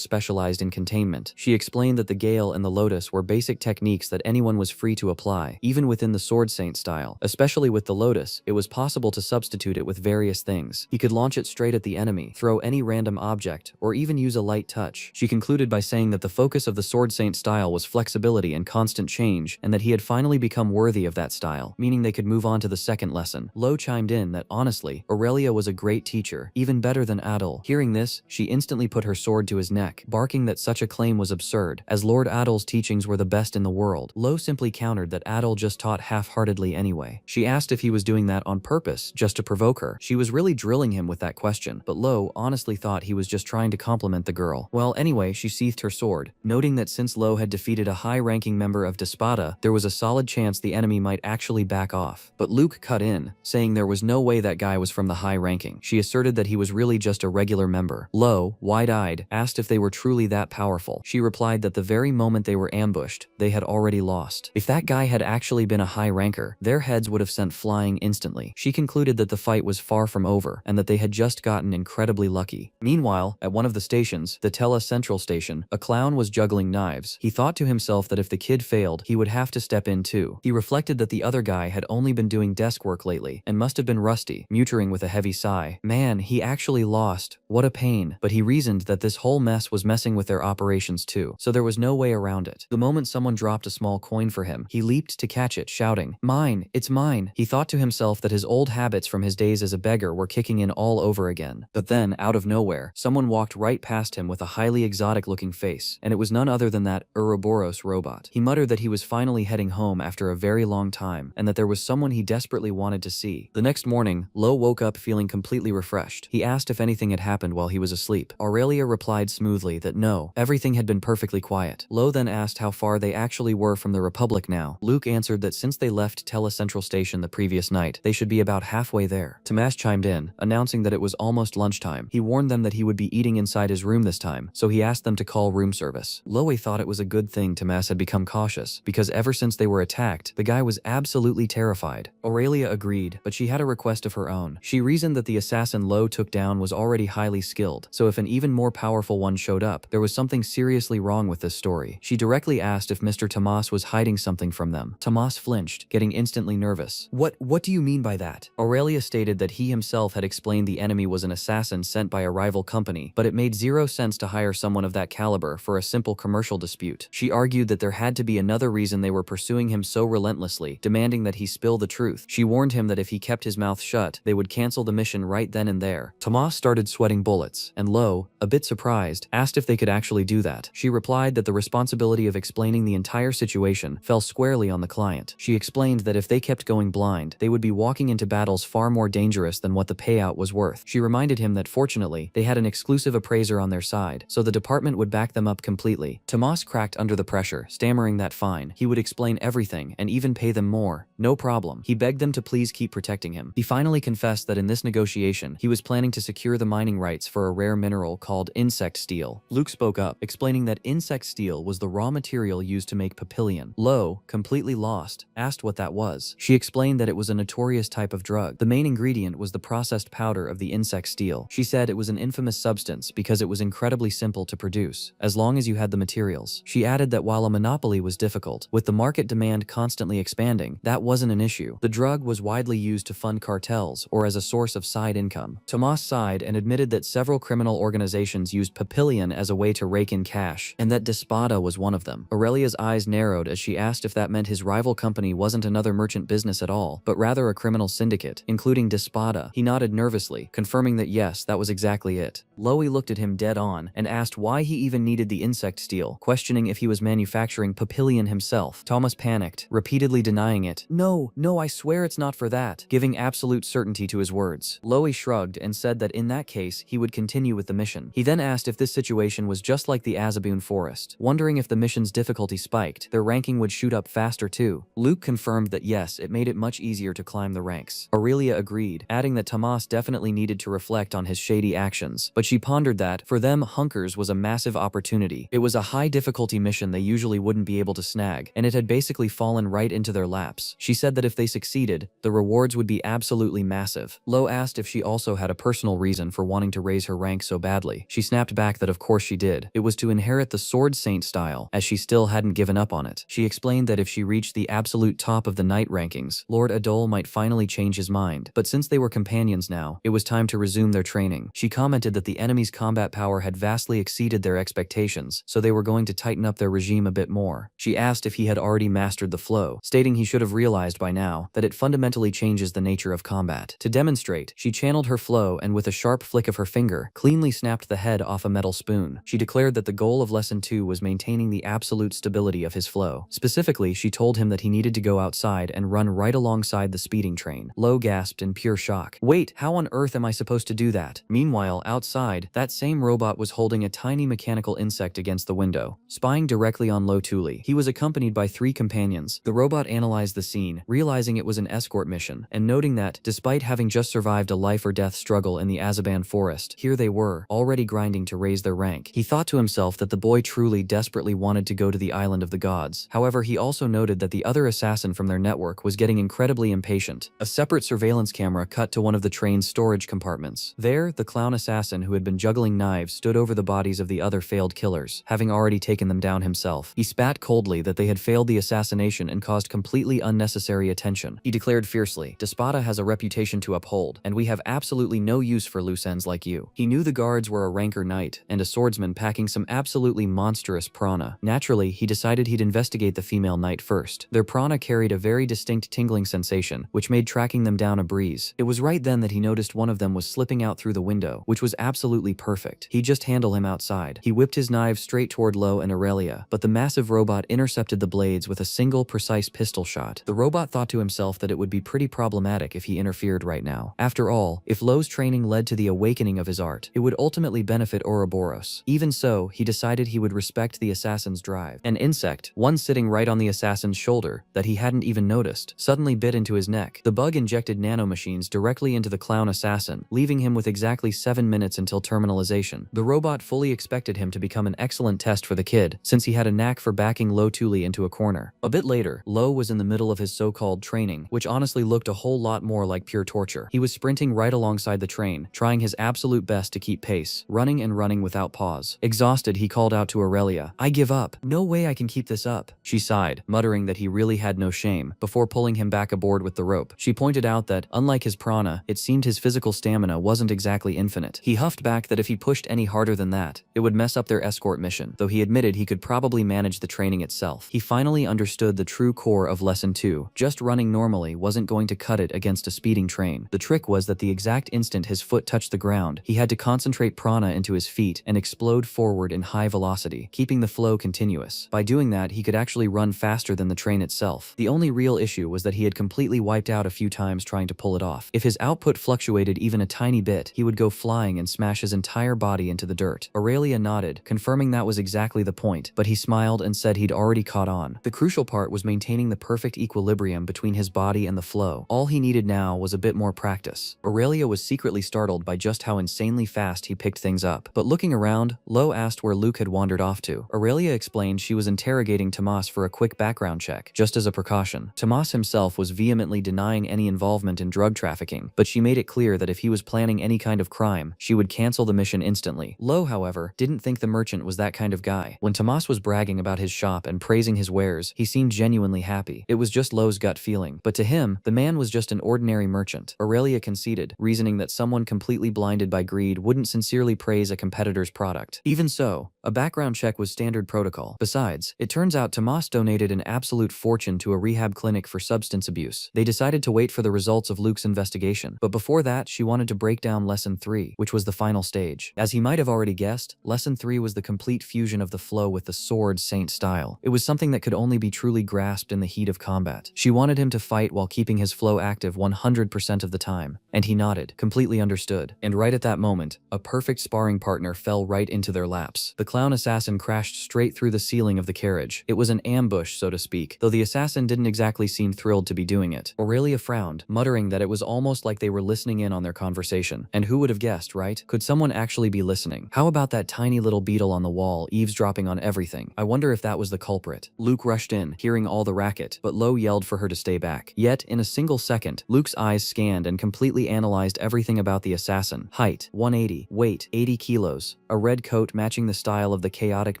specialized in containment. She explained that the gale and the lotus were basic techniques that anyone was free to apply, even within the Sword Saint style. Especially with the lotus, it was possible to substitute it with various things. He could launch it straight at the enemy, throw any random object, or even use a light touch. She concluded by saying that the focus of the Sword Saint style was flexibility and constant change, and that he had finally become worthy of that style, meaning they could move on to the second lesson. Lo chimed in that honestly, Aurelia was a great teacher, even better than Adol. Hearing this, she instantly put her sword to his neck, barking that such a claim was absurd, as Lord Adol's teachings were the best in the world. Lo simply countered that Adol just taught half-heartedly anyway. She asked if he was doing that on purpose, just to provoke her. She was really drilling him with that question, but Lo honestly thought he was just trying to compliment the girl. Well, anyway, she sheathed her sword, noting that since Lo had defeated a high-ranking member of Despada, there was a solid chance the enemy might actually back off. But Luke cut in, saying there was no way that guy was from the high ranking. She asserted that he was really just a regular member. Lo, wide-eyed, asked if they were truly that powerful. She replied that the very moment they were ambushed, they had already lost. If that guy had actually been a high ranker, their heads would have sent flying instantly. She concluded that the fight was far from over, and that they had just gotten incredibly lucky. Meanwhile, at one of the stations, stations, the Tela Central Station, a clown was juggling knives. He thought to himself that if the kid failed, he would have to step in too. He reflected that the other guy had only been doing desk work lately and must have been rusty, muttering with a heavy sigh. Man, he actually lost. What a pain. But he reasoned that this whole mess was messing with their operations too, so there was no way around it. The moment someone dropped a small coin for him, he leaped to catch it, shouting, "Mine, it's mine." He thought to himself that his old habits from his days as a beggar were kicking in all over again. But then, out of nowhere, someone walked right past him with a highly exotic-looking face, and it was none other than that Ouroboros robot. He muttered that he was finally heading home after a very long time, and that there was someone he desperately wanted to see. The next morning, Lo woke up feeling completely refreshed. He asked if anything had happened while he was asleep. Aurelia replied smoothly that no, everything had been perfectly quiet. Lo then asked how far they actually were from the Republic now. Luke answered that since they left Tela Central Station the previous night, they should be about halfway there. Tomas chimed in, announcing that it was almost lunchtime. He warned them that he would be eating inside his room this time, so he asked them to call room service. Loe thought it was a good thing Tomas had become cautious, because ever since they were attacked, the guy was absolutely terrified. Aurelia agreed, but she had a request of her own. She reasoned that the assassin Lo took down was already highly skilled, so if an even more powerful one showed up, there was something seriously wrong with this story. She directly asked if Mr. Tomas was hiding something from them. Tomas flinched, getting instantly nervous. What do you mean by that? Aurelia stated that he himself had explained the enemy was an assassin sent by a rival company, but it made zero sense to hire someone of that caliber for a simple commercial dispute. She argued that there had to be another reason they were pursuing him so relentlessly, demanding that he spill the truth. She warned him that if he kept his mouth shut, they would cancel the mission right then and there. Tomas started sweating bullets, and Lo, a bit surprised, asked if they could actually do that. She replied that the responsibility of explaining the entire situation fell squarely on the client. She explained that if they kept going blind, they would be walking into battles far more dangerous than what the payout was worth. She reminded him that fortunately, they had an exclusive appraiser on their side, so the department would back them up completely. Tomas cracked under the pressure, stammering that fine. He would explain everything and even pay them more. No problem. He begged them to please keep protecting him. He finally confessed that in this negotiation, he was planning to secure the mining rights for a rare mineral called insect steel. Luke spoke up, explaining that insect steel was the raw material used to make papillion. Lo, completely lost, asked what that was. She explained that it was a notorious type of drug. The main ingredient was the processed powder of the insect steel. She said it was an infamous substance because it was incredibly simple to produce, as long as you had the materials. She added that while a monopoly was difficult, with the market demand constantly expanding, that wasn't an issue. The drug was widely used to fund cartels or as a source of side income. Tomas sighed and admitted that several criminal organizations used papillion as a way to rake in cash, and that Despada was one of them. Aurelia's eyes narrowed as she asked if that meant his rival company wasn't another merchant business at all, but rather a criminal syndicate, including Despada. He nodded nervously, confirming that yes, that was exactly it. Loe looked at him dead on and asked why he even needed the insect steel, questioning if he was manufacturing papillion himself. Thomas panicked, repeatedly denying it. No, I swear it's not for that, giving absolute certainty to his words. Loe shrugged and said that in that case, he would continue with the mission. He then asked if this situation was just like the Azabun Forest, wondering if the mission's difficulty spiked, their ranking would shoot up faster too. Luke confirmed that yes, it made it much easier to climb the ranks. Aurelia agreed, adding that Tomas definitely needed to reflect on his shady actions, but she pondered that, for them, Hunkers was a massive opportunity. It was a high difficulty mission they usually wouldn't be able to snag, and it had basically fallen right into their laps. She said that if they succeeded, the rewards would be absolutely massive. Lo asked if she also had a personal reason for wanting to raise her rank so badly. She snapped back that of course she did. It was to inherit the Sword Saint style, as she still hadn't given up on it. She explained that if she reached the absolute top of the knight rankings, Lord Adol might finally change his mind, but since they were companions now, it was time to resume their training. She commented that the enemy's combat power had vastly exceeded their expectations, so they were going to tighten up their regime a bit more. She asked if he had already mastered the flow, stating he should have realized by now that it fundamentally changes the nature of combat. To demonstrate, she channeled her flow and with a sharp flick of her finger, cleanly snapped the head off a metal spoon. She declared that the goal of Lesson 2 was maintaining the absolute stability of his flow. Specifically, she told him that he needed to go outside and run right alongside the speeding train. Lo gasped in pure shock. Wait, how on earth am I supposed to do that? Meanwhile, outside, that same robot was holding a tiny mechanical insect against the window, spying directly on Lo Tuli. He was accompanied by 3 companions. The robot analyzed the scene, realizing it was an escort mission, and noting that, despite having just survived a life-or-death struggle in the Azaban forest, here they were, already grinding to raise their rank. He thought to himself that the boy truly desperately wanted to go to the island of the gods. However, he also noted that the other assassin from their network was getting incredibly impatient. A separate surveillance camera cut to one of the train's storage compartments. There, the clown assassin who had been juggling knives knives stood over the bodies of the other failed killers, having already taken them down himself. He spat coldly that they had failed the assassination and caused completely unnecessary attention. He declared fiercely, "Despada has a reputation to uphold, and we have absolutely no use for loose ends like you." He knew the guards were a ranker knight and a swordsman packing some absolutely monstrous prana. Naturally, he decided he'd investigate the female knight first. Their prana carried a very distinct tingling sensation, which made tracking them down a breeze. It was right then that he noticed one of them was slipping out through the window, which was absolutely perfect. He'd just handle him outside. He whipped his knives straight toward Lo and Aurelia, but the massive robot intercepted the blades with a single precise pistol shot. The robot thought to himself that it would be pretty problematic if he interfered right now. After all, if Lo's training led to the awakening of his art, it would ultimately benefit Ouroboros. Even so, he decided he would respect the assassin's drive. An insect, one sitting right on the assassin's shoulder, that he hadn't even noticed, suddenly bit into his neck. The bug injected nanomachines directly into the clown assassin, leaving him with exactly 7 minutes until terminalization. The robot fully expected him to become an excellent test for the kid, since he had a knack for backing Lo Tuli into a corner. A bit later, Lo was in the middle of his so-called training, which honestly looked a whole lot more like pure torture. He was sprinting right alongside the train, trying his absolute best to keep pace, running and running without pause. Exhausted, he called out to Aurelia, "I give up. No way I can keep this up." She sighed, muttering that he really had no shame, before pulling him back aboard with the rope. She pointed out that, unlike his prana, it seemed his physical stamina wasn't exactly infinite. He huffed back that if he pushed any harder than that, it would mess up their escort mission, though he admitted he could probably manage the training itself. He finally understood the true core of Lesson 2. Just running normally wasn't going to cut it against a speeding train. The trick was that the exact instant his foot touched the ground, he had to concentrate prana into his feet and explode forward in high velocity, keeping the flow continuous. By doing that, he could actually run faster than the train itself. The only real issue was that he had completely wiped out a few times trying to pull it off. If his output fluctuated even a tiny bit, he would go flying and smash his entire body into the dirt. Aurelia nodded, confirming that was exactly the point, but he smiled and said he'd already caught on. The crucial part was maintaining the perfect equilibrium between his body and the flow. All he needed now was a bit more practice. Aurelia was secretly startled by just how insanely fast he picked things up. But looking around, Lo asked where Luke had wandered off to. Aurelia explained she was interrogating Tomas for a quick background check, just as a precaution. Tomas himself was vehemently denying any involvement in drug trafficking, but she made it clear that if he was planning any kind of crime, she would cancel the mission instantly. Lo, however, didn't think the merchant was that kind of guy. When Tomas was bragging about his shop and praising his wares, he seemed genuinely happy. It was just Lo's gut feeling. But to him, the man was just an ordinary merchant. Aurelia conceded, reasoning that someone completely blinded by greed wouldn't sincerely praise a competitor's product. Even so, a background check was standard protocol. Besides, it turns out Tomas donated an absolute fortune to a rehab clinic for substance abuse. They decided to wait for the results of Luke's investigation, but before that, she wanted to break down Lesson 3, which was the final stage. As he might have already guessed, Lesson 3 was the complete fusion of the flow with the sword saint style. It was something that could only be truly grasped in the heat of combat. She wanted him to fight while keeping his flow active 100% of the time, and he nodded, completely understood. And right at that moment, a perfect sparring partner fell right into their laps. The clown assassin crashed straight through the ceiling of the carriage. It was an ambush, so to speak, though the assassin didn't exactly seem thrilled to be doing it. Aurelia frowned, muttering that it was almost like they were listening in on their conversation. And who would have guessed, right? Could someone actually be listening? How about that tiny little beetle on the wall, eavesdropping on everything? I wonder if that was the culprit. Luke rushed in, hearing all the racket, but Lo yelled for her to stay back. Yet, in a single second, Luke's eyes scanned and completely analyzed everything about the assassin. Height, 180. Weight, 80 kilos. A red coat matching the style of the chaotic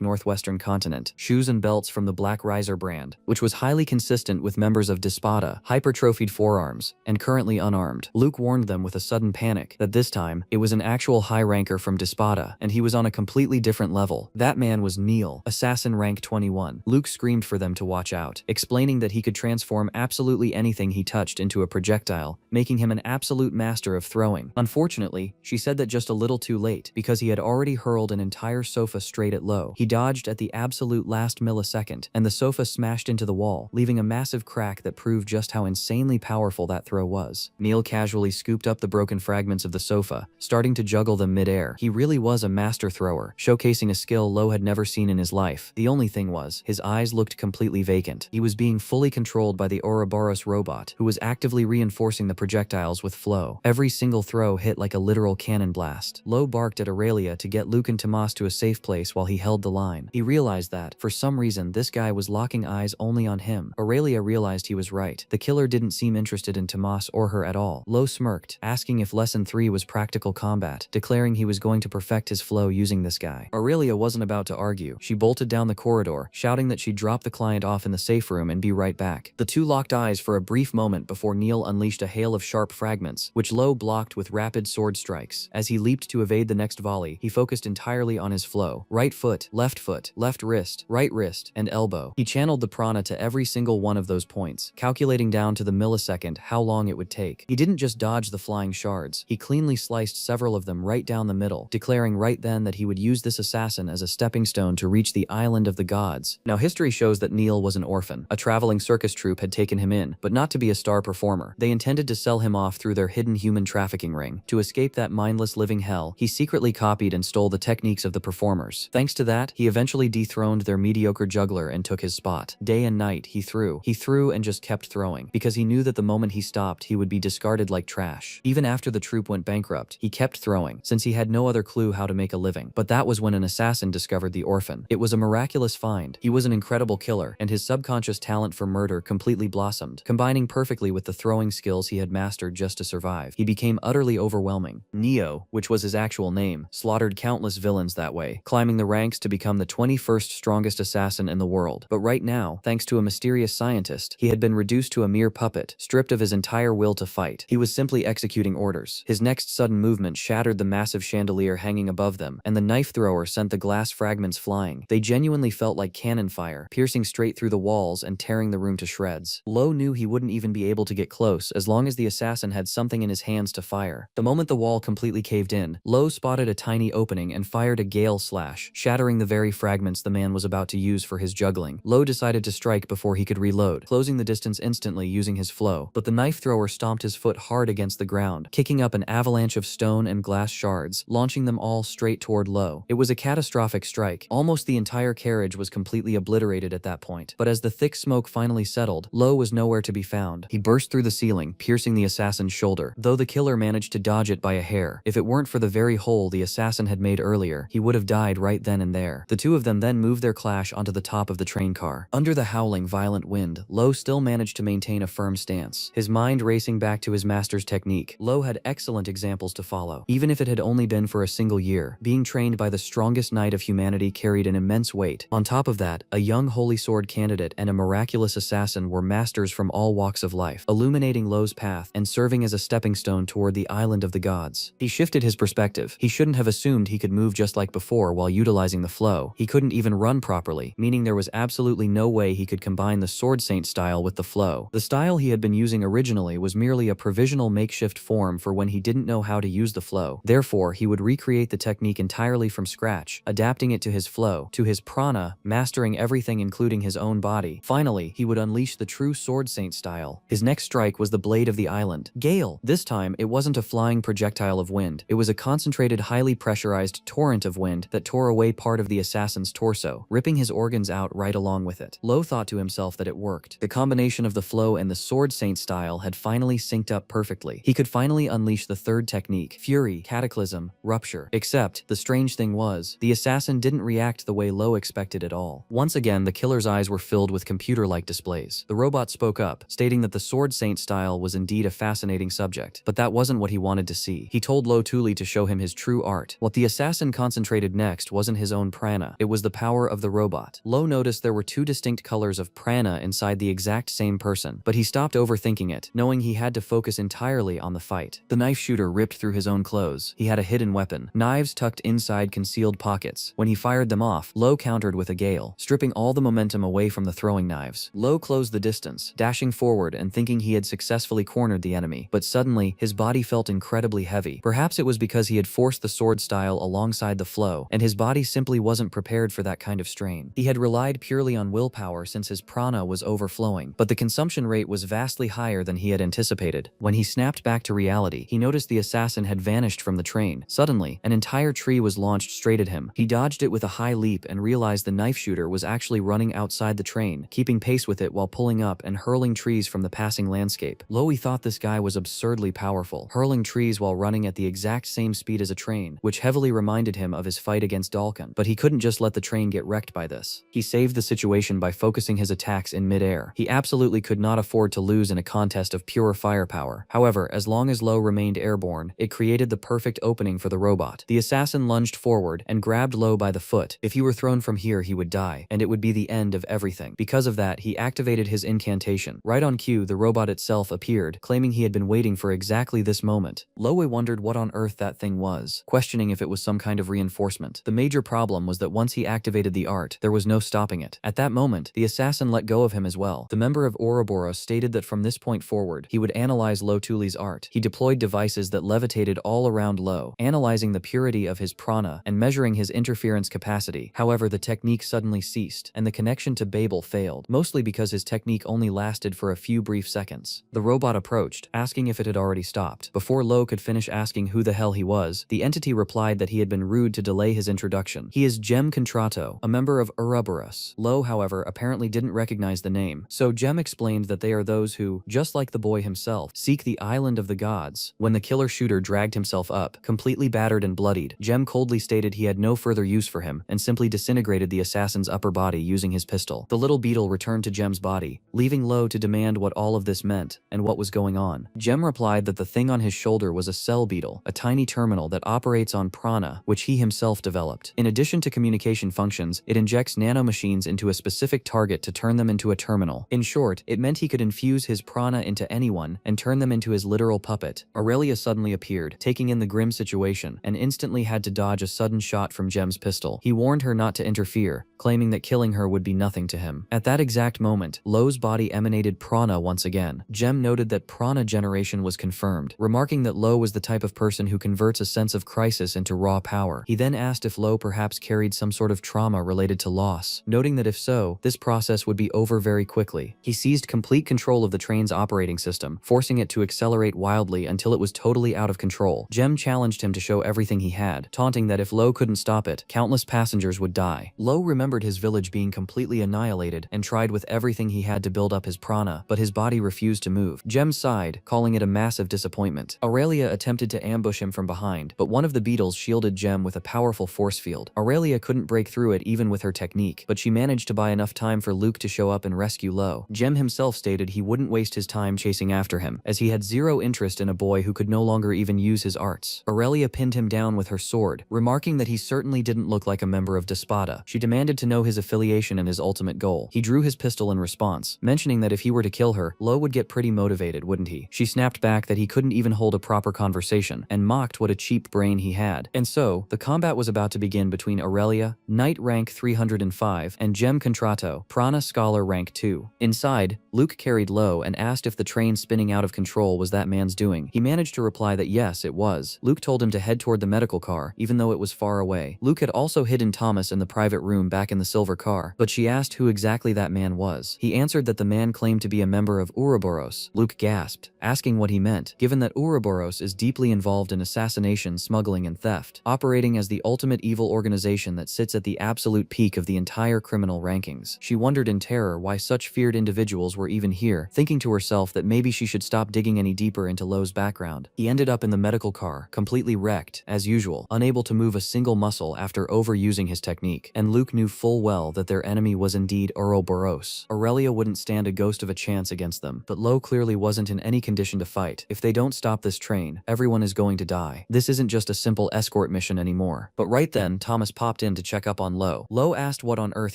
northwestern continent. Shoes and belts from the Black Riser brand, which was highly consistent with members of Despada, hypertrophied forearms, and currently unarmed. Luke warned them with a sudden panic that this time, it was an actual high ranker from Despada, and he was on a completely different level. That man was Neil, assassin rank 21. Luke screamed for them to watch out, explaining that he could transform absolutely anything he touched into a projectile, making him an absolute master of throwing. Unfortunately, she said that just a little too late, because he had already hurled an entire sofa straight at Lo. He dodged at the absolute last millisecond, and the sofa smashed into the wall, leaving a massive crack that proved just how insanely powerful that throw was. Neil casually scooped up the broken fragments of the sofa, starting to juggle them mid-air. He really was a master thrower, showcasing a skill Lo had never seen in his life. The only thing was, his eyes looked completely vacant. He was being fully controlled by the Ouroboros robot, who was actively reinforcing the projectiles with flow. Every single throw hit like a literal cannon blast. Lo barked at Aurelia to get Luke and Tomas to a safe place while he held the line. He realized that, for some reason, this guy was locking eyes only on him. Aurelia realized he was right. The killer didn't seem interested in Tomas or her at all. Lo smirked, asking if Lesson 3 was practical combat, declaring he was going to perfect his flow using this guy. Aurelia wasn't about to argue. She bolted down the corridor, shouting that she'd drop the client off in the safe room and be right back. The two locked eyes for a brief moment before Neil unleashed a hail of sharp fragments, which Lo blocked with rapid sword strikes. As he leaped to evade the next volley, he focused entirely on his flow. Right foot, left wrist, right wrist, and elbow. He channeled the prana to every single one of those points, calculating down to the millisecond how long it would take. He didn't just dodge the flying shards, he cleanly sliced several of them right down the middle, declaring right then that he would use this assassin as a stepping stone to reach the island of the gods. Now history shows that Neil was an orphan. A traveling circus troupe had taken him in, but not to be a star performer. They intended to sell him off through their hidden human trafficking ring. To escape that mindless living hell, he secretly copied and stole the techniques of the performers. Thanks to that, he eventually dethroned their mediocre juggler and took his spot. Day and night, he threw and just kept throwing, because he knew that the moment he stopped, he would be discarded like trash. Even after the troupe went bankrupt, he kept throwing, since he had no other clue how to make a living. But that was when an assassin discovered the orphan. It was a miraculous find. He was an incredible killer, and his subconscious talent for murder completely blossomed, combining perfectly with the throwing skills he had mastered just to survive. He became utterly overwhelming. Neo, which was his actual name, slaughtered countless villains that way, climbing the ranks to become the 21st strongest assassin in the world. But right now, thanks to a mysterious scientist, he had been reduced to a mere puppet, stripped of his entire will to fight. He was simply executing orders. His next sudden movement shattered the massive chandelier hanging above them, and the knife thrower sent the glass fragments flying. They genuinely felt like cannon fire, piercing straight through the walls and tearing the room to shreds. Lo knew he wouldn't even be able to get close as long as the assassin had something in his hands to fire. The moment the wall completely caved in, Lo spotted a tiny opening and fired a gale slash, shattering the very fragments the man was about to use for his juggling. Lo decided to strike before he could reload, closing the distance instantly using his flow, but the knife thrower stomped his foot hard against the ground, kicking up an avalanche of stone and glass shards, launching them all straight toward Lo. It was a catastrophic strike. Almost the entire carriage was completely obliterated at that point, but as the thick smoke finally settled, Lo was nowhere to be found. He burst through the ceiling, piercing the assassin's shoulder, though the killer managed to dodge it by a hair. If it weren't for the very hole the assassin had made earlier, he would have died right then and there. The two of them then moved their clash onto the top of the train car. Under the howling, violent wind, Lo still managed to maintain a firm stance, his mind racing back to his master's technique. Lo had excellent examples to follow. Even if it had only been for a single year, being trained by the strongest knight of humanity carried an immense weight. On top of that, a young holy sword candidate and a miraculous assassin were masters from all walks of life, illuminating Lo's path and serving as a stepping stone toward the island of the gods. He shifted his perspective. He shouldn't have assumed he could move just like before while utilizing the flow. He couldn't even run properly, meaning there was absolutely no way he could combine the sword saint style with the flow. The style he had been using originally was merely a provisional makeshift form for when he didn't know how to use the flow. Therefore, he would recreate the technique entirely from scratch, adapting it to his flow, to his prana, mastering everything including his own body. Finally, he would unleash the true sword saint style. His next strike was the blade of the island. Gale! This time, it wasn't a flying projectile of wind. It was a concentrated, highly pressurized torrent of wind that tore away part of the assassin's torso, ripping his organs out right along with it. Lo thought to himself that it worked. The combination of the flow and the sword saint style had finally synced up perfectly. He could finally unleash the third technique, fury, cataclysm, rupture. Except, the strange thing was, the assassin didn't react the way Lo expected at all. Once again, the killer's eyes were filled with computer-like displays. The robot spoke up, stating that the sword saint style was indeed a fascinating subject, but that wasn't what he wanted to see. He told Lo Tuli to show him his true art. What the assassin concentrated next wasn't his own prana, it was the power of the robot. Lo noticed there were two distinct colors of prana inside the exact same person, but he stopped overthinking it, knowing he had to focus entirely on the fight. The knife shooter ripped through his own clothes. He had a hidden weapon, knives tucked inside concealed pockets. When he fired them off, Lo countered with a gale, stripping all the momentum away from the throwing knives. Lo closed the distance, dashing forward and thinking he had successfully cornered the enemy, but suddenly, his body felt incredibly heavy. Perhaps it was because he had forced the sword style alongside the flow, and his body simply wasn't prepared for that kind of strain. He had relied purely on willpower since his prana was overflowing, but the consumption rate was vastly higher than he had anticipated. When he snapped back to reality, he noticed the assassin had vanished from the train. Suddenly, an entire tree was launched straight at him. He dodged it with a high leap and realized the knife shooter was actually running outside the train, keeping pace with it while pulling up and hurling trees from the passing landscape. Loey thought this guy was absurdly powerful, hurling trees while running at the exact same speed as a train, which heavily reminded him of his fight against Dalkin. But he couldn't just let the train get wrecked by this. He saved the situation by focusing his attacks in midair. He absolutely could not afford to lose in a contest of pure firepower. However, as long as Lo remained airborne, it created the perfect opening for the robot robot. The assassin lunged forward and grabbed Lo by the foot. If he were thrown from here, he would die, and it would be the end of everything. Because of that, he activated his incantation. Right on cue, the robot itself appeared, claiming he had been waiting for exactly this moment. Lo wondered what on earth that thing was, questioning if it was some kind of reinforcement. The major problem was that once he activated the art, there was no stopping it. At that moment, the assassin let go of him as well. The member of Ouroboros stated that from this point forward, he would analyze Lo Tuli's art. He deployed devices that levitated all around Lo, analyzing the purity of his prana and measuring his interference capacity. However, the technique suddenly ceased, and the connection to Babel failed, mostly because his technique only lasted for a few brief seconds. The robot approached, asking if it had already stopped. Before Lo could finish asking who the hell he was, the entity replied that he had been rude to delay his introduction. He is Gem Contrato, a member of Ouroboros. Lo, however, apparently didn't recognize the name, so Gem explained that they are those who, just like the boy himself, seek the island of the gods. When the killer shooter dragged himself up, completely battered and bloodied, Gem coldly stated he had no further use for him and simply disintegrated the assassin's upper body using his pistol. The little beetle returned to Gem's body, leaving Lo to demand what all of this meant and what was going on. Gem replied that the thing on his shoulder was a cell beetle, a tiny terminal that operates on prana, which he himself developed. In addition to communication functions, it injects nanomachines into a specific target to turn them into a terminal. In short, it meant he could infuse his prana into anyone and turn them into his literal puppet. Aurelia suddenly appeared, taking in the grim situation, and instantly had to dodge a sudden shot from Gem's pistol. He warned her not to interfere, claiming that killing her would be nothing to him. At that exact moment, Lo's body emanated prana once again. Gem noted that prana generation was confirmed, remarking that Lo was the type of person who converts a sense of crisis into raw power. He then asked if Lo perhaps carried some sort of trauma related to loss, noting that if so, this process would be over very quickly. He seized complete control of the train's operating system, forcing it to accelerate wildly until it was totally out of control. Gem challenged him to show everything he had, taunting that if Lo couldn't stop it, countless passengers would die. Lo remembered his village being completely annihilated and tried with everything he had to build up his prana, but his body refused to move. Gem sighed, calling it a massive disappointment. Aurelia attempted to ambush him from behind, but one of the beetles shielded Gem with a powerful force field. Aurelia couldn't break through it even with her technique, but she managed to buy enough time for Luke to show up and rescue Lo. Gem himself stated he wouldn't waste his time chasing after him, as he had zero interest in a boy who could no longer even use his arts. Aurelia pinned him down with her sword, remarking that he certainly didn't look like a member of Despada. She demanded to know his affiliation and his ultimate goal. He drew his pistol in response, mentioning that if he were to kill her, Lo would get pretty motivated, wouldn't he? She snapped back that he couldn't even hold a proper conversation, and mocked what a cheap brain he had. And so, the combat was about to begin between Aurelia, Knight rank 305, and Gem Contrato, Prana Scholar rank 2. Inside, Luke carried Lo and asked if the train spinning out of control was that man's doing. He managed to reply that yes, it was. Luke told him to head toward the medical car, even though it was far away. Luke had also hidden Thomas in the private room back in the silver car, but she asked who exactly that man was. He answered that the man claimed to be a member of Ouroboros. Luke gasped, asking what he meant, given that Ouroboros is deeply involved in assassination, smuggling, and theft, operating as the ultimate evil organization that sits at the absolute peak of the entire criminal rankings. She wondered in terror why such feared individuals were even here, thinking to herself that maybe she should stop digging any deeper into Lo's background. He ended up in the medical car, completely wrecked, as usual, unable to move a single muscle after overusing his technique, and Luke knew full well that their enemy was indeed Ouroboros. Aurelia wouldn't stand a ghost of a chance against them, but Lo clearly wasn't in any condition to fight. If they don't stop this train, everyone is going to die. This isn't just a simple escort mission anymore. But right then, Thomas popped in to check up on Lo. Lo asked what on earth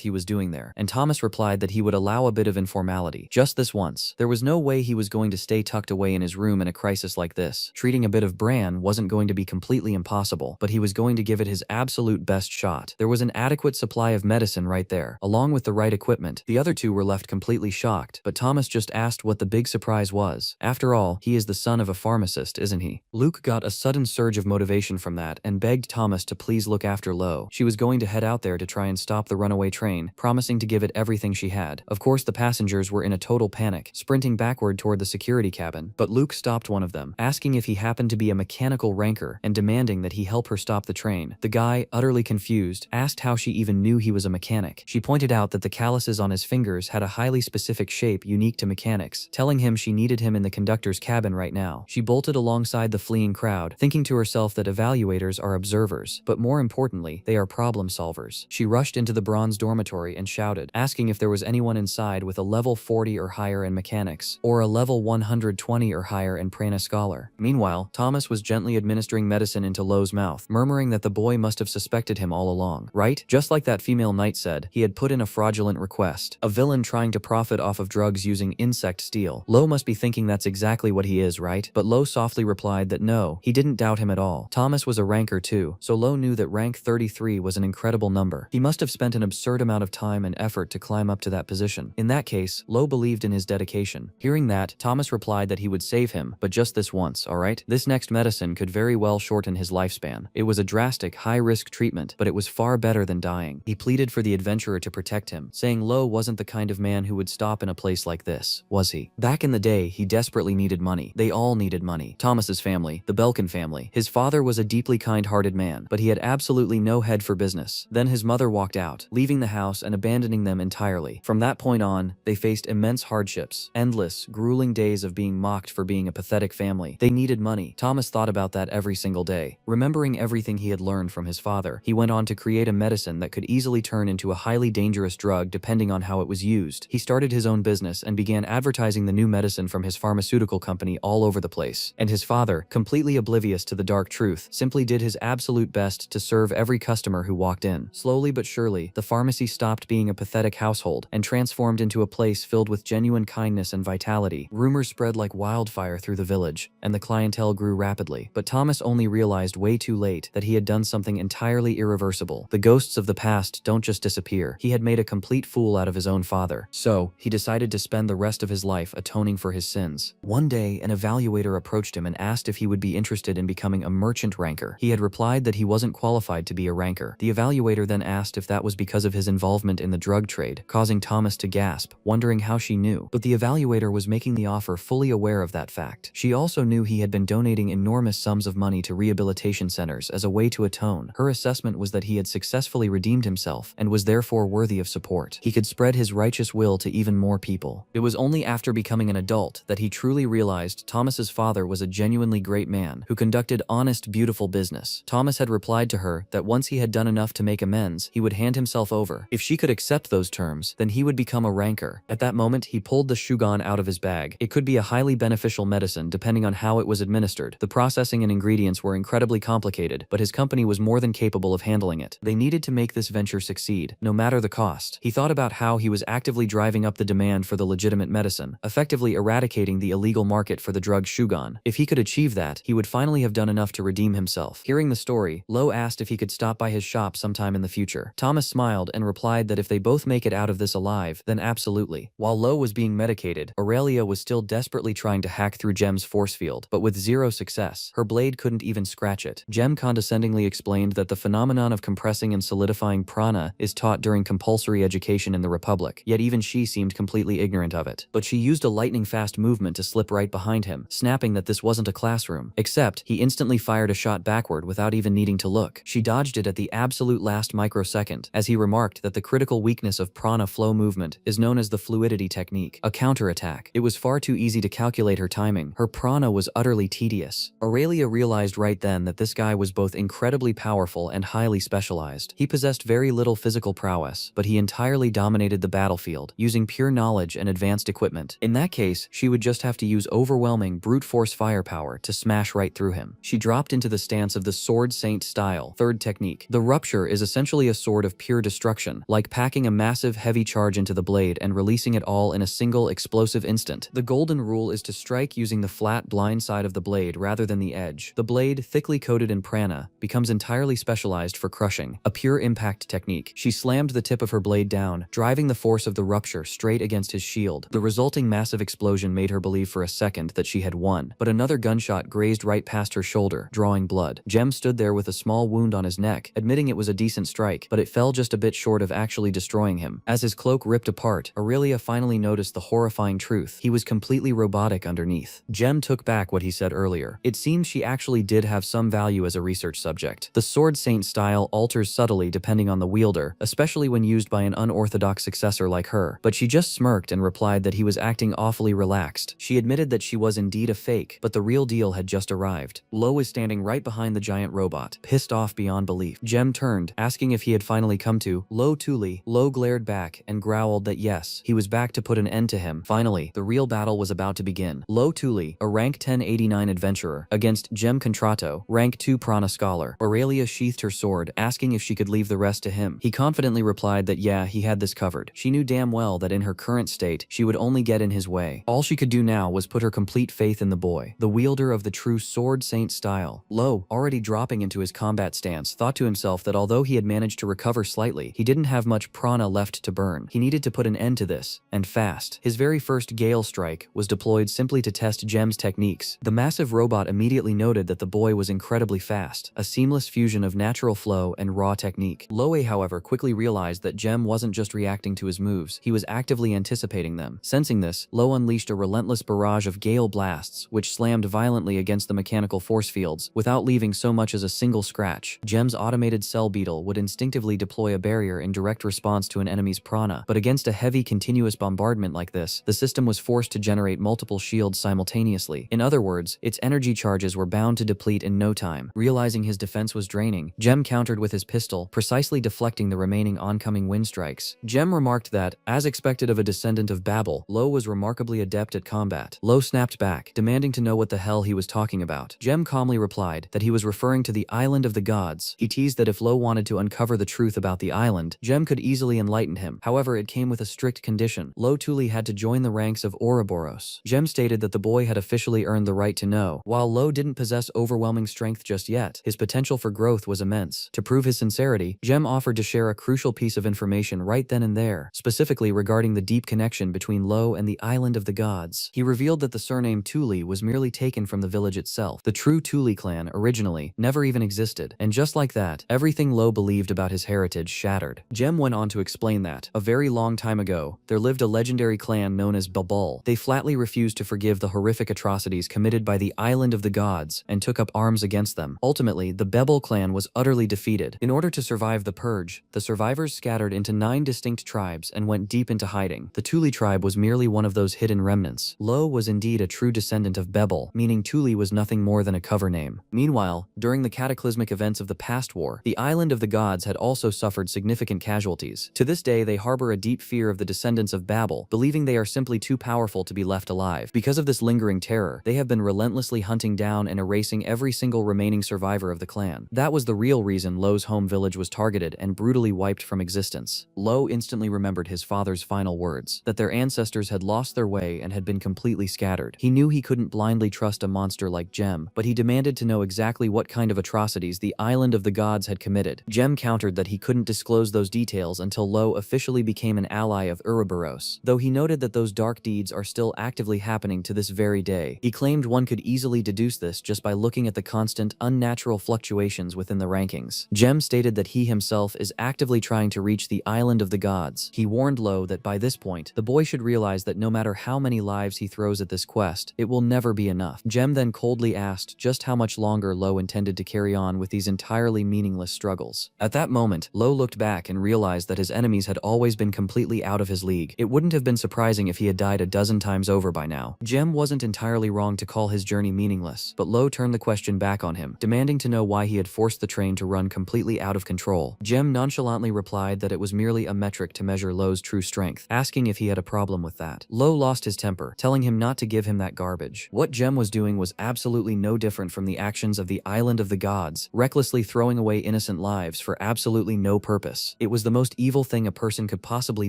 he was doing there, and Thomas replied that he would allow a bit of informality. Just this once. There was no way he was going to stay tucked away in his room in a crisis like this. Treating a bit of bran wasn't going to be completely impossible, but he was going to give it his absolute best shot. There was an adequate supply of medicine right there, along with the right equipment. The other two were left completely shocked, but Thomas just asked what the big surprise was. After all, he is the son of a pharmacist, isn't he? Luke got a sudden surge of motivation from that and begged Thomas to please look after Lo. She was going to head out there to try and stop the runaway train, promising to give it everything she had. Of course, the passengers were in a total panic, sprinting backward toward the security cabin, but Luke stopped one of them, asking if he happened to be a mechanical ranker and demanding that he help her stop the train. The guy, utterly confused, asked how she even knew he was a mechanic. She pointed out that the calluses on his fingers had a highly specific shape unique to mechanics, telling him she needed him in the conductor's cabin right now. She bolted alongside the fleeing crowd, thinking to herself that evaluators are observers, but more importantly, they are problem solvers. She rushed into the bronze dormitory and shouted, asking if there was anyone inside with a level 40 or higher in mechanics, or a level 120 or higher in Prana Scholar. Meanwhile, Thomas was gently administering medicine into Lo's mouth, murmuring that the boy must have suspected him all along, right? Just like that female knight said, he had put in a fraudulent request. A villain trying to profit off of drugs using insect steel. Lo must be thinking that's exactly what he is, right? But Lo softly replied that no, he didn't doubt him at all. Thomas was a ranker too, so Lo knew that rank 33 was an incredible number. He must have spent an absurd amount of time and effort to climb up to that position. In that case, Lo believed in his dedication. Hearing that, Thomas replied that he would save him, but just this once, alright? This next medicine could very well shorten his lifespan. It was a drastic, high-risk treatment, but it was far better than dying. He pleaded for the adventurer to protect him, saying Lo wasn't the kind of man who would stop in a place like this, was he? Back in the day, he desperately needed money. They all needed money. Thomas's family, the Belkin family. His father was a deeply kind-hearted man, but he had absolutely no head for business. Then his mother walked out, leaving the house and abandoning them entirely. From that point on, they faced immense hardships, endless, grueling days of being mocked for being a pathetic family. They needed money. Thomas thought about that every single day. Remembering everything he had learned from his father, he went on to create a medicine that could easily turn into a highly dangerous drug depending on how it was used. He started his own business and began advertising the new medicine from his pharmaceutical company all over the place. And his father, completely oblivious to the dark truth, simply did his absolute best to serve every customer who walked in. Slowly but surely, the pharmacy stopped being a pathetic household and transformed into a place filled with genuine kindness and vitality. Rumors spread like wildfire through the village, and the clientele grew rapidly. But Thomas only realized way too late that he had done something entirely irreversible. The ghosts of the past don't just disappear. He had made a complete fool out of his own father. So, he decided to spend the rest of his life atoning for his sins. One day, an evaluator approached him and asked if he would be interested in becoming a merchant ranker. He had replied that he wasn't qualified to be a ranker. The evaluator then asked if that was because of his involvement in the drug trade, causing Thomas to gasp, wondering how she knew. But the evaluator was making the offer fully aware of that fact. She also knew he had been donating enormous sums of money to rehabilitation centers as a way to atone. Her assessment was that he had successfully redeemed himself and was therefore worthy of support. He could spread his righteous will to even more people. It was only after becoming an adult that he truly realized Thomas's father was a genuinely great man who conducted honest, beautiful business. Thomas had replied to her that once he had done enough to make amends, he would hand himself over. If she could accept those terms, then he would become a ranker. At that moment, he pulled the shugan out of his bag. It could be a highly beneficial medicine depending on how it was administered. The processing and ingredients were incredibly complicated, but his company was more than capable of handling it. They needed to make this venture succeed, no matter the cost. He thought about how he was actively driving up the demand for the legitimate medicine, effectively eradicating the illegal market for the drug shugan. If he could achieve that, he would finally have done enough to redeem himself. Hearing the story, Lo asked if he could stop by his shop sometime in the future. Thomas smiled and replied that if they both make it out of this alive, then absolutely. While Lo was being medicated, Aurelia was still desperately trying to hack through Gem's force field, but with zero success. Her blade couldn't even scratch it. Gem condescendingly explained that the phenomenon of compressing and solidifying prana is taught during compulsory education in the Republic, yet even she seemed completely ignorant of it. But she used a lightning-fast movement to slip right behind him, snapping that this wasn't a classroom. Except, he instantly fired a shot backward without even needing to look. She dodged it at the absolute last microsecond, as he remarked that the critical weakness of prana flow movement is known as the fluidity technique, a counterattack. It was far too easy to calculate her timing. Her prana was utterly tedious. Aurelia realized right then that this guy was both incredibly powerful and highly specialized. He possessed very little physical prowess, but he entirely dominated the battlefield, using pure knowledge and advanced equipment. In that case, she would just have to use overwhelming brute force firepower to smash right through him. She dropped into the stance of the Sword Saint style, third technique. The rupture is essentially a sword of pure destruction, like packing a massive heavy charge into the blade and releasing it all in a single explosive instant. The golden rule is to strike using the flat blind side of the blade rather than the edge. The blade, thickly coated in prana, becomes entirely specialized for crushing, a pure impact technique. She slammed the tip of her blade down, driving the force of the rupture straight against his shield. The resulting massive explosion made her believe for a second that she had won, but another gunshot grazed right past her shoulder, drawing blood. Gem stood there with a small wound on his neck, admitting it was a decent strike, but it fell just a bit short of actually destroying him. As his cloak ripped apart, Aurelia finally noticed the horrifying truth. He was completely robotic underneath. Gem took back what he said earlier. It seems she actually did have some value as a research subject. The Sword Saint style alters subtly depending on the wielder, especially when used by an unorthodox successor like her. But she just smirked and replied that he was acting awfully relaxed. She admitted that she was indeed a fake, but the real deal had just arrived. Lo was standing right behind the giant robot, pissed off beyond belief. Gem turned, asking if he had finally come to. Lo Tuli. Lo glared back and growled that yes, he was back to put an end to him. Finally, the real battle was about to begin. Lo Tuli, a rank 1089 adventurer, against Gem Contrato, Yahello, rank 2 Prana Scholar. Aurelia sheathed her sword, asking if she could leave the rest to him. He confidently replied that yeah, he had this covered. She knew damn well that in her current state, she would only get in his way. All she could do now was put her complete faith in the boy, the wielder of the true sword saint style. Lo, already dropping into his combat stance, thought to himself that although he had managed to recover slightly, he didn't have much prana left to burn. He needed to put an end to this, and fast. His very first Gale Strike was deployed simply to test Gem's techniques. The massive robot immediately noted that the boy was incredibly fast, a seamless fusion of natural flow and raw technique. Loe, however, quickly realized that Gem wasn't just reacting to his moves, he was actively anticipating them. Sensing this, Lo unleashed a relentless barrage of Gale blasts, which slammed violently against the mechanical force fields, without leaving so much as a single scratch. Gem's automated cell beetle would instinctively deploy a barrier in direct response to an enemy's prana, but against a heavy continuous bombardment like this, the system was forced to generate multiple shields simultaneously. In other words, its energy charges were bound to deplete in no time. Realizing his defense was draining, Gem countered with his pistol, precisely deflecting the remaining oncoming wind strikes. Gem remarked that, as expected of a descendant of Babel, Lo was remarkably adept at combat. Lo snapped back, demanding to know what the hell he was talking about. Gem calmly replied that he was referring to the Island of the Gods. He teased that if Lo wanted to uncover the truth about the island, Gem could easily enlighten him. However, it came with a strict condition. Lo Tuli had to join the ranks of Ouroboros. Gem stated that the boy had officially earned the right to know. While Lo didn't possess overwhelming strength just yet, his potential for growth was immense. To prove his sincerity, Gem offered to share a crucial piece of information right then and there, specifically regarding the deep connection between Lo and the Island of the Gods. He revealed that the surname Tuli was merely taken from the village itself. The true Tuli clan, originally, never even existed, and just like that, everything Lo believed about his heritage shattered. Gem went on to explain that, a very long time ago, there lived a legendary clan known as Babul. They flatly refused to forgive the horrific atrocities committed by the Island of the Gods and took up arms against them. Ultimately, the Babul clan was utterly defeated. In order to survive the purge, the survivors scattered into 9 distinct tribes and went deep into hiding. The Tuli tribe was merely one of those hidden remnants. Lo was indeed a true descendant of Babel, meaning Tuli was nothing more than a cover name. Meanwhile, during the cataclysmic events of the past war, the Island of the Gods had also suffered significant casualties. To this day, they harbor a deep fear of the descendants of Babel, believing they are simply too powerful to be left alive. Because of this lingering terror, they have been relentlessly hunting down and erasing every single remaining survivor of the clan. That was the real reason Lo's home village was targeted and brutally wiped from existence. Lo instantly remembered his father's final words, that their ancestors had lost their way and had been completely scattered. He knew he couldn't blindly trust a monster like Gem, but he demanded to know exactly what kind of atrocities the Island of the Gods had committed. Gem countered that he couldn't disclose those details until Lo officially became an ally of Ouroboros, though he noted that those dark deeds are still actively happening to this very day. He claimed one could easily deduce this just by looking at the constant, unnatural fluctuations within the rankings. Gem stated that he himself is actively trying to reach the Island of the Gods. He warned Lo that by this point, the boy should realize that no matter how many lives he throws at this quest, it will never be enough. Gem then coldly asked just how much longer Lo intended to carry on with these entirely meaningless struggles. At that moment, Lo looked back and realized that his enemies had always been completely out of his league. It wouldn't have been surprising if he had died a dozen times over by now. Gem wasn't entirely wrong to call his journey meaningless, but Lo turned the question back on him, demanding to know why he had forced the train to run completely out of control. Gem nonchalantly replied that it was merely a metric to measure Lo's true strength, asking if he had a problem with that. Lo lost his temper, telling him not to give him that garbage. What Gem was doing was absolutely no different from the actions of the Island of the Gods, recklessly throwing away innocent lives for absolutely no purpose. It was the most evil thing a person could possibly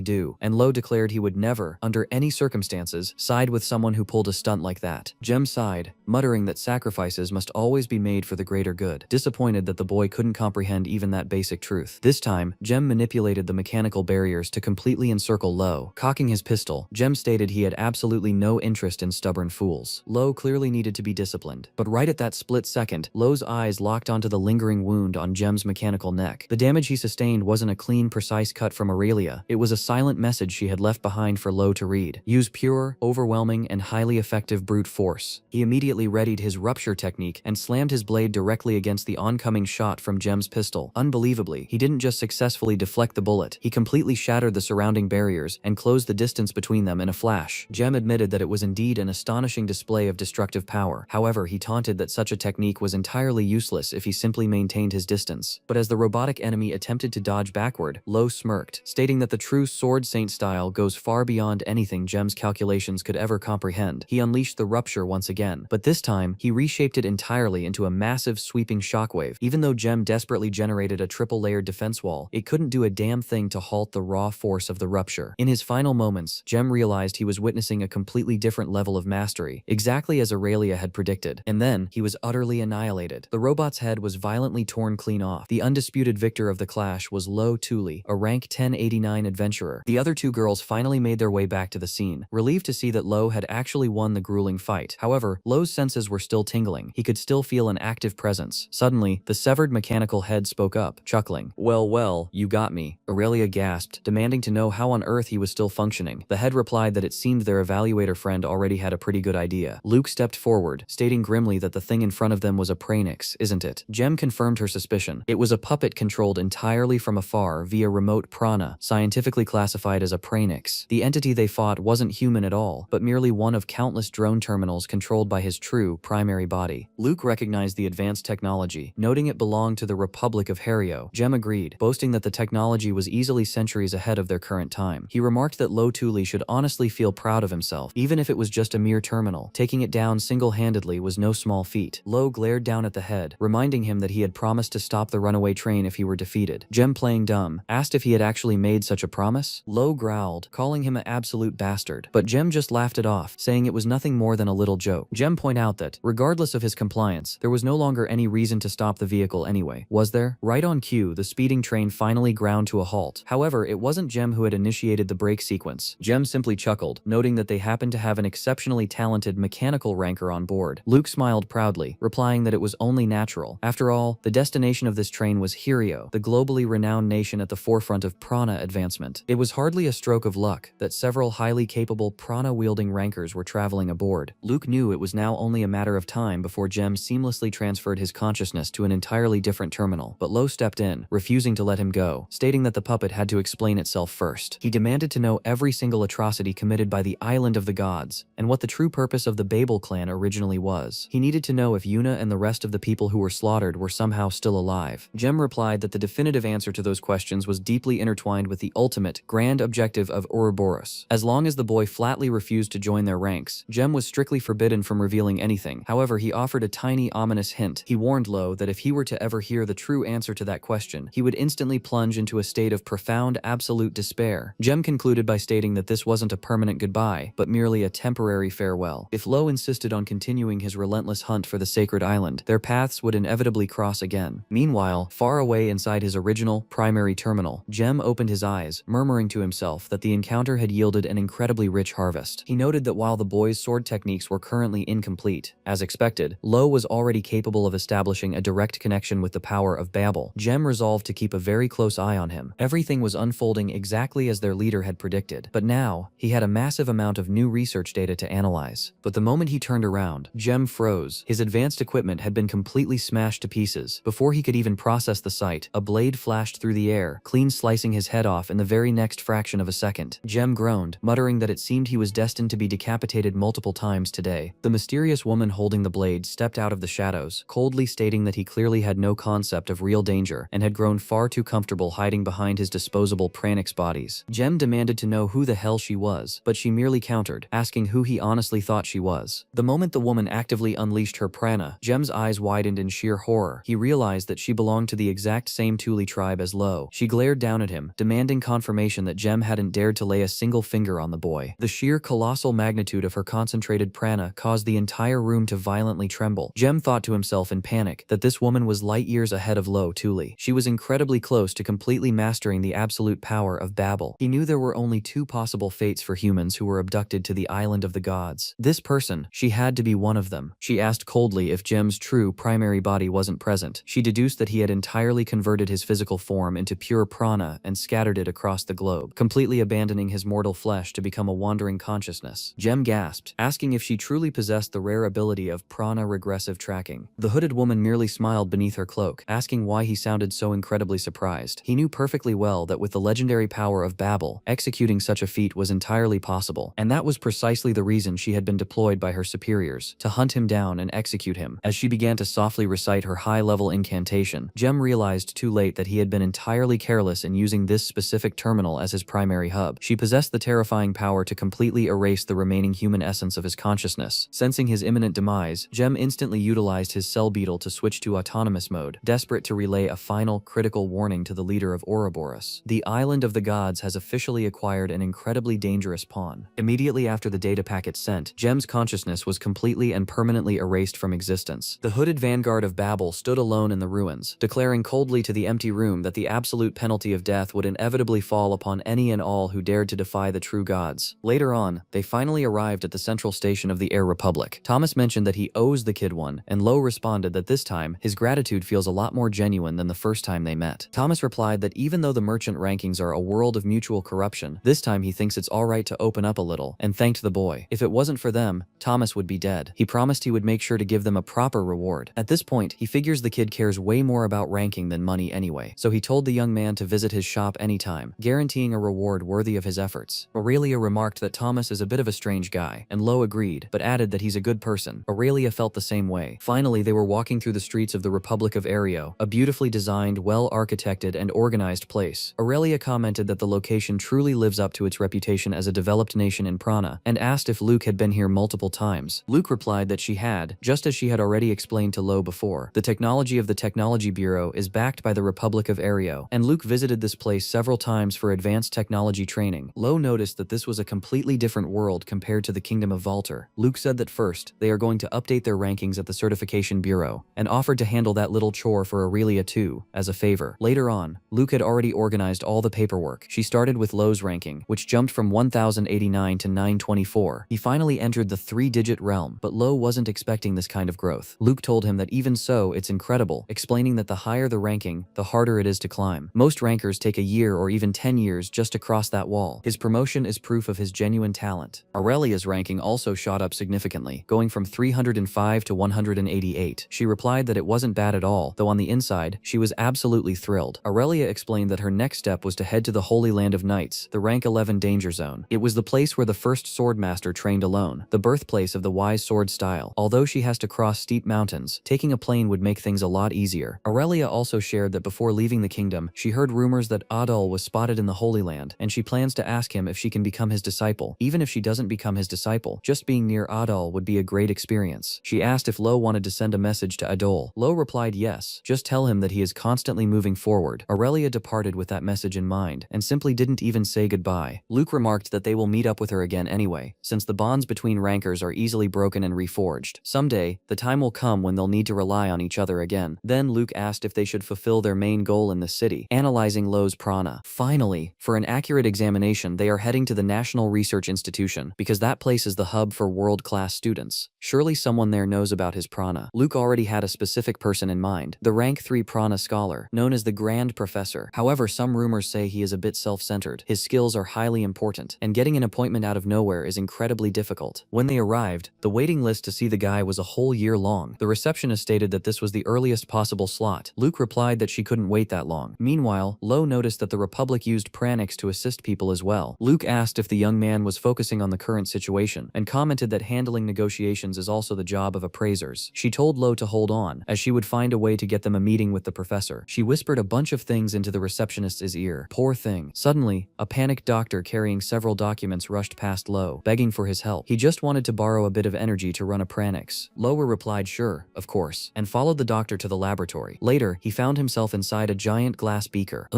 do, and Lo declared he would never, under any circumstances, side with someone who pulled a stunt like that. Gem sighed, muttering that sacrifices must always be made for the greater good, disappointed that the boy couldn't comprehend even that basic truth. This time, Gem manipulated the mechanical barriers to completely encircle Lo. Cocking his pistol, Gem stated he had absolutely no interest in stubborn fools. Lo clearly needed to be disciplined, but right at that split second, Lo's eyes locked onto the lingering wound on Gem's mechanical neck. The damage he sustained wasn't a clean, precise cut from Aurelia. It was a silent message she had left behind for Lo to read. Use pure, overwhelming, and highly effective brute force. He immediately readied his rupture technique and slammed his blade directly against the oncoming shot from Gem's pistol. Unbelievably, he didn't just successfully deflect the bullet, he completely shattered the surrounding barriers and closed the distance between them in a flash. Gem admitted that it was indeed an astonishing display of destructive power. However, he taunted that such a technique was entirely useless if he simply maintained his distance. But as the robotic enemy attempted to dodge backward, Lo smirked, stating that the true sword saint style goes far beyond anything Gem's calculations could ever comprehend. He unleashed the rupture once again, but this time, he reshaped it entirely entirely into a massive sweeping shockwave. Even though Gem desperately generated a triple-layered defense wall, it couldn't do a damn thing to halt the raw force of the rupture. In his final moments, Gem realized he was witnessing a completely different level of mastery, exactly as Aurelia had predicted. And then, he was utterly annihilated. The robot's head was violently torn clean off. The undisputed victor of the clash was Lo Tuli, a rank 1089 adventurer. The other two girls finally made their way back to the scene, relieved to see that Lo had actually won the grueling fight. However, Lo's senses were still tingling. He could still feel an active presence. Suddenly, the severed mechanical head spoke up, chuckling. Well, you got me," Aurelia gasped, demanding to know how on earth he was still functioning. The head replied that it seemed their evaluator friend already had a pretty good idea. Luke stepped forward, stating grimly that the thing in front of them was a Pranix, isn't it? Gem confirmed her suspicion. It was a puppet controlled entirely from afar via remote prana, scientifically classified as a Pranix. The entity they fought wasn't human at all, but merely one of countless drone terminals controlled by his true, primary body. Luke recognized the advanced technology, noting it belonged to the Republic of Hario. Gem agreed, boasting that the technology was easily centuries ahead of their current time. He remarked that Lo Tuli should honestly feel proud of himself, even if it was just a mere terminal. Taking it down single-handedly was no small feat. Lo glared down at the head, reminding him that he had promised to stop the runaway train if he were defeated. Gem, playing dumb, asked if he had actually made such a promise. Lo growled, calling him an absolute bastard, but Gem just laughed it off, saying it was nothing more than a little joke. Gem pointed out that, regardless of his compliance, there was no longer any reason to stop the vehicle anyway, was there? Right on cue, the speeding train finally ground to a halt. However, it wasn't Gem who had initiated the brake sequence. Gem simply chuckled, noting that they happened to have an exceptionally talented mechanical ranker on board. Luke smiled proudly, replying that it was only natural. After all, the destination of this train was Hario, the globally renowned nation at the forefront of prana advancement. It was hardly a stroke of luck that several highly capable prana-wielding rankers were traveling aboard. Luke knew it was now only a matter of time before Gem seamlessly transferred his consciousness to an entirely different terminal, but Lo stepped in, refusing to let him go, stating that the puppet had to explain itself first. He demanded to know every single atrocity committed by the Island of the Gods, and what the true purpose of the Babel clan originally was. He needed to know if Yuna and the rest of the people who were slaughtered were somehow still alive. Gem replied that the definitive answer to those questions was deeply intertwined with the ultimate, grand objective of Ouroboros. As long as the boy flatly refused to join their ranks, Gem was strictly forbidden from revealing anything. However, he offered a tiny, ominous hint. He warned Lo that if he were to ever hear the true answer to that question, he would instantly plunge into a state of profound, absolute despair. Gem concluded by stating that this wasn't a permanent goodbye, but merely a temporary farewell. If Lo insisted on continuing his relentless hunt for the sacred island, their paths would inevitably cross again. Meanwhile, far away inside his original, primary terminal, Gem opened his eyes, murmuring to himself that the encounter had yielded an incredibly rich harvest. He noted that while the boy's sword techniques were currently incomplete, as expected, Lo was already capable of establishing a direct connection with the power of Babel. Gem resolved to keep a very close eye on him. Everything was unfolding exactly as their leader had predicted, but now, he had a massive amount of new research data to analyze. But the moment he turned around, Gem froze. His advanced equipment had been completely smashed to pieces. Before he could even process the sight, a blade flashed through the air, clean slicing his head off in the very next fraction of a second. Gem groaned, muttering that it seemed he was destined to be decapitated multiple times today. The mysterious woman holding the blade stepped out of the shadows, coldly stating that he clearly had no concept of real danger and had grown far too comfortable hiding behind his disposable Pranix bodies. Gem demanded to know who the hell she was, but she merely countered, asking who he honestly thought she was. The moment the woman actively unleashed her prana, Gem's eyes widened in sheer horror. He realized that she belonged to the exact same Tuli tribe as Lo. She glared down at him, demanding confirmation that Gem hadn't dared to lay a single finger on the boy. The sheer colossal magnitude of her concentrated prana caused the entire room to violently tremble. Gem thought to himself in panic that this woman was light years ahead of Lo Tuli. She was incredibly close to completely mastering the absolute power of Babel. He knew there were only two possible fates for humans who were abducted to the Island of the Gods. This person, she had to be one of them. She asked coldly if Gem's true primary body wasn't present. She deduced that he had entirely converted his physical form into pure prana and scattered it across the globe, completely abandoning his mortal flesh to become a wandering consciousness. Gem gasped, asking if she truly possessed the rare ability of prana regressive tracking. The hooded woman merely smiled beneath her cloak, asking why he sounded so incredibly surprised. He knew perfectly well that with the legendary power of Babel, executing such a feat was entirely possible, and that was precisely the reason she had been deployed by her superiors, to hunt him down and execute him. As she began to softly recite her high-level incantation, Gem realized too late that he had been entirely careless in using this specific terminal as his primary hub. She possessed the terrifying power to completely erase the remaining human essence of his consciousness. Sensing his imminent demise, Gem instantly utilized his cell beetle to switch to autonomous mode, desperate to relay a final, critical warning to the leader of Ouroboros. The Island of the Gods has officially acquired an incredibly dangerous pawn. Immediately after the data packet sent, Gem's consciousness was completely and permanently erased from existence. The hooded vanguard of Babel stood alone in the ruins, declaring coldly to the empty room that the absolute penalty of death would inevitably fall upon any and all who dared to defy the true gods. Later on, they finally arrived at the central station of the Air Republic. Thomas mentioned that he owes the kid one, and Lo responded that this time, his gratitude feels a lot more genuine than the first time they met. Thomas replied that even though the merchant rankings are a world of mutual corruption, this time he thinks it's alright to open up a little, and thanked the boy. If it wasn't for them, Thomas would be dead. He promised he would make sure to give them a proper reward. At this point, he figures the kid cares way more about ranking than money anyway, so he told the young man to visit his shop anytime, guaranteeing a reward worthy of his efforts. Aurelia remarked that Thomas is a bit of a strange guy, and Lo agreed, but added that he's a good person. Aurelia felt the same way. Finally, they were walking through the streets of the Republic of Aereo, a beautifully designed, well-architected, and organized place. Aurelia commented that the location truly lives up to its reputation as a developed nation in Prana, and asked if Luke had been here multiple times. Luke replied that she had, just as she had already explained to Lo before. The technology of the Technology Bureau is backed by the Republic of Aereo, and Luke visited this place several times for advanced technology training. Lo noticed that this was a completely different world compared to the Kingdom of Valter. Luke said that first, they are going to update their rankings at the Certification Bureau, and offered to handle that little chore for Aurelia too, as a favor. Later on, Luke had already organized all the paperwork. She started with Lo's ranking, which jumped from 1089 to 924. He finally entered the 3-digit realm, but Lo wasn't expecting this kind of growth. Luke told him that even so, it's incredible, explaining that the higher the ranking, the harder it is to climb. Most rankers take a year or even 10 years just to cross that wall. His promotion is proof of his genuine talent. Aurelia's ranking also shot up significantly, going from 305 to 188. She replied that it wasn't bad at all, though on the inside, she was absolutely thrilled. Aurelia explained that her next step was to head to the Holy Land of Knights, the rank 11 danger zone. It was the place where the first swordmaster trained alone, the birthplace of the wise sword style. Although she has to cross steep mountains, taking a plane would make things a lot easier. Aurelia also shared that before leaving the kingdom, she heard rumors that Adal was spotted in the Holy Land, and she plans to ask him if she can become his disciple. Even if she doesn't become his disciple, just being near Adal would be a great experience. She asked if Lo wanted to send a message to Adol. Lo replied yes, just tell him that he is constantly moving forward. Aurelia departed with that message in mind, and simply didn't even say goodbye. Luke remarked that they will meet up with her again anyway, since the bonds between rankers are easily broken and reforged. Someday, the time will come when they'll need to rely on each other again. Then Luke asked if they should fulfill their main goal in the city, analyzing Lo's prana. Finally, for an accurate examination, they are heading to the National Research Institution, because that place is the hub for world-class students. Surely someone there knows about his prana. Luke already had a specific person in mind, the rank 3 prana scholar, known as the Grand Professor. However, some rumors say he is a bit self-centered. His skills are highly important, and getting an appointment out of nowhere is incredibly difficult. When they arrived, the waiting list to see the guy was a whole year long. The receptionist stated that this was the earliest possible slot. Luke replied that she couldn't wait that long. Meanwhile, Lo noticed that the Republic used pranix to assist people as well. Luke asked if the young man was focusing on the current situation, and commented that handling negotiations is also the job of appraisers. She told Lo to hold on, as she would find a way to get them a meeting with the professor. She whispered a bunch of things into the receptionist's ear. Poor thing. Suddenly, a panicked doctor carrying several documents rushed past Lo, begging for his help. He just wanted to borrow a bit of energy to run a pranix. Lo replied sure, of course, and followed the doctor to the laboratory. Later, he found himself inside a giant glass beaker.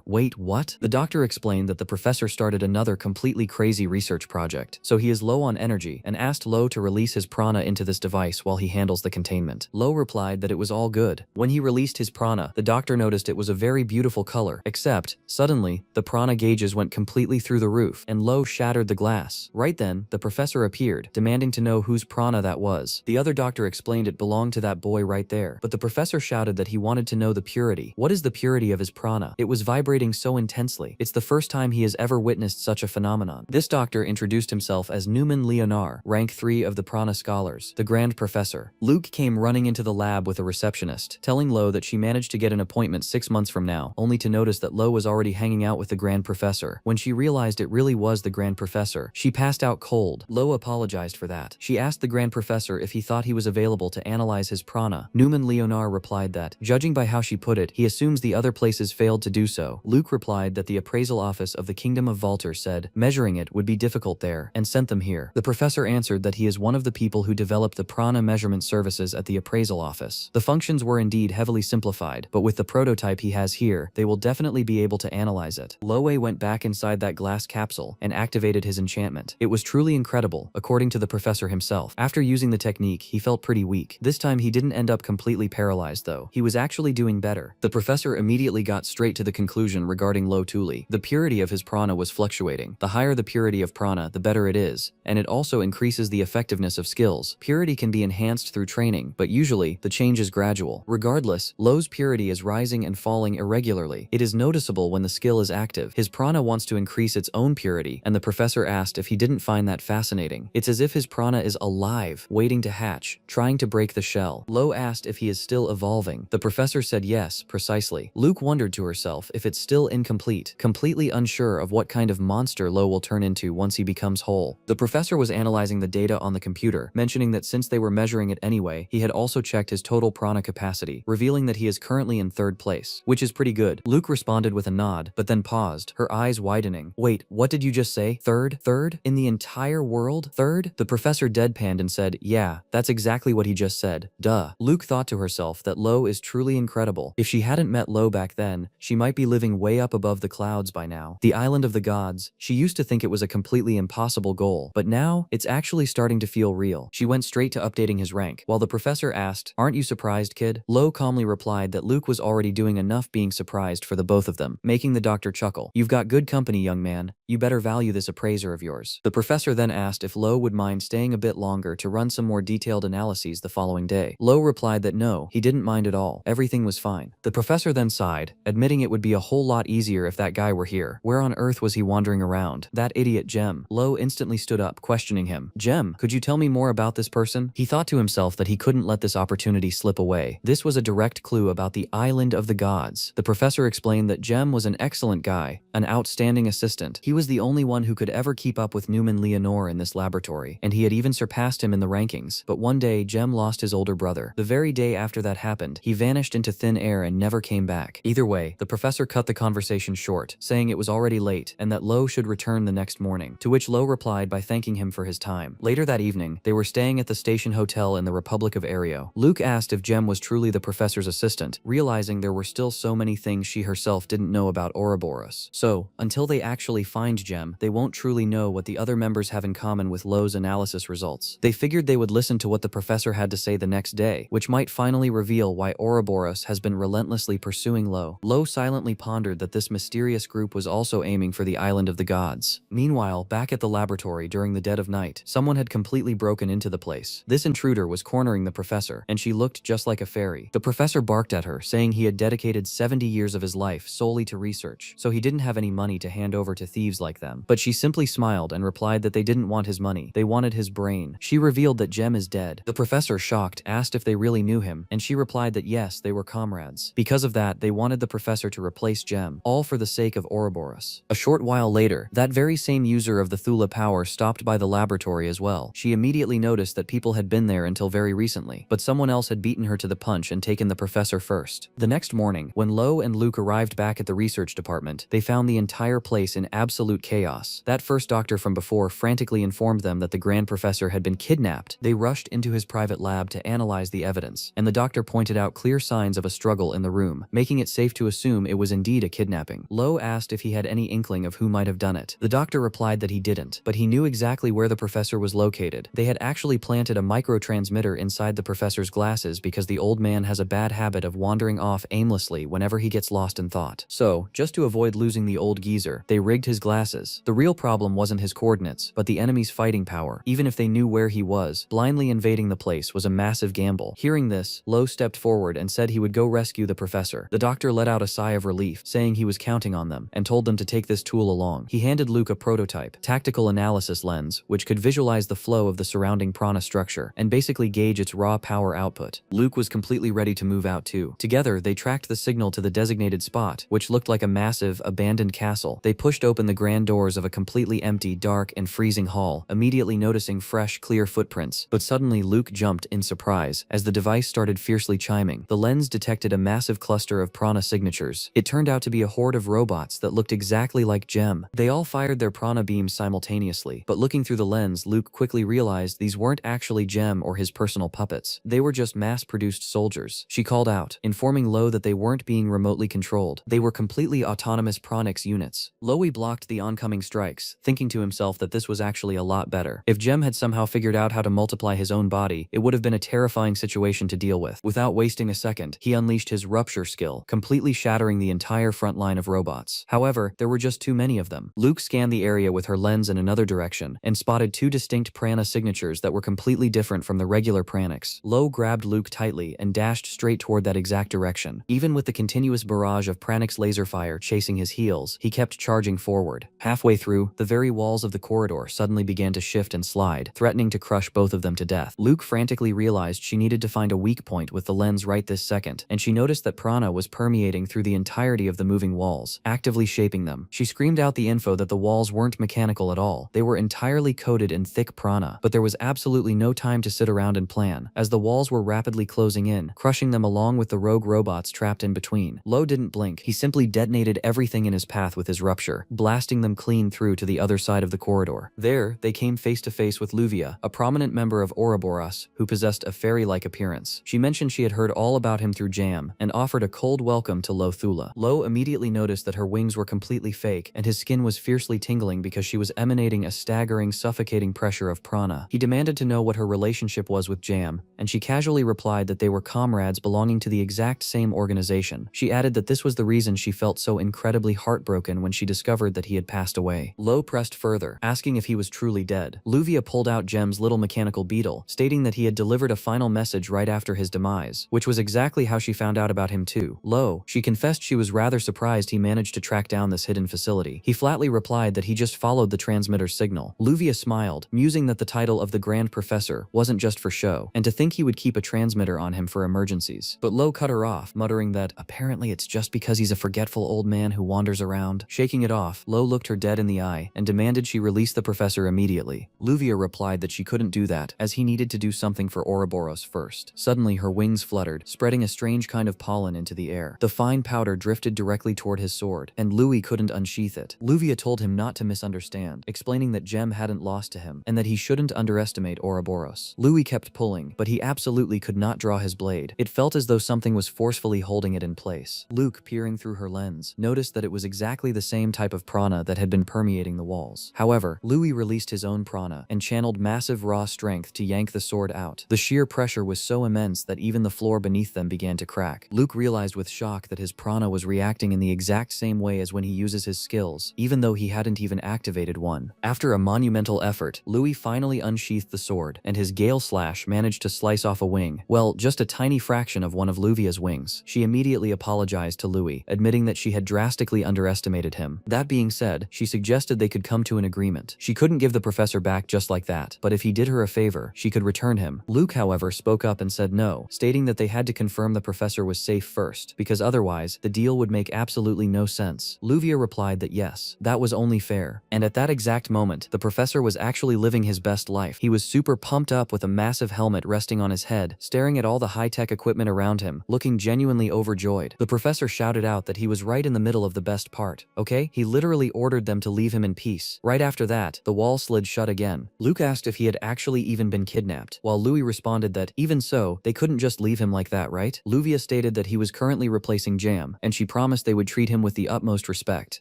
Wait, what? The doctor explained that the professor started another completely crazy research project, so he is low on energy, and asked Lo to release his prana into this device while he handles the containment. Lo replied that it was all good. When he released his prana, the doctor noticed it was a very beautiful color, except, suddenly, the prana gauges went completely through the roof, and Lo shattered the glass. Right then, the professor appeared, demanding to know whose prana that was. The other doctor explained it belonged to that boy right there, but the professor shouted that he wanted to know the purity. What is the purity of his prana? It was vibrating so intensely. It's the first time he has ever witnessed such a phenomenon. This doctor introduced himself as Newman Leonar, rank 3 of the prana scholars, the Grand Professor. Luke came running into the lab with a receptionist, telling Lo that she managed to get an appointment 6 months from now, only to notice that Lo was already hanging out with the Grand Professor. When she realized it really was the Grand Professor, she passed out cold. Lo apologized for that. She asked the Grand Professor if he thought he was available to analyze his prana. Newman Leonar replied that, judging by how she put it, he assumes the other places failed to do so. Luke replied that the appraisal office of the Kingdom of Valter said measuring it would be difficult there, and sent them here. The professor answered that he is one of the people who developed the prana measurement measurement services at the appraisal office. The functions were indeed heavily simplified, but with the prototype he has here, they will definitely be able to analyze it. Loe went back inside that glass capsule and activated his enchantment. It was truly incredible, according to the professor himself. After using the technique, he felt pretty weak. This time he didn't end up completely paralyzed though. He was actually doing better. The professor immediately got straight to the conclusion regarding Lo Tuli. The purity of his prana was fluctuating. The higher the purity of prana, the better it is, and it also increases the effectiveness of skills. Purity can be enhanced through training, but usually, the change is gradual. Regardless, Lo's purity is rising and falling irregularly. It is noticeable when the skill is active. His prana wants to increase its own purity, and the professor asked if he didn't find that fascinating. It's as if his prana is alive, waiting to hatch, trying to break the shell. Lo asked if he is still evolving. The professor said yes, precisely. Luke wondered to herself if it's still incomplete, completely unsure of what kind of monster Lo will turn into once he becomes whole. The professor was analyzing the data on the computer, mentioning that since they were measuring it anyway, he had also checked his total prana capacity, revealing that he is currently in 3rd place, which is pretty good. Luke responded with a nod, but then paused, her eyes widening. Wait, what did you just say? 3rd? 3rd? In the entire world? 3rd? The professor deadpanned and said, yeah, that's exactly what he just said. Duh. Luke thought to herself that Lo is truly incredible. If she hadn't met Lo back then, she might be living way up above the clouds by now. The island of the gods. She used to think it was a completely impossible goal, but now, it's actually starting to feel real. She went straight to updating his rank. While the professor asked, aren't you surprised, kid? Lo calmly replied that Luke was already doing enough being surprised for the both of them, making the doctor chuckle. You've got good company, young man. You better value this appraiser of yours. The professor then asked if Lo would mind staying a bit longer to run some more detailed analyses the following day. Lo replied that no, he didn't mind at all. Everything was fine. The professor then sighed, admitting it would be a whole lot easier if that guy were here. Where on earth was he wandering around? That idiot Gem. Lo instantly stood up, questioning him. Gem, could you tell me more about this person? He thought to himself that he couldn't let this opportunity slip away. This was a direct clue about the island of the gods. The professor explained that Gem was an excellent guy, an outstanding assistant. He was the only one who could ever keep up with Newman Leonore in this laboratory, and he had even surpassed him in the rankings. But one day, Gem lost his older brother. The very day after that happened, he vanished into thin air and never came back. Either way, the professor cut the conversation short, saying it was already late and that Lo should return the next morning, to which Lo replied by thanking him for his time. Later that evening, they were staying at the station hotel in the Republic of Aereo. Luke asked if Gem was truly the professor's assistant, realizing there were still so many things she herself didn't know about Ouroboros. So, until they actually find Gem, they won't truly know what the other members have in common with Lo's analysis results. They figured they would listen to what the professor had to say the next day, which might finally reveal why Ouroboros has been relentlessly pursuing Lo. Lo silently pondered that this mysterious group was also aiming for the island of the gods. Meanwhile, back at the laboratory during the dead of night, someone had completely broken into the place. This intruder was cornering the professor, and she looked just like a fairy. The professor barked at her, saying he had dedicated 70 years of his life solely to research, so he didn't have any money to hand over to thieves like them. But she simply smiled and replied that they didn't want his money, they wanted his brain. She revealed that Gem is dead. The professor, shocked, asked if they really knew him, and she replied that yes, they were comrades. Because of that, they wanted the professor to replace Gem, all for the sake of Ouroboros. A short while later, that very same user of the Thula power stopped by the laboratory as well. She immediately noticed that people had been there until very recently, but someone else had beaten her to the punch and taken the professor first. The next morning, when Lo and Luke arrived back at the research department, they found the entire place in absolute chaos. That first doctor from before frantically informed them that the Grand Professor had been kidnapped. They rushed into his private lab to analyze the evidence, and the doctor pointed out clear signs of a struggle in the room, making it safe to assume it was indeed a kidnapping. Lo asked if he had any inkling of who might have done it. The doctor replied that he didn't, but he knew exactly where the professor was located. They had actually planted a microtransmitter inside the professor's glasses because the old man has a bad habit of wandering off aimlessly whenever he gets lost in thought. So, just to avoid losing the old geezer, they rigged his glasses. The real problem wasn't his coordinates, but the enemy's fighting power. Even if they knew where he was, blindly invading the place was a massive gamble. Hearing this, Lo stepped forward and said he would go rescue the professor. The doctor let out a sigh of relief, saying he was counting on them, and told them to take this tool along. He handed Luke a prototype, tactical analysis lens, which could visualize the flow of the surrounding prana structure, and basically gauge its raw power output. Luke was completely ready to move out too. Together, they tracked the signal to the designated spot, which looked like a massive, abandoned castle. They pushed open the grand doors of a completely empty, dark, and freezing hall, immediately noticing fresh, clear footprints. But suddenly Luke jumped in surprise as the device started fiercely chiming. The lens detected a massive cluster of prana signatures. It turned out to be a horde of robots that looked exactly like Gem. They all fired their prana beams simultaneously, but looking through the lens, Luke quickly realized these weren't actually Gem or his personal puppets. They were just mass-produced soldiers. She called out, informing Lo that they weren't being remotely controlled. They were completely autonomous Pronix units. Loey blocked the oncoming strikes, thinking to himself that this was actually a lot better. If Jem had somehow figured out how to multiply his own body, it would have been a terrifying situation to deal with. Without wasting a second, he unleashed his rupture skill, completely shattering the entire front line of robots. However, there were just too many of them. Luke scanned the area with her lens in another direction and spotted two distinct prana signatures that were completely different from the regular pranix. Lo grabbed Luke tightly and dashed straight toward that exact direction. Even with the continuous barrage of pranix laser fire chasing his heels, he kept charging forward. Halfway through, the very walls of the corridor suddenly began to shift and slide, threatening to crush both of them to death. Luke frantically realized she needed to find a weak point with the lens right this second, and she noticed that prana was permeating through the entirety of the moving walls, actively shaping them. She screamed out the info that the walls weren't mechanical at all. They were entirely coated in thick prana, but there was absolutely no time to sit around and plan, as the walls were rapidly closing in, crushing them along with the rogue robots trapped in between. Lo didn't blink. He simply detonated everything in his path with his rupture, blasting them clean through to the other side of the corridor. There, they came face to face with Luvia, a prominent member of Ouroboros, who possessed a fairy-like appearance. She mentioned she had heard all about him through Jam, and offered a cold welcome to Lo Thula. Lo immediately noticed that her wings were completely fake, and his skin was fiercely tingling because she was emanating a staggering, suffocating pressure of prana. He demanded to know what her relationship was with Jam, and she casually replied that they were comrades belonging to the exact same organization. She added that this was the reason she felt so incredibly heartbroken when she discovered that he had passed away. Lo pressed further, asking if he was truly dead. Luvia pulled out Jem's little mechanical beetle, stating that he had delivered a final message right after his demise, which was exactly how she found out about him too. Lo, she confessed she was rather surprised he managed to track down this hidden facility. He flatly replied that he just followed the transmitter's signal. Luvia smiled, musing that the title of the Grand Professor wasn't just for show, and to think he would keep a transmitter on him for emergencies. But Lo cut her off, muttering that apparently it's just because he's a forgetful old man who wanders around. Shaking it off, Lo looked her dead in the eye and demanded she release the professor immediately. Luvia replied that she couldn't do that, as he needed to do something for Ouroboros first. Suddenly, her wings fluttered, spreading a strange kind of pollen into the air. The fine powder drifted directly toward his sword, and Louis couldn't unsheath it. Luvia told him not to misunderstand, explaining that Jem hadn't lost to him, and that he shouldn't underestimate Ouroboros. Louis kept pulling, but he absolutely could not draw his blade. It felt as though something was forcefully holding it in place. Luke, peering through her lens, noticed that it was exactly the same type of prana that had been permeating the walls. However, Louis released his own prana and channeled massive raw strength to yank the sword out. The sheer pressure was so immense that even the floor beneath them began to crack. Luke realized with shock that his prana was reacting in the exact same way as when he uses his skills, even though he hadn't even activated one. After a monumental effort, Louis finally unsheathed the sword, and his Gale Slash managed to slice off a wing. Well, just a tiny fraction of one of Luvia's wings. She immediately apologized to Louis, admitting that she had drastically underestimated him. That being said, she suggested they could come to an agreement. She couldn't give the professor back just like that, but if he did her a favor, she could return him. Luke, however, spoke up and said no, stating that they had to confirm the professor was safe first, because otherwise, the deal would make absolutely no sense. Luvia replied that yes, that was only fair. And at that exact moment, the professor was actually living his best life. He was super pumped up with a massive helmet resting on his head, staring at all the high-tech equipment around him, looking genuinely overjoyed. The professor shouted out that he was right in the middle of the best part, okay? He literally ordered them to leave him in peace. Right after that, the wall slid shut again. Luke asked if he had actually even been kidnapped, while Louis responded that, even so, they couldn't just leave him like that, right? Luvia stated that he was currently replacing Jam, and she promised they would treat him with the utmost respect.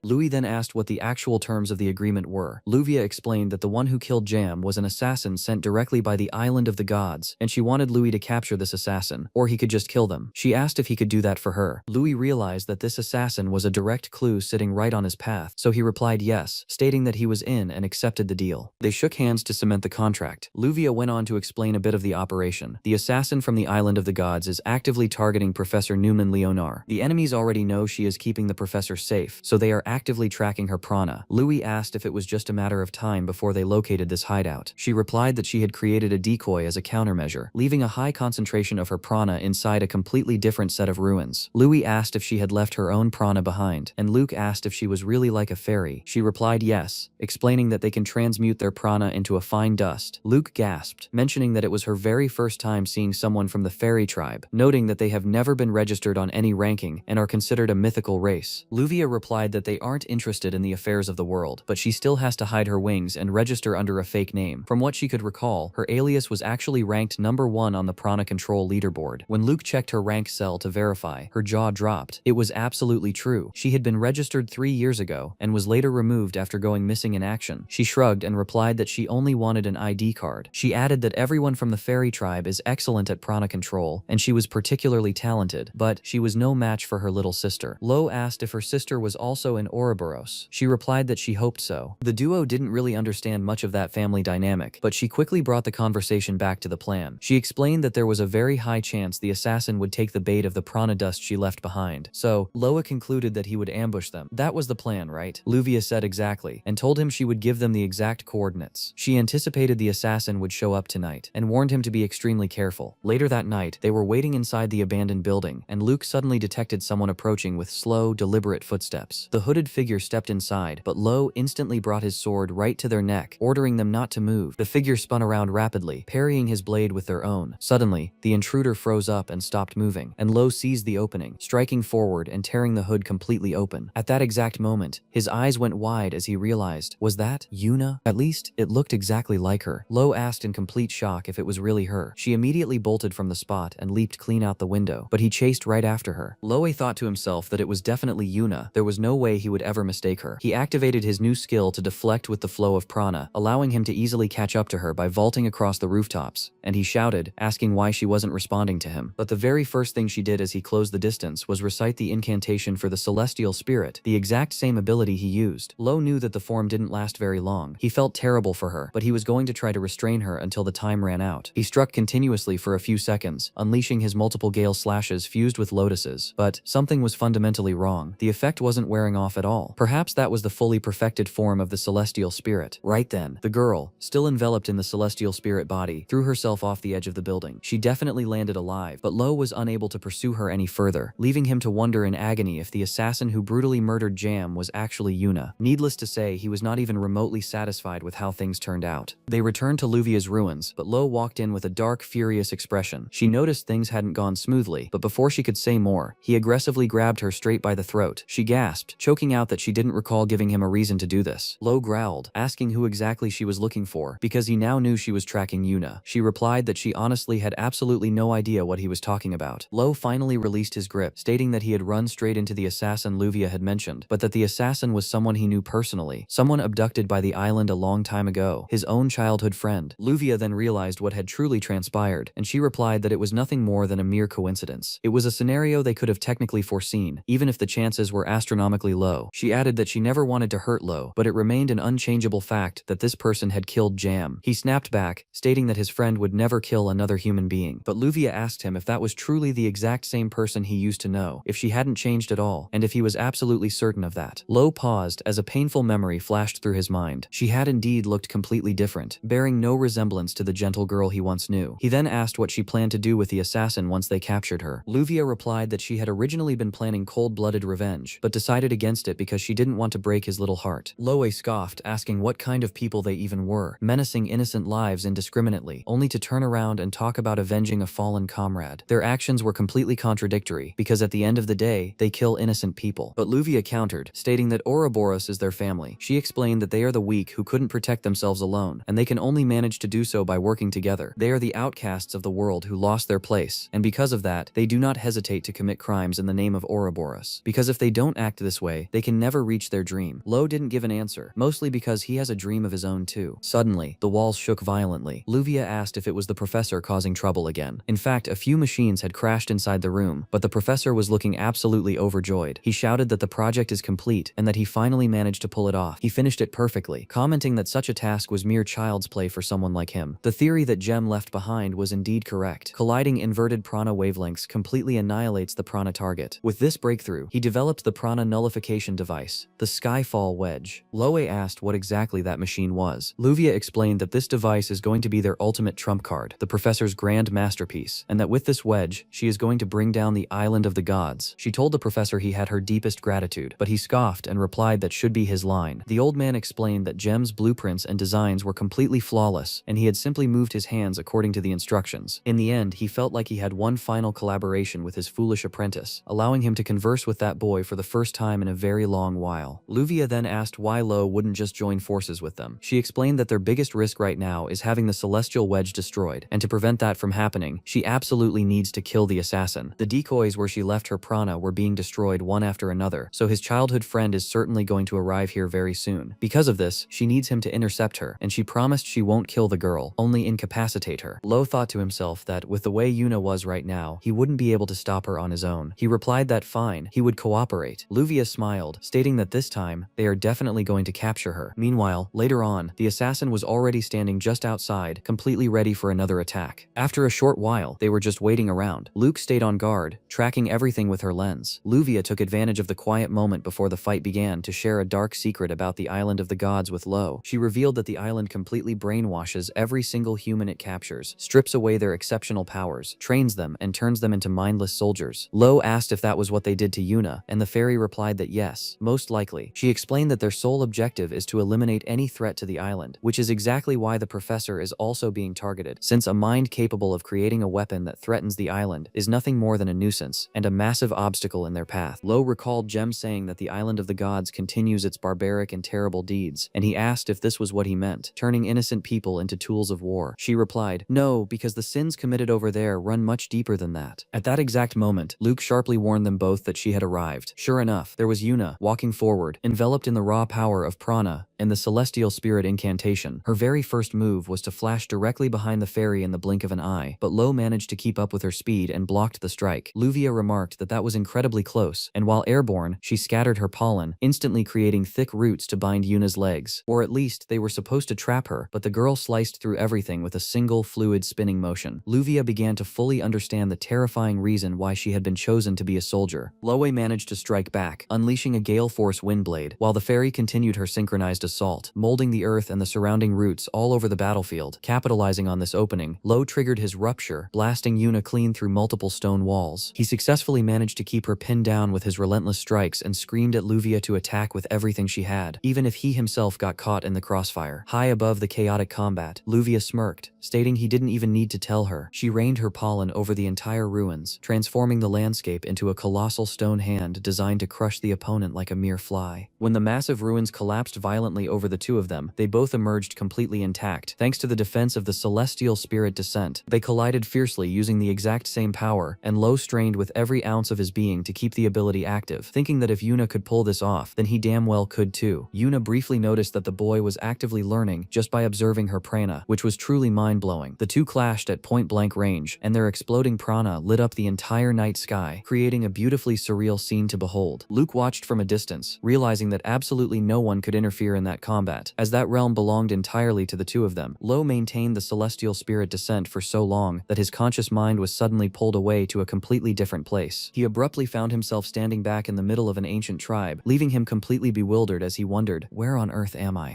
Louis then asked what the actual terms of the agreement were. Luvia explained that the one who killed Jam was an assassin sent directly by the Island of the Gods, and she wanted Louis to capture this assassin, or he could just kill them. She asked if he could do that for her. Louis realized that this assassin was a direct clue sitting right on his path, so he replied yes, stating that he was in and accepted the deal. They shook hands to cement the contract. Luvia went on to explain a bit of the operation. The assassin from the Island of the Gods is actively targeting Professor Newman Leonar. The enemies already know she is keeping the professor safe, so they are actively tracking her prana. Louis asked if it was just a matter of time before they located this hideout. She replied that she had created a decoy as a countermeasure, leaving a high concentration of her prana inside a completely different set of ruins. Louis asked if she had left her own prana behind, and Luke asked if she was really like a fairy. She replied yes, explaining that they can transmute their prana into a fine dust. Luke gasped, mentioning that it was her very first time seeing someone from the fairy tribe, noting that they have never been registered on any ranking and are considered a mythical race. Luvia replied that they aren't interested in the affairs of the world, but she still has to hide her wings and register under a fake name. From what she could recall, her alias was was actually ranked #1 on the Prana Control leaderboard. When Luke checked her rank cell to verify, her jaw dropped. It was absolutely true. She had been registered 3 years ago and was later removed after going missing in action. She shrugged and replied that she only wanted an ID card. She added that everyone from the fairy tribe is excellent at Prana Control, and she was particularly talented, but she was no match for her little sister. Lo asked if her sister was also an Ouroboros. She replied that she hoped so. The duo didn't really understand much of that family dynamic, but she quickly brought the conversation back to the plan. She explained that there was a very high chance the assassin would take the bait of the prana dust she left behind. So, Loa concluded that he would ambush them. That was the plan, right? Luvia said exactly, and told him she would give them the exact coordinates. She anticipated the assassin would show up tonight, and warned him to be extremely careful. Later that night, they were waiting inside the abandoned building, and Luke suddenly detected someone approaching with slow, deliberate footsteps. The hooded figure stepped inside, but Lo instantly brought his sword right to their neck, ordering them not to move. The figure spun around rapidly, parrying his blade with their own. Suddenly, the intruder froze up and stopped moving, and Lo seized the opening, striking forward and tearing the hood completely open. At that exact moment, his eyes went wide as he realized, was that Yuna? At least, it looked exactly like her. Lo asked in complete shock if it was really her. She immediately bolted from the spot and leaped clean out the window, but he chased right after her. Loe thought to himself that it was definitely Yuna. There was no way he would ever mistake her. He activated his new skill to deflect with the flow of prana, allowing him to easily catch up to her by vaulting across the rooftops, and he shouted, asking why she wasn't responding to him. But the very first thing she did as he closed the distance was recite the incantation for the celestial spirit, the exact same ability he used. Lo knew that the form didn't last very long. He felt terrible for her, but he was going to try to restrain her until the time ran out. He struck continuously for a few seconds, unleashing his multiple gale slashes fused with lotuses. But something was fundamentally wrong. The effect wasn't wearing off at all. Perhaps that was the fully perfected form of the celestial spirit. Right then, the girl, still enveloped in the celestial spirit body, threw herself off the edge of the building. She definitely landed alive, but Lo was unable to pursue her any further, leaving him to wonder in agony if the assassin who brutally murdered Jam was actually Yuna. Needless to say, he was not even remotely satisfied with how things turned out. They returned to Luvia's ruins, but Lo walked in with a dark, furious expression. She noticed things hadn't gone smoothly, but before she could say more, he aggressively grabbed her straight by the throat. She gasped, choking out that she didn't recall giving him a reason to do this. Lo growled, asking who exactly she was looking for, because he now knew she was tracking Yuna. She replied that she honestly had absolutely no idea what he was talking about. Lo finally released his grip, stating that he had run straight into the assassin Luvia had mentioned, but that the assassin was someone he knew personally, someone abducted by the island a long time ago, his own childhood friend. Luvia then realized what had truly transpired, and she replied that it was nothing more than a mere coincidence. It was a scenario they could have technically foreseen, even if the chances were astronomically low. She added that she never wanted to hurt Lo, but it remained an unchangeable fact that this person had killed Jam. He snapped back, stating that his friend would never kill another human being, but Luvia asked him if that was truly the exact same person he used to know, if she hadn't changed at all, and if he was absolutely certain of that. Lo paused as a painful memory flashed through his mind. She had indeed looked completely different, bearing no resemblance to the gentle girl he once knew. He then asked what she planned to do with the assassin once they captured her. Luvia replied that she had originally been planning cold-blooded revenge, but decided against it because she didn't want to break his little heart. Loe scoffed, asking what kind of people they even were, menacing innocent lives indiscriminately, only to turn around and talk about avenging a fallen comrade. Their actions were completely contradictory, because at the end of the day, they kill innocent people. But Luvia countered, stating that Ouroboros is their family. She explained that they are the weak who couldn't protect themselves alone, and they can only manage to do so by working together. They are the outcasts of the world who lost their place, and because of that, they do not hesitate to commit crimes in the name of Ouroboros. Because if they don't act this way, they can never reach their dream. Lo didn't give an answer, mostly because he has a dream of his own too. Suddenly, the walls shook violently. Luvia asked if it was the professor causing trouble again. In fact, a few machines had crashed inside the room, but the professor was looking absolutely overjoyed. He shouted that the project is complete, and that he finally managed to pull it off. He finished it perfectly, commenting that such a task was mere child's play for someone like him. The theory that Gem left behind was indeed correct. Colliding inverted prana wavelengths completely annihilates the prana target. With this breakthrough, he developed the prana nullification device, the Skyfall Wedge. Loe asked what exactly that machine was. Luvia explained that this device is going to be their ultimate trump card, the professor's grand masterpiece, and that with this wedge, she is going to bring down the island of the gods. She told the professor he had her deepest gratitude, but he scoffed and replied that should be his line. The old man explained that Gem's blueprints and designs were completely flawless, and he had simply moved his hands according to the instructions. In the end, he felt like he had one final collaboration with his foolish apprentice, allowing him to converse with that boy for the first time in a very long while. Luvia then asked why Lo wouldn't just join forces with them. She explained that their biggest risk right now is having the celestial celestial wedge destroyed, and to prevent that from happening, she absolutely needs to kill the assassin. The decoys where she left her prana were being destroyed one after another, so his childhood friend is certainly going to arrive here very soon. Because of this, she needs him to intercept her, and she promised she won't kill the girl, only incapacitate her. Lo thought to himself that with the way Yuna was right now, he wouldn't be able to stop her on his own. He replied that fine, he would cooperate. Luvia smiled, stating that this time, they are definitely going to capture her. Meanwhile, later on, the assassin was already standing just outside, completely ready for another attack. After a short while, they were just waiting around. Luke stayed on guard, tracking everything with her lens. Luvia took advantage of the quiet moment before the fight began to share a dark secret about the island of the gods with Lo. She revealed that the island completely brainwashes every single human it captures, strips away their exceptional powers, trains them, and turns them into mindless soldiers. Lo asked if that was what they did to Yuna, and the fairy replied that yes, most likely. She explained that their sole objective is to eliminate any threat to the island, which is exactly why the professor is also being targeted, since a mind capable of creating a weapon that threatens the island is nothing more than a nuisance and a massive obstacle in their path. Lo recalled Jem saying that the island of the gods continues its barbaric and terrible deeds, and he asked if this was what he meant, turning innocent people into tools of war. She replied, no, because the sins committed over there run much deeper than that. At that exact moment, Luke sharply warned them both that she had arrived. Sure enough, there was Yuna, walking forward, enveloped in the raw power of prana and the celestial spirit incantation. Her very first move was to flash directly behind the fairy in the blink of an eye, but Lo managed to keep up with her speed and blocked the strike. Luvia remarked that that was incredibly close, and while airborne, she scattered her pollen, instantly creating thick roots to bind Yuna's legs. Or at least, they were supposed to trap her, but the girl sliced through everything with a single fluid spinning motion. Luvia began to fully understand the terrifying reason why she had been chosen to be a soldier. Loe managed to strike back, unleashing a gale force windblade, while the fairy continued her synchronized assault, molding the earth and the surrounding roots all over the battlefield. Capitalizing on this opening, Lo triggered his rupture, blasting Yuna clean through multiple stone walls. He successfully managed to keep her pinned down with his relentless strikes and screamed at Luvia to attack with everything she had, even if he himself got caught in the crossfire. High above the chaotic combat, Luvia smirked, stating he didn't even need to tell her. She rained her pollen over the entire ruins, transforming the landscape into a colossal stone hand designed to crush the opponent like a mere fly. When the massive ruins collapsed violently over the two of them, they both emerged completely intact, thanks to the defense of the celestial spirit descent. They collided fiercely using the exact same power, and Lo strained with every ounce of his being to keep the ability active, thinking that if Yuna could pull this off, then he damn well could too. Yuna briefly noticed that the boy was actively learning just by observing her prana, which was truly mind-blowing. The two clashed at point-blank range, and their exploding prana lit up the entire night sky, creating a beautifully surreal scene to behold. Luke watched from a distance, realizing that absolutely no one could interfere in that combat, as that realm belonged entirely to the two of them. Lo maintained the celestial spirit descent for so long that his conscious mind was suddenly pulled away to a completely different place. He abruptly found himself standing back in the middle of an ancient tribe, leaving him completely bewildered as he wondered, where on earth am I?